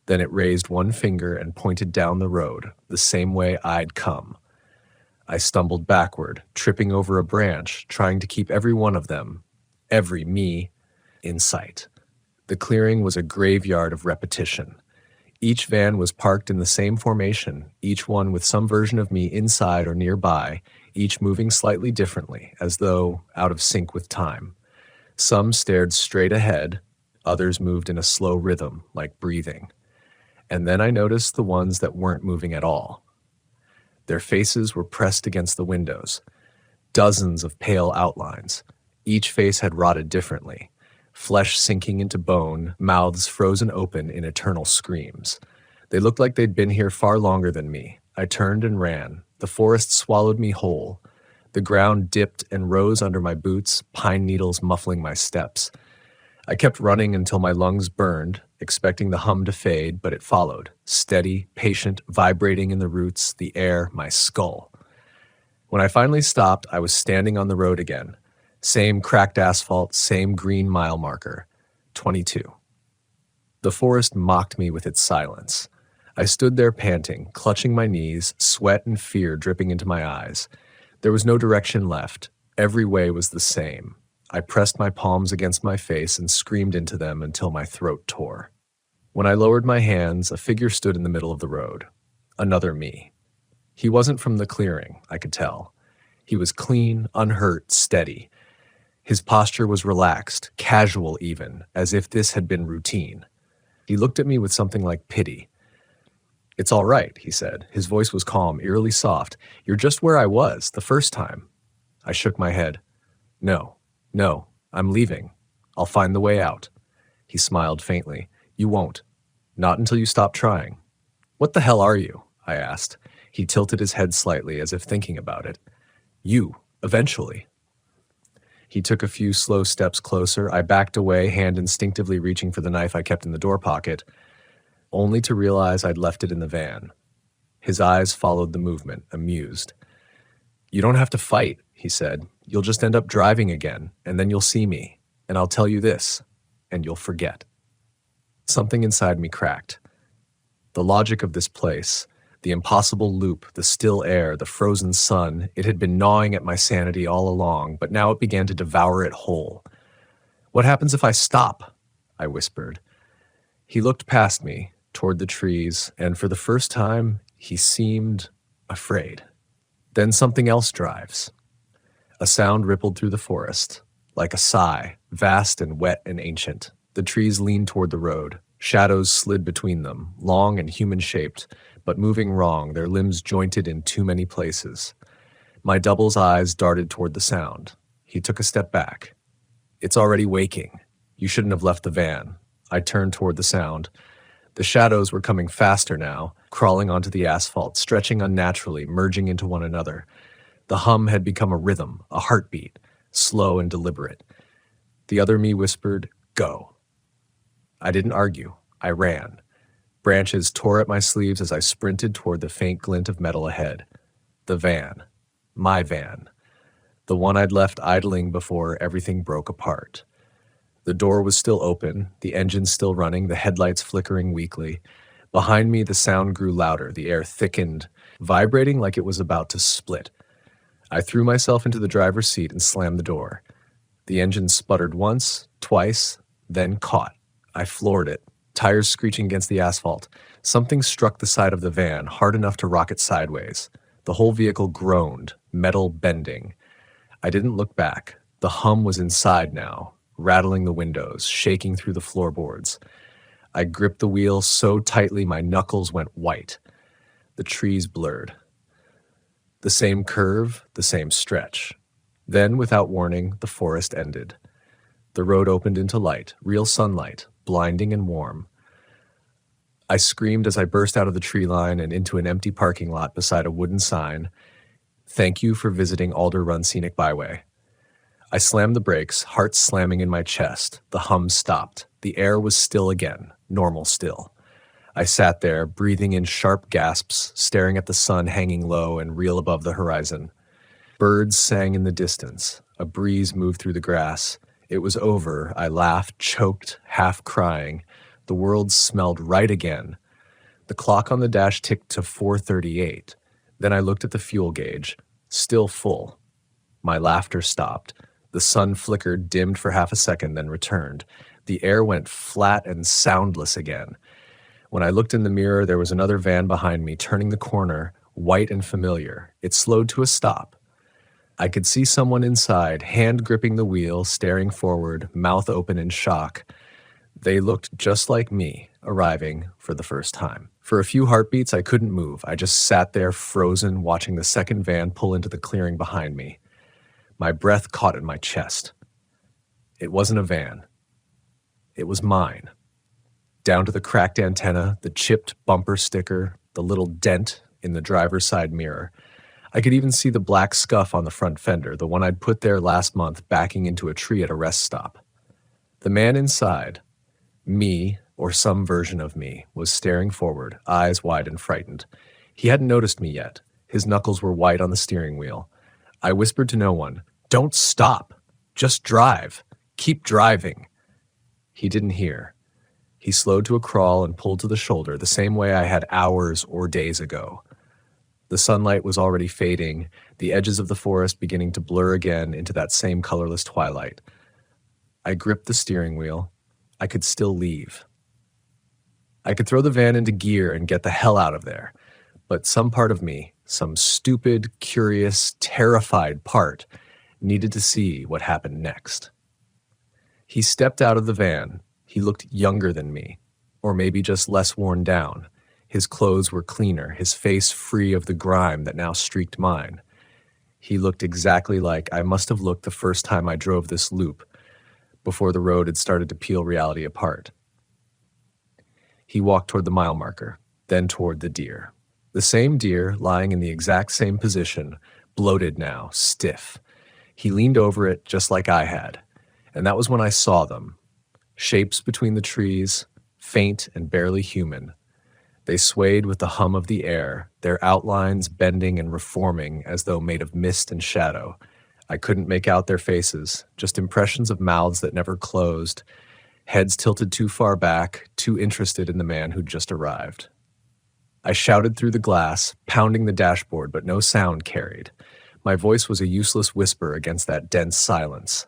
Then it raised one finger and pointed down the road, the same way I'd come. I stumbled backward, tripping over a branch, trying to keep every one of them, every me, in sight. The clearing was a graveyard of repetition. Each van was parked in the same formation, each one with some version of me inside or nearby, each moving slightly differently, as though out of sync with time. Some stared straight ahead, others moved in a slow rhythm, like breathing. And then I noticed the ones that weren't moving at all. Their faces were pressed against the windows. Dozens of pale outlines. Each face had rotted differently. Flesh sinking into bone, mouths frozen open in eternal screams. They looked like they'd been here far longer than me. I turned and ran. The forest swallowed me whole. The ground dipped and rose under my boots, pine needles muffling my steps. I kept running until my lungs burned, expecting the hum to fade, but it followed, steady, patient, vibrating in the roots, the air, my skull. When I finally stopped, I was standing on the road again. Same cracked asphalt, same green mile marker. 22. The forest mocked me with its silence. I stood there panting, clutching my knees, sweat and fear dripping into my eyes. There was no direction left. Every way was the same. I pressed my palms against my face and screamed into them until my throat tore. When I lowered my hands, a figure stood in the middle of the road. Another me. He wasn't from the clearing, I could tell. He was clean, unhurt, steady. His posture was relaxed, casual even, as if this had been routine. He looked at me with something like pity. "It's all right," he said. His voice was calm, eerily soft. "You're just where I was, the first time." I shook my head. No, I'm leaving. I'll find the way out." He smiled faintly. "You won't. Not until you stop trying." "What the hell are you?" I asked. He tilted his head slightly, as if thinking about it. "You, eventually." He took a few slow steps closer. I backed away, hand instinctively reaching for the knife I kept in the door pocket, only to realize I'd left it in the van. His eyes followed the movement, amused. "You don't have to fight," he said. "You'll just end up driving again, and then you'll see me, and I'll tell you this, and you'll forget." Something inside me cracked. The logic of this place, the impossible loop, the still air, the frozen sun, it had been gnawing at my sanity all along, but now it began to devour it whole. "What happens if I stop?" I whispered. He looked past me, toward the trees, and for the first time, he seemed afraid. Then something else drives. A sound rippled through the forest, like a sigh, vast and wet and ancient. The trees leaned toward the road. Shadows slid between them, long and human-shaped, but moving wrong, their limbs jointed in too many places. My double's eyes darted toward the sound. He took a step back. "It's already waking. You shouldn't have left the van." I turned toward the sound. The shadows were coming faster now, crawling onto the asphalt, stretching unnaturally, merging into one another. The hum had become a rhythm, a heartbeat, slow and deliberate. The other me whispered, "Go." I didn't argue. I ran. Branches tore at my sleeves as I sprinted toward the faint glint of metal ahead. The van. My van. The one I'd left idling before everything broke apart. The door was still open, the engine still running, the headlights flickering weakly. Behind me, the sound grew louder, the air thickened, vibrating like it was about to split. I threw myself into the driver's seat and slammed the door. The engine sputtered once, twice, then caught. I floored it, tires screeching against the asphalt. Something struck the side of the van, hard enough to rock it sideways. The whole vehicle groaned, metal bending. I didn't look back. The hum was inside now, rattling the windows, shaking through the floorboards. I gripped the wheel so tightly my knuckles went white. The trees blurred. The same curve, the same stretch. Then, without warning, the forest ended. The road opened into light, real sunlight, blinding and warm. I screamed as I burst out of the tree line and into an empty parking lot beside a wooden sign, "Thank you for visiting Alder Run Scenic Byway." I slammed the brakes, heart slamming in my chest. The hum stopped. The air was still again, normal still. I sat there, breathing in sharp gasps, staring at the sun hanging low and real above the horizon. Birds sang in the distance. A breeze moved through the grass. It was over. I laughed, choked, half crying. The world smelled right again. The clock on the dash ticked to 4:38. Then I looked at the fuel gauge. Still full. My laughter stopped. The sun flickered, dimmed for half a second, then returned. The air went flat and soundless again. When I looked in the mirror, there was another van behind me, turning the corner, white and familiar. It slowed to a stop. I could see someone inside, hand gripping the wheel, staring forward, mouth open in shock. They looked just like me, arriving for the first time. For a few heartbeats, I couldn't move. I just sat there, frozen, watching the second van pull into the clearing behind me. My breath caught in my chest. It wasn't a van. It was mine. down to the cracked antenna, the chipped bumper sticker, the little dent in the driver's side mirror. I could even see the black scuff on the front fender, the one I'd put there last month backing into a tree at a rest stop. The man inside, me, or some version of me, was staring forward, eyes wide and frightened. He hadn't noticed me yet. His knuckles were white on the steering wheel. I whispered to no one, "Don't stop. Just drive. Keep driving." He didn't hear. He slowed to a crawl and pulled to the shoulder, the same way I had hours or days ago. The sunlight was already fading, the edges of the forest beginning to blur again into that same colorless twilight. I gripped the steering wheel. I could still leave. I could throw the van into gear and get the hell out of there. But some part of me, some stupid, curious, terrified part, needed to see what happened next. He stepped out of the van. He looked younger than me, or maybe just less worn down. His clothes were cleaner, his face free of the grime that now streaked mine. He looked exactly like I must have looked the first time I drove this loop, before the road had started to peel reality apart. He walked toward the mile marker, then toward the deer. The same deer lying in the exact same position, bloated now, stiff. He leaned over it just like I had, and that was when I saw them. Shapes between the trees, faint and barely human. They swayed with the hum of the air, their outlines bending and reforming as though made of mist and shadow. I couldn't make out their faces, just impressions of mouths that never closed, heads tilted too far back, too interested in the man who'd just arrived. I shouted through the glass, pounding the dashboard, but no sound carried. My voice was a useless whisper against that dense silence.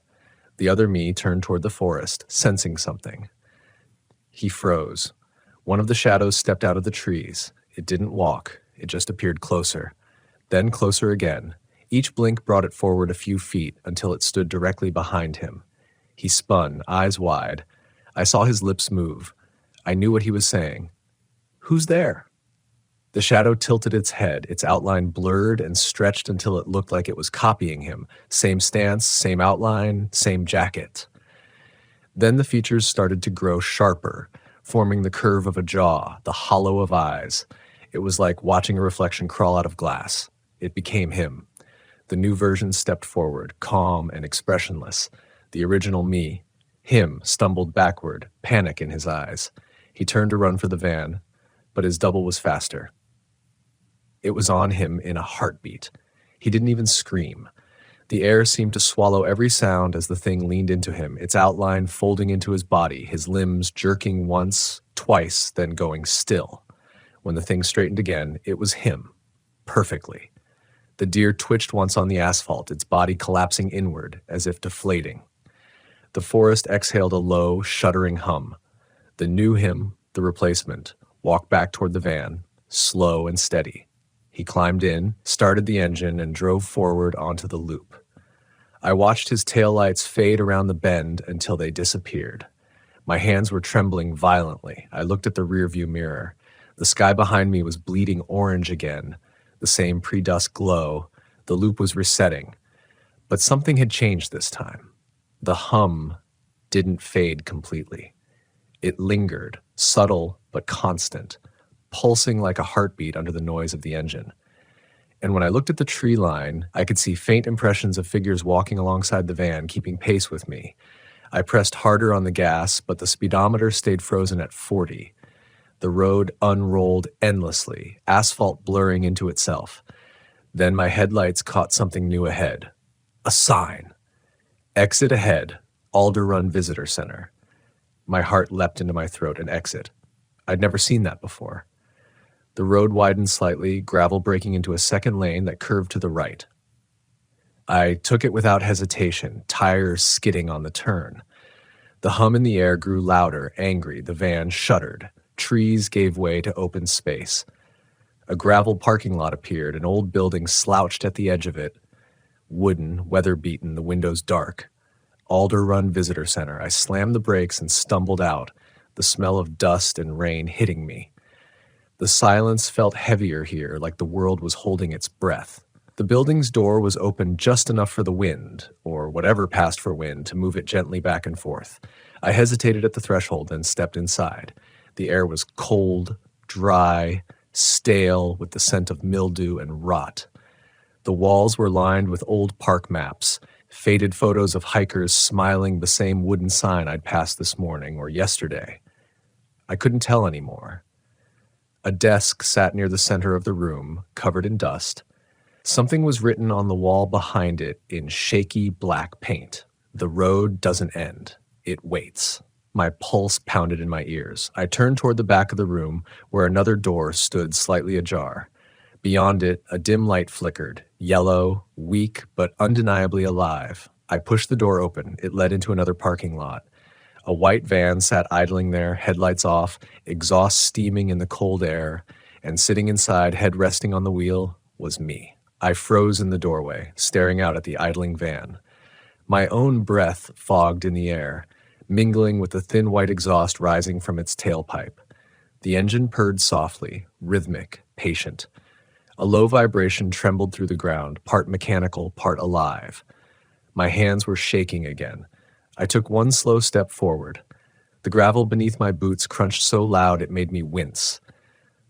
The other me turned toward the forest, sensing something. He froze. One of the shadows stepped out of the trees. It didn't walk. It just appeared closer. Then closer again. Each blink brought it forward a few feet until it stood directly behind him. He spun, eyes wide. I saw his lips move. I knew what he was saying. "Who's there?" The shadow tilted its head, its outline blurred and stretched until it looked like it was copying him. Same stance, same outline, same jacket. Then the features started to grow sharper, forming the curve of a jaw, the hollow of eyes. It was like watching a reflection crawl out of glass. It became him. The new version stepped forward, calm and expressionless. The original me, him, stumbled backward, panic in his eyes. He turned to run for the van, but his double was faster. It was on him in a heartbeat. He didn't even scream. The air seemed to swallow every sound as the thing leaned into him, its outline folding into his body, his limbs jerking once, twice, then going still. When the thing straightened again, it was him, perfectly. The deer twitched once on the asphalt, its body collapsing inward, as if deflating. The forest exhaled a low, shuddering hum. The new him, the replacement, walked back toward the van, slow and steady. He climbed in, started the engine, and drove forward onto the loop. I watched his taillights fade around the bend until they disappeared. My hands were trembling violently. I looked at the rearview mirror. The sky behind me was bleeding orange again, the same pre-dusk glow. The loop was resetting. But something had changed this time. The hum didn't fade completely. It lingered, subtle but constant, pulsing like a heartbeat under the noise of the engine. And when I looked at the tree line, I could see faint impressions of figures walking alongside the van, keeping pace with me. I pressed harder on the gas, but the speedometer stayed frozen at 40. The road unrolled endlessly, asphalt blurring into itself. Then my headlights caught something new ahead. A sign. Exit ahead, Alder Run Visitor Center. My heart leapt into my throat. An exit. I'd never seen that before. The road widened slightly, gravel breaking into a second lane that curved to the right. I took it without hesitation, tires skidding on the turn. The hum in the air grew louder, angry. The van shuddered. Trees gave way to open space. A gravel parking lot appeared, an old building slouched at the edge of it. Wooden, weather-beaten, the windows dark. Alder Run Visitor Center. I slammed the brakes and stumbled out, the smell of dust and rain hitting me. The silence felt heavier here, like the world was holding its breath. The building's door was open just enough for the wind, or whatever passed for wind, to move it gently back and forth. I hesitated at the threshold, then stepped inside. The air was cold, dry, stale with the scent of mildew and rot. The walls were lined with old park maps, faded photos of hikers smiling the same wooden sign I'd passed this morning or yesterday. I couldn't tell anymore. A desk sat near the center of the room, covered in dust. Something was written on the wall behind it in shaky black paint. The road doesn't end. It waits. My pulse pounded in my ears. I turned toward the back of the room, where another door stood slightly ajar. Beyond it, a dim light flickered, yellow, weak, but undeniably alive. I pushed the door open. It led into another parking lot. A white van sat idling there, headlights off, exhaust steaming in the cold air, and sitting inside, head resting on the wheel, was me. I froze in the doorway, staring out at the idling van. My own breath fogged in the air, mingling with the thin white exhaust rising from its tailpipe. The engine purred softly, rhythmic, patient. A low vibration trembled through the ground, part mechanical, part alive. My hands were shaking again. I took one slow step forward. The gravel beneath my boots crunched so loud it made me wince.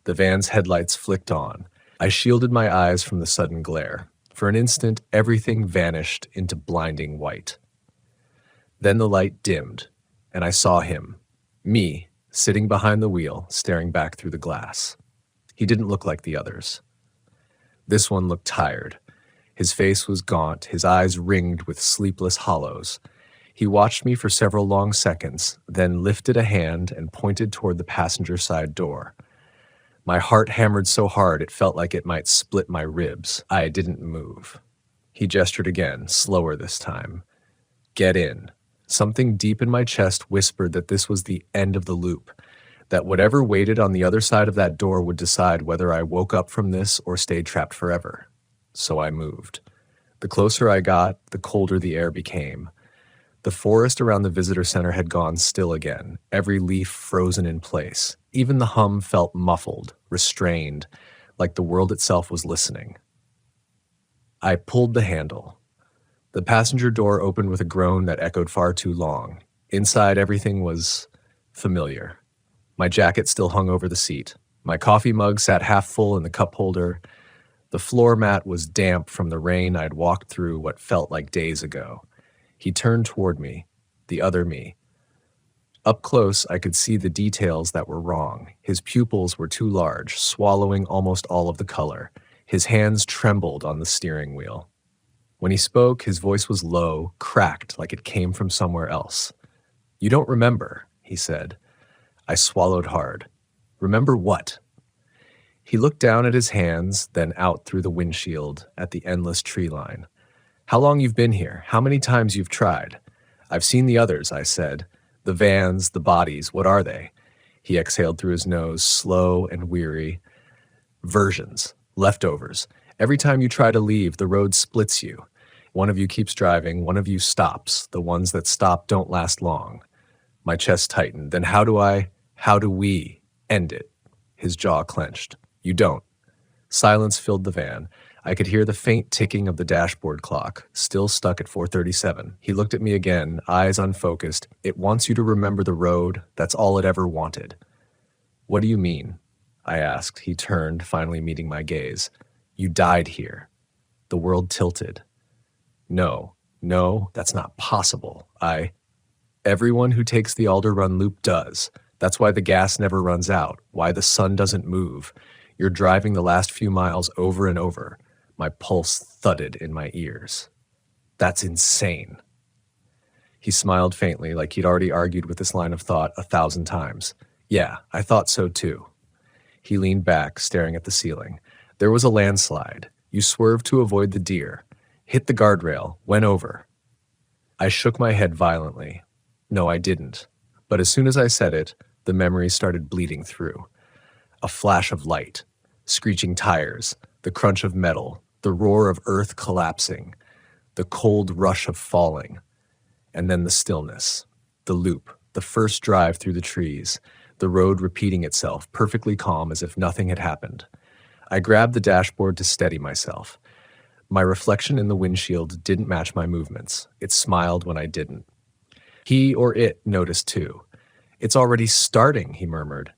The van's headlights flicked on. I shielded my eyes from the sudden glare. For an instant, everything vanished into blinding white. Then the light dimmed, and I saw him, me, sitting behind the wheel, staring back through the glass. He didn't look like the others. This one looked tired. His face was gaunt, his eyes ringed with sleepless hollows. He watched me for several long seconds, then lifted a hand and pointed toward the passenger side door. My heart hammered so hard it felt like it might split my ribs. I didn't move. He gestured again, slower this time. Get in. Something deep in my chest whispered that this was the end of the loop, that whatever waited on the other side of that door would decide whether I woke up from this or stayed trapped forever. So I moved. The closer I got, the colder the air became. The forest around the visitor center had gone still again, every leaf frozen in place. Even the hum felt muffled, restrained, like the world itself was listening. I pulled the handle. The passenger door opened with a groan that echoed far too long. Inside, everything was familiar. My jacket still hung over the seat. My coffee mug sat half full in the cup holder. The floor mat was damp from the rain I'd walked through what felt like days ago. He turned toward me, the other me. Up close, I could see the details that were wrong. His pupils were too large, swallowing almost all of the color. His hands trembled on the steering wheel. When he spoke, his voice was low, cracked like it came from somewhere else. You don't remember, he said. I swallowed hard. Remember what? He looked down at his hands, then out through the windshield at the endless tree line. How long you've been here? How many times you've tried? I've seen the others, I said. The vans, the bodies, what are they? He exhaled through his nose, slow and weary. Versions, leftovers. Every time you try to leave, the road splits you. One of you keeps driving, one of you stops. The ones that stop don't last long. My chest tightened. Then how do we end it? His jaw clenched. You don't. Silence filled the van. I could hear the faint ticking of the dashboard clock, still stuck at 4:37. He looked at me again, eyes unfocused. It wants you to remember the road. That's all it ever wanted. What do you mean? I asked. He turned, finally meeting my gaze. You died here. The world tilted. No, that's not possible. Everyone who takes the Alder Run loop does. That's why the gas never runs out, why the sun doesn't move. You're driving the last few miles over and over. My pulse thudded in my ears. That's insane. He smiled faintly, like he'd already argued with this line of thought 1,000 times. Yeah, I thought so too. He leaned back, staring at the ceiling. There was a landslide. You swerved to avoid the deer. Hit the guardrail, went over. I shook my head violently. No, I didn't. But as soon as I said it, the memories started bleeding through. A flash of light, screeching tires, the crunch of metal, the roar of earth collapsing, the cold rush of falling, and then the stillness, the loop, the first drive through the trees, the road repeating itself, perfectly calm as if nothing had happened. I grabbed the dashboard to steady myself. My reflection in the windshield didn't match my movements. It smiled when I didn't. He or it noticed too. It's already starting, he murmured.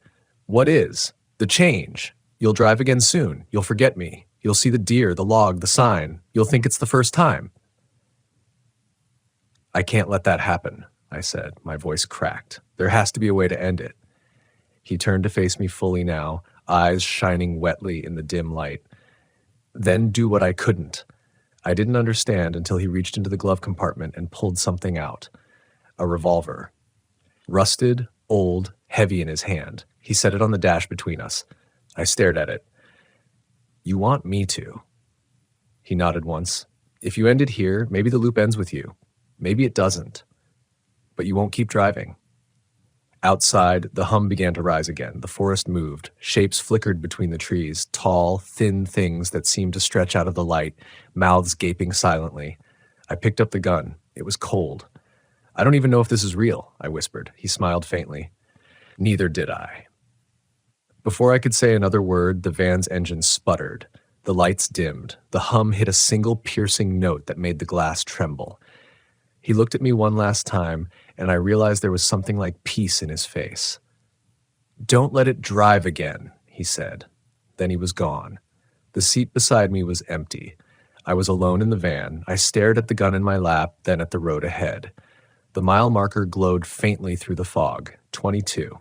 What is? The change. You'll drive again soon. You'll forget me. You'll see the deer, the log, the sign. You'll think it's the first time. I can't let that happen, I said, my voice cracked. There has to be a way to end it. He turned to face me fully now, eyes shining wetly in the dim light. Then do what I couldn't. I didn't understand until he reached into the glove compartment and pulled something out. A revolver. Rusted, old, heavy in his hand. He set it on the dash between us. I stared at it. You want me to? He nodded once. If you end it here, maybe the loop ends with you. Maybe it doesn't. But you won't keep driving. Outside, the hum began to rise again. The forest moved. Shapes flickered between the trees, tall, thin things that seemed to stretch out of the light, mouths gaping silently. I picked up the gun. It was cold. I don't even know if this is real, I whispered. He smiled faintly. Neither did I. Before I could say another word, the van's engine sputtered. The lights dimmed. The hum hit a single piercing note that made the glass tremble. He looked at me one last time, and I realized there was something like peace in his face. Don't let it drive again, he said. Then he was gone. The seat beside me was empty. I was alone in the van. I stared at the gun in my lap, then at the road ahead. The mile marker glowed faintly through the fog. 22.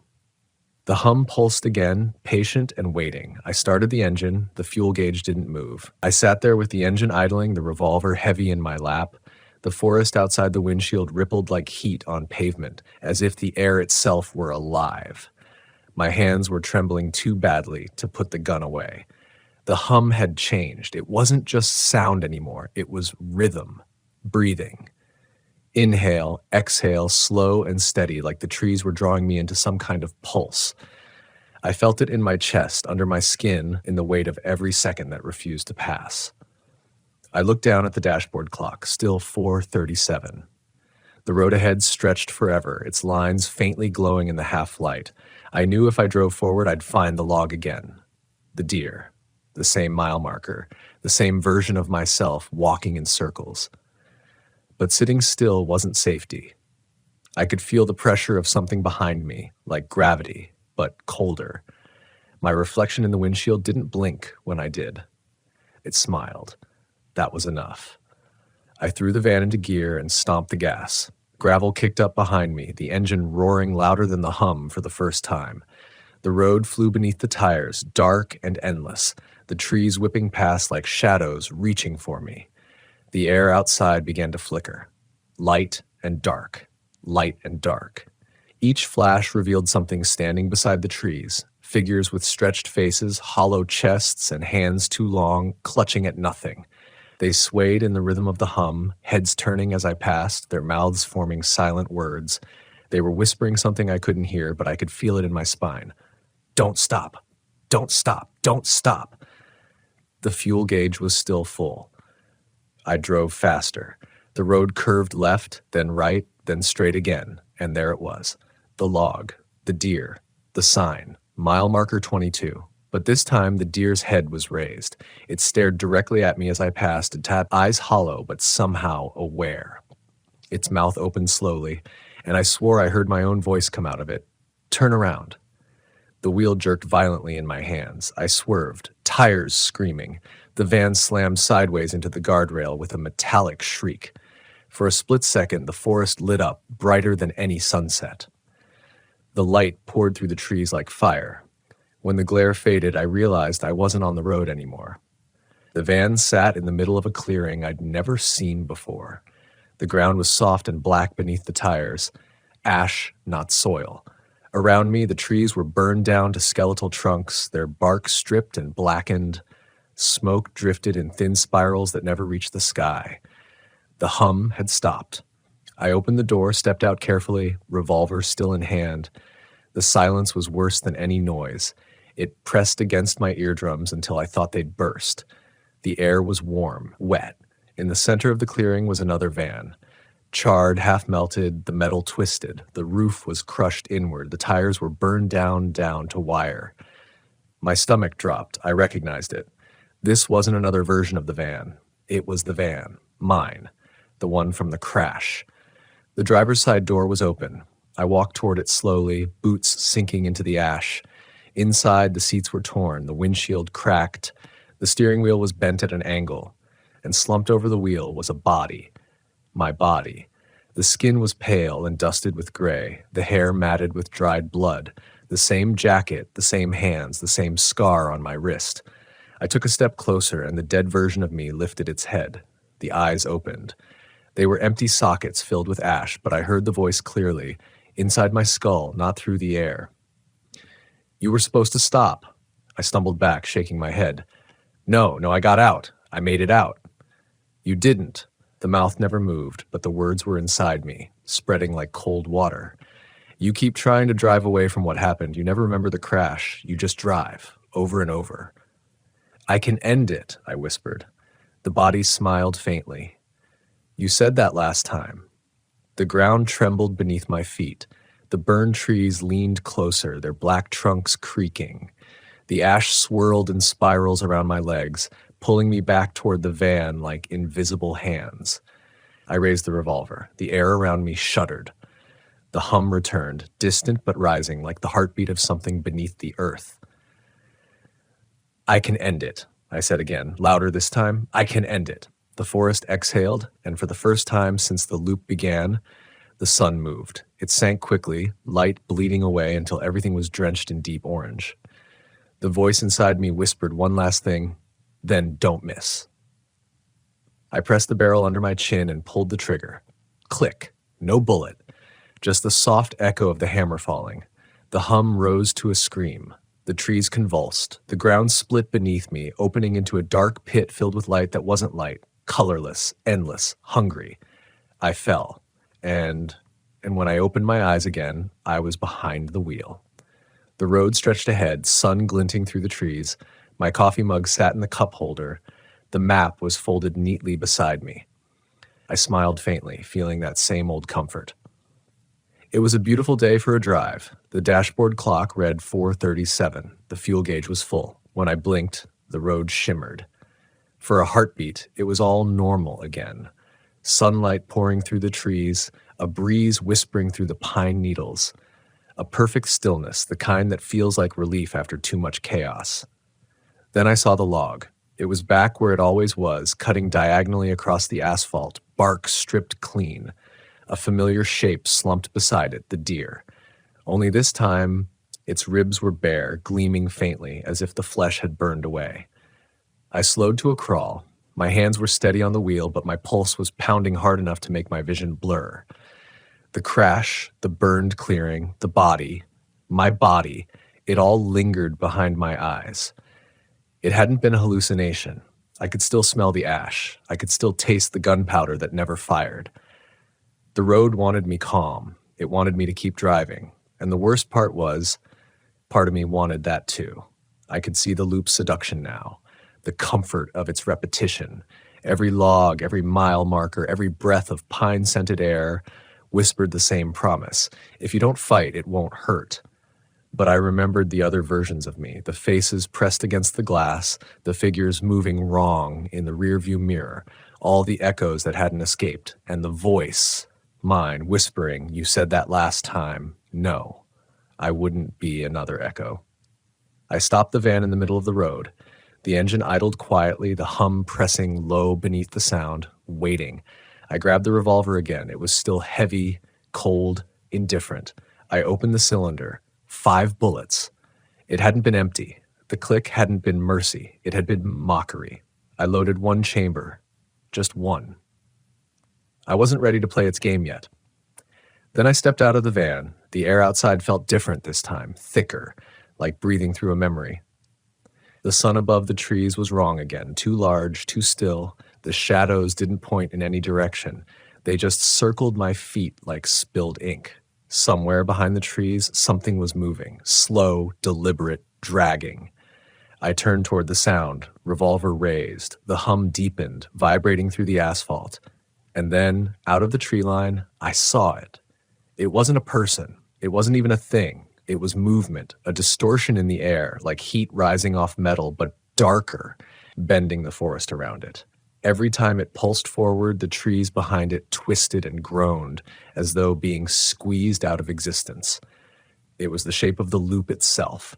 The hum pulsed again, patient and waiting. I started the engine. The fuel gauge didn't move. I sat there with the engine idling, the revolver heavy in my lap. The forest outside the windshield rippled like heat on pavement, as if the air itself were alive. My hands were trembling too badly to put the gun away. The hum had changed. It wasn't just sound anymore. It was rhythm, breathing. Inhale, exhale, slow and steady, like the trees were drawing me into some kind of pulse. I felt it in my chest, under my skin, in the weight of every second that refused to pass. I looked down at the dashboard clock, still 4:37. The road ahead stretched forever, its lines faintly glowing in the half-light. I knew if I drove forward, I'd find the log again. The deer. The same mile marker. The same version of myself, walking in circles. But sitting still wasn't safety. I could feel the pressure of something behind me, like gravity, but colder. My reflection in the windshield didn't blink when I did. It smiled. That was enough. I threw the van into gear and stomped the gas. Gravel kicked up behind me, the engine roaring louder than the hum for the first time. The road flew beneath the tires, dark and endless, the trees whipping past like shadows reaching for me. The air outside began to flicker. Light and dark, light and dark. Each flash revealed something standing beside the trees, figures with stretched faces, hollow chests, and hands too long, clutching at nothing. They swayed in the rhythm of the hum, heads turning as I passed, their mouths forming silent words. They were whispering something I couldn't hear, but I could feel it in my spine. Don't stop. Don't stop. Don't stop. The fuel gauge was still full. I drove faster. The road curved left, then right, then straight again, and there it was. The log, the deer, the sign, mile marker 22. But this time the deer's head was raised. It stared directly at me as I passed, its eyes hollow but somehow aware. Its mouth opened slowly, and I swore I heard my own voice come out of it. Turn around. The wheel jerked violently in my hands. I swerved, tires screaming. The van slammed sideways into the guardrail with a metallic shriek. For a split second, the forest lit up, brighter than any sunset. The light poured through the trees like fire. When the glare faded, I realized I wasn't on the road anymore. The van sat in the middle of a clearing I'd never seen before. The ground was soft and black beneath the tires. Ash, not soil. Around me, the trees were burned down to skeletal trunks, their bark stripped and blackened. Smoke drifted in thin spirals that never reached the sky. The hum had stopped. I opened the door, stepped out carefully, revolver still in hand. The silence was worse than any noise. It pressed against my eardrums until I thought they'd burst. The air was warm, wet. In the center of the clearing was another van. Charred, half-melted, the metal twisted. The roof was crushed inward. The tires were burned down to wire. My stomach dropped. I recognized it. This wasn't another version of the van. It was the van, mine, the one from the crash. The driver's side door was open. I walked toward it slowly, boots sinking into the ash. Inside, the seats were torn, the windshield cracked, the steering wheel was bent at an angle, and slumped over the wheel was a body. My body. The skin was pale and dusted with gray, the hair matted with dried blood, the same jacket, the same hands, the same scar on my wrist. I took a step closer, and the dead version of me lifted its head. The eyes opened. They were empty sockets filled with ash, but I heard the voice clearly, inside my skull, not through the air. "You were supposed to stop." I stumbled back, shaking my head. No, I got out. I made it out." "You didn't." The mouth never moved, but the words were inside me, spreading like cold water. "You keep trying to drive away from what happened. You never remember the crash. You just drive, over and over." "I can end it," I whispered. The body smiled faintly. "You said that last time." The ground trembled beneath my feet. The burned trees leaned closer, their black trunks creaking. The ash swirled in spirals around my legs, pulling me back toward the van like invisible hands. I raised the revolver. The air around me shuddered. The hum returned, distant but rising, like the heartbeat of something beneath the earth. "I can end it," I said again, louder this time. "I can end it." The forest exhaled, and for the first time since the loop began, the sun moved. It sank quickly, light bleeding away until everything was drenched in deep orange. The voice inside me whispered one last thing, "Then don't miss." I pressed the barrel under my chin and pulled the trigger. Click. No bullet. Just the soft echo of the hammer falling. The hum rose to a scream. The trees convulsed. The ground split beneath me, opening into a dark pit filled with light that wasn't light, colorless, endless, hungry. I fell. And when I opened my eyes again, I was behind the wheel. The road stretched ahead, sun glinting through the trees. My coffee mug sat in the cup holder. The map was folded neatly beside me. I smiled faintly, feeling that same old comfort. It was a beautiful day for a drive. The dashboard clock read 4:37. The fuel gauge was full. When I blinked, the road shimmered. For a heartbeat, it was all normal again. Sunlight pouring through the trees, a breeze whispering through the pine needles. A perfect stillness, the kind that feels like relief after too much chaos. Then I saw the log. It was back where it always was, cutting diagonally across the asphalt, bark stripped clean. A familiar shape slumped beside it, the deer. Only this time, its ribs were bare, gleaming faintly, as if the flesh had burned away. I slowed to a crawl. My hands were steady on the wheel, but my pulse was pounding hard enough to make my vision blur. The crash, the burned clearing, the body, my body, it all lingered behind my eyes. It hadn't been a hallucination. I could still smell the ash. I could still taste the gunpowder that never fired. The road wanted me calm. It wanted me to keep driving. And the worst part was, part of me wanted that too. I could see the loop's seduction now, the comfort of its repetition. Every log, every mile marker, every breath of pine-scented air whispered the same promise. If you don't fight, it won't hurt. But I remembered the other versions of me, the faces pressed against the glass, the figures moving wrong in the rearview mirror, all the echoes that hadn't escaped, and the voice, mine, whispering, "You said that last time." No, I wouldn't be another echo. I stopped the van in the middle of the road. The engine idled quietly, the hum pressing low beneath the sound, waiting. I grabbed the revolver again. It was still heavy, cold, indifferent. I opened the cylinder. 5 bullets. It hadn't been empty. The click hadn't been mercy. It had been mockery. I loaded one chamber. Just one. I wasn't ready to play its game yet. Then I stepped out of the van. The air outside felt different this time, thicker, like breathing through a memory. The sun above the trees was wrong again, too large, too still. The shadows didn't point in any direction. They just circled my feet like spilled ink. Somewhere behind the trees, something was moving, slow, deliberate, dragging. I turned toward the sound, revolver raised, the hum deepened, vibrating through the asphalt. And then, out of the tree line, I saw it. It wasn't a person. It wasn't even a thing. It was movement, a distortion in the air, like heat rising off metal, but darker, bending the forest around it. Every time it pulsed forward, the trees behind it twisted and groaned, as though being squeezed out of existence. It was the shape of the loop itself.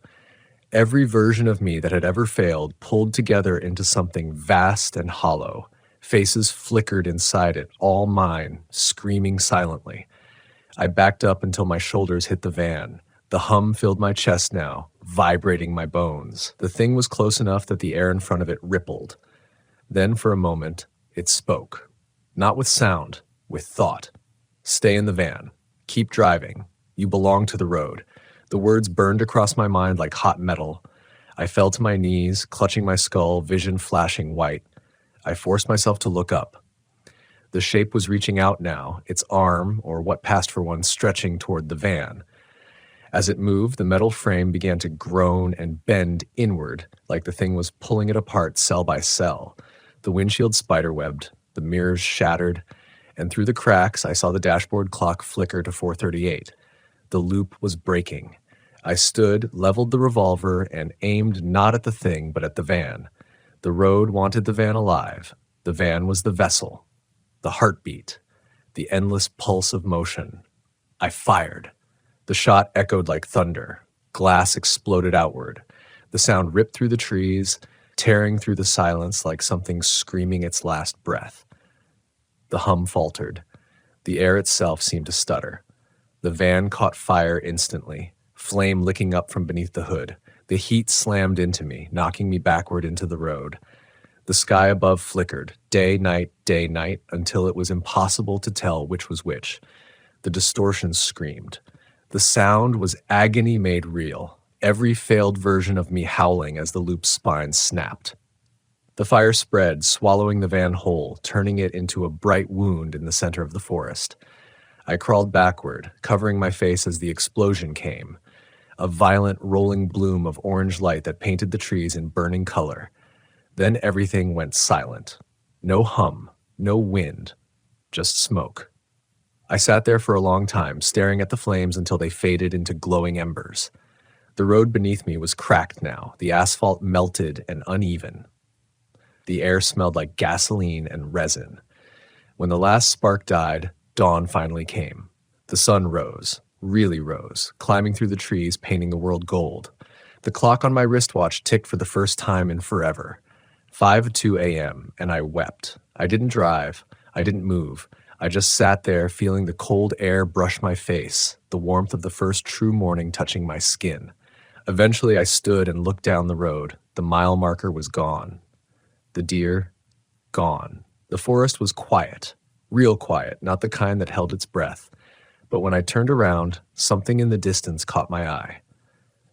Every version of me that had ever failed pulled together into something vast and hollow. Faces flickered inside it, all mine, screaming silently. I backed up until my shoulders hit the van. The hum filled my chest now, vibrating my bones. The thing was close enough that the air in front of it rippled. Then, for a moment, it spoke. Not with sound, with thought. Stay in the van. Keep driving. You belong to the road. The words burned across my mind like hot metal. I fell to my knees, clutching my skull, vision flashing white. I forced myself to look up. The shape was reaching out now, its arm, or what passed for one, stretching toward the van. As it moved, the metal frame began to groan and bend inward, like the thing was pulling it apart cell by cell. The windshield spiderwebbed, the mirrors shattered, and through the cracks I saw the dashboard clock flicker to 4:38. The loop was breaking. I stood, leveled the revolver, and aimed not at the thing but at the van. The road wanted the van alive. The van was the vessel, the heartbeat, the endless pulse of motion. I fired. The shot echoed like thunder. Glass exploded outward. The sound ripped through the trees, tearing through the silence like something screaming its last breath. The hum faltered. The air itself seemed to stutter. The van caught fire instantly, flame licking up from beneath the hood. The heat slammed into me, knocking me backward into the road. The sky above flickered, day, night, until it was impossible to tell which was which. The distortion screamed. The sound was agony made real, every failed version of me howling as the loop's spine snapped. The fire spread, swallowing the van whole, turning it into a bright wound in the center of the forest. I crawled backward, covering my face as the explosion came. A violent rolling bloom of orange light that painted the trees in burning color. Then everything went silent. No hum, no wind, just smoke. I sat there for a long time, staring at the flames until they faded into glowing embers. The road beneath me was cracked now, the asphalt melted and uneven. The air smelled like gasoline and resin. When the last spark died, dawn finally came. The sun rose, really rose, climbing through the trees, painting the world gold. The clock on my wristwatch ticked for the first time in forever. 5:02 a.m., and I wept. I didn't drive. I didn't move. I just sat there, feeling the cold air brush my face, the warmth of the first true morning touching my skin. Eventually, I stood and looked down the road. The mile marker was gone. The deer, gone. The forest was quiet, real quiet, not the kind that held its breath. But when I turned around, something in the distance caught my eye.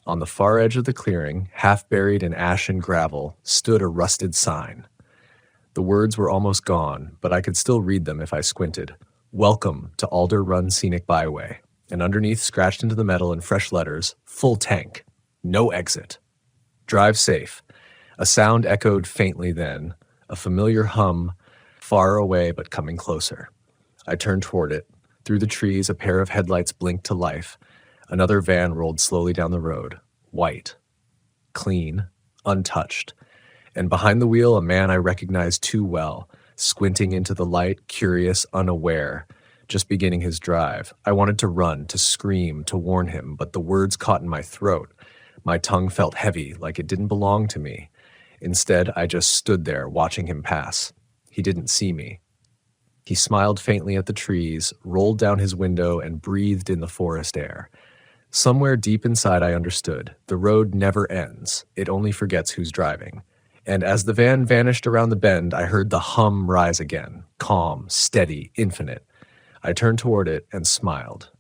On the far edge of the clearing, half buried in ash and gravel, stood a rusted sign. The words were almost gone, but I could still read them if I squinted. Welcome to Alder Run Scenic Byway. And underneath, scratched into the metal in fresh letters, full tank. No exit. Drive safe. A sound echoed faintly then, a familiar hum, far away but coming closer. I turned toward it. Through the trees, a pair of headlights blinked to life. Another van rolled slowly down the road, white, clean, untouched. And behind the wheel, a man I recognized too well, squinting into the light, curious, unaware, just beginning his drive. I wanted to run, to scream, to warn him, but the words caught in my throat. My tongue felt heavy, like it didn't belong to me. Instead, I just stood there, watching him pass. He didn't see me. He smiled faintly at the trees, rolled down his window, and breathed in the forest air. Somewhere deep inside I understood. The road never ends. It only forgets who's driving. And as the van vanished around the bend, I heard the hum rise again, calm, steady, infinite. I turned toward it and smiled.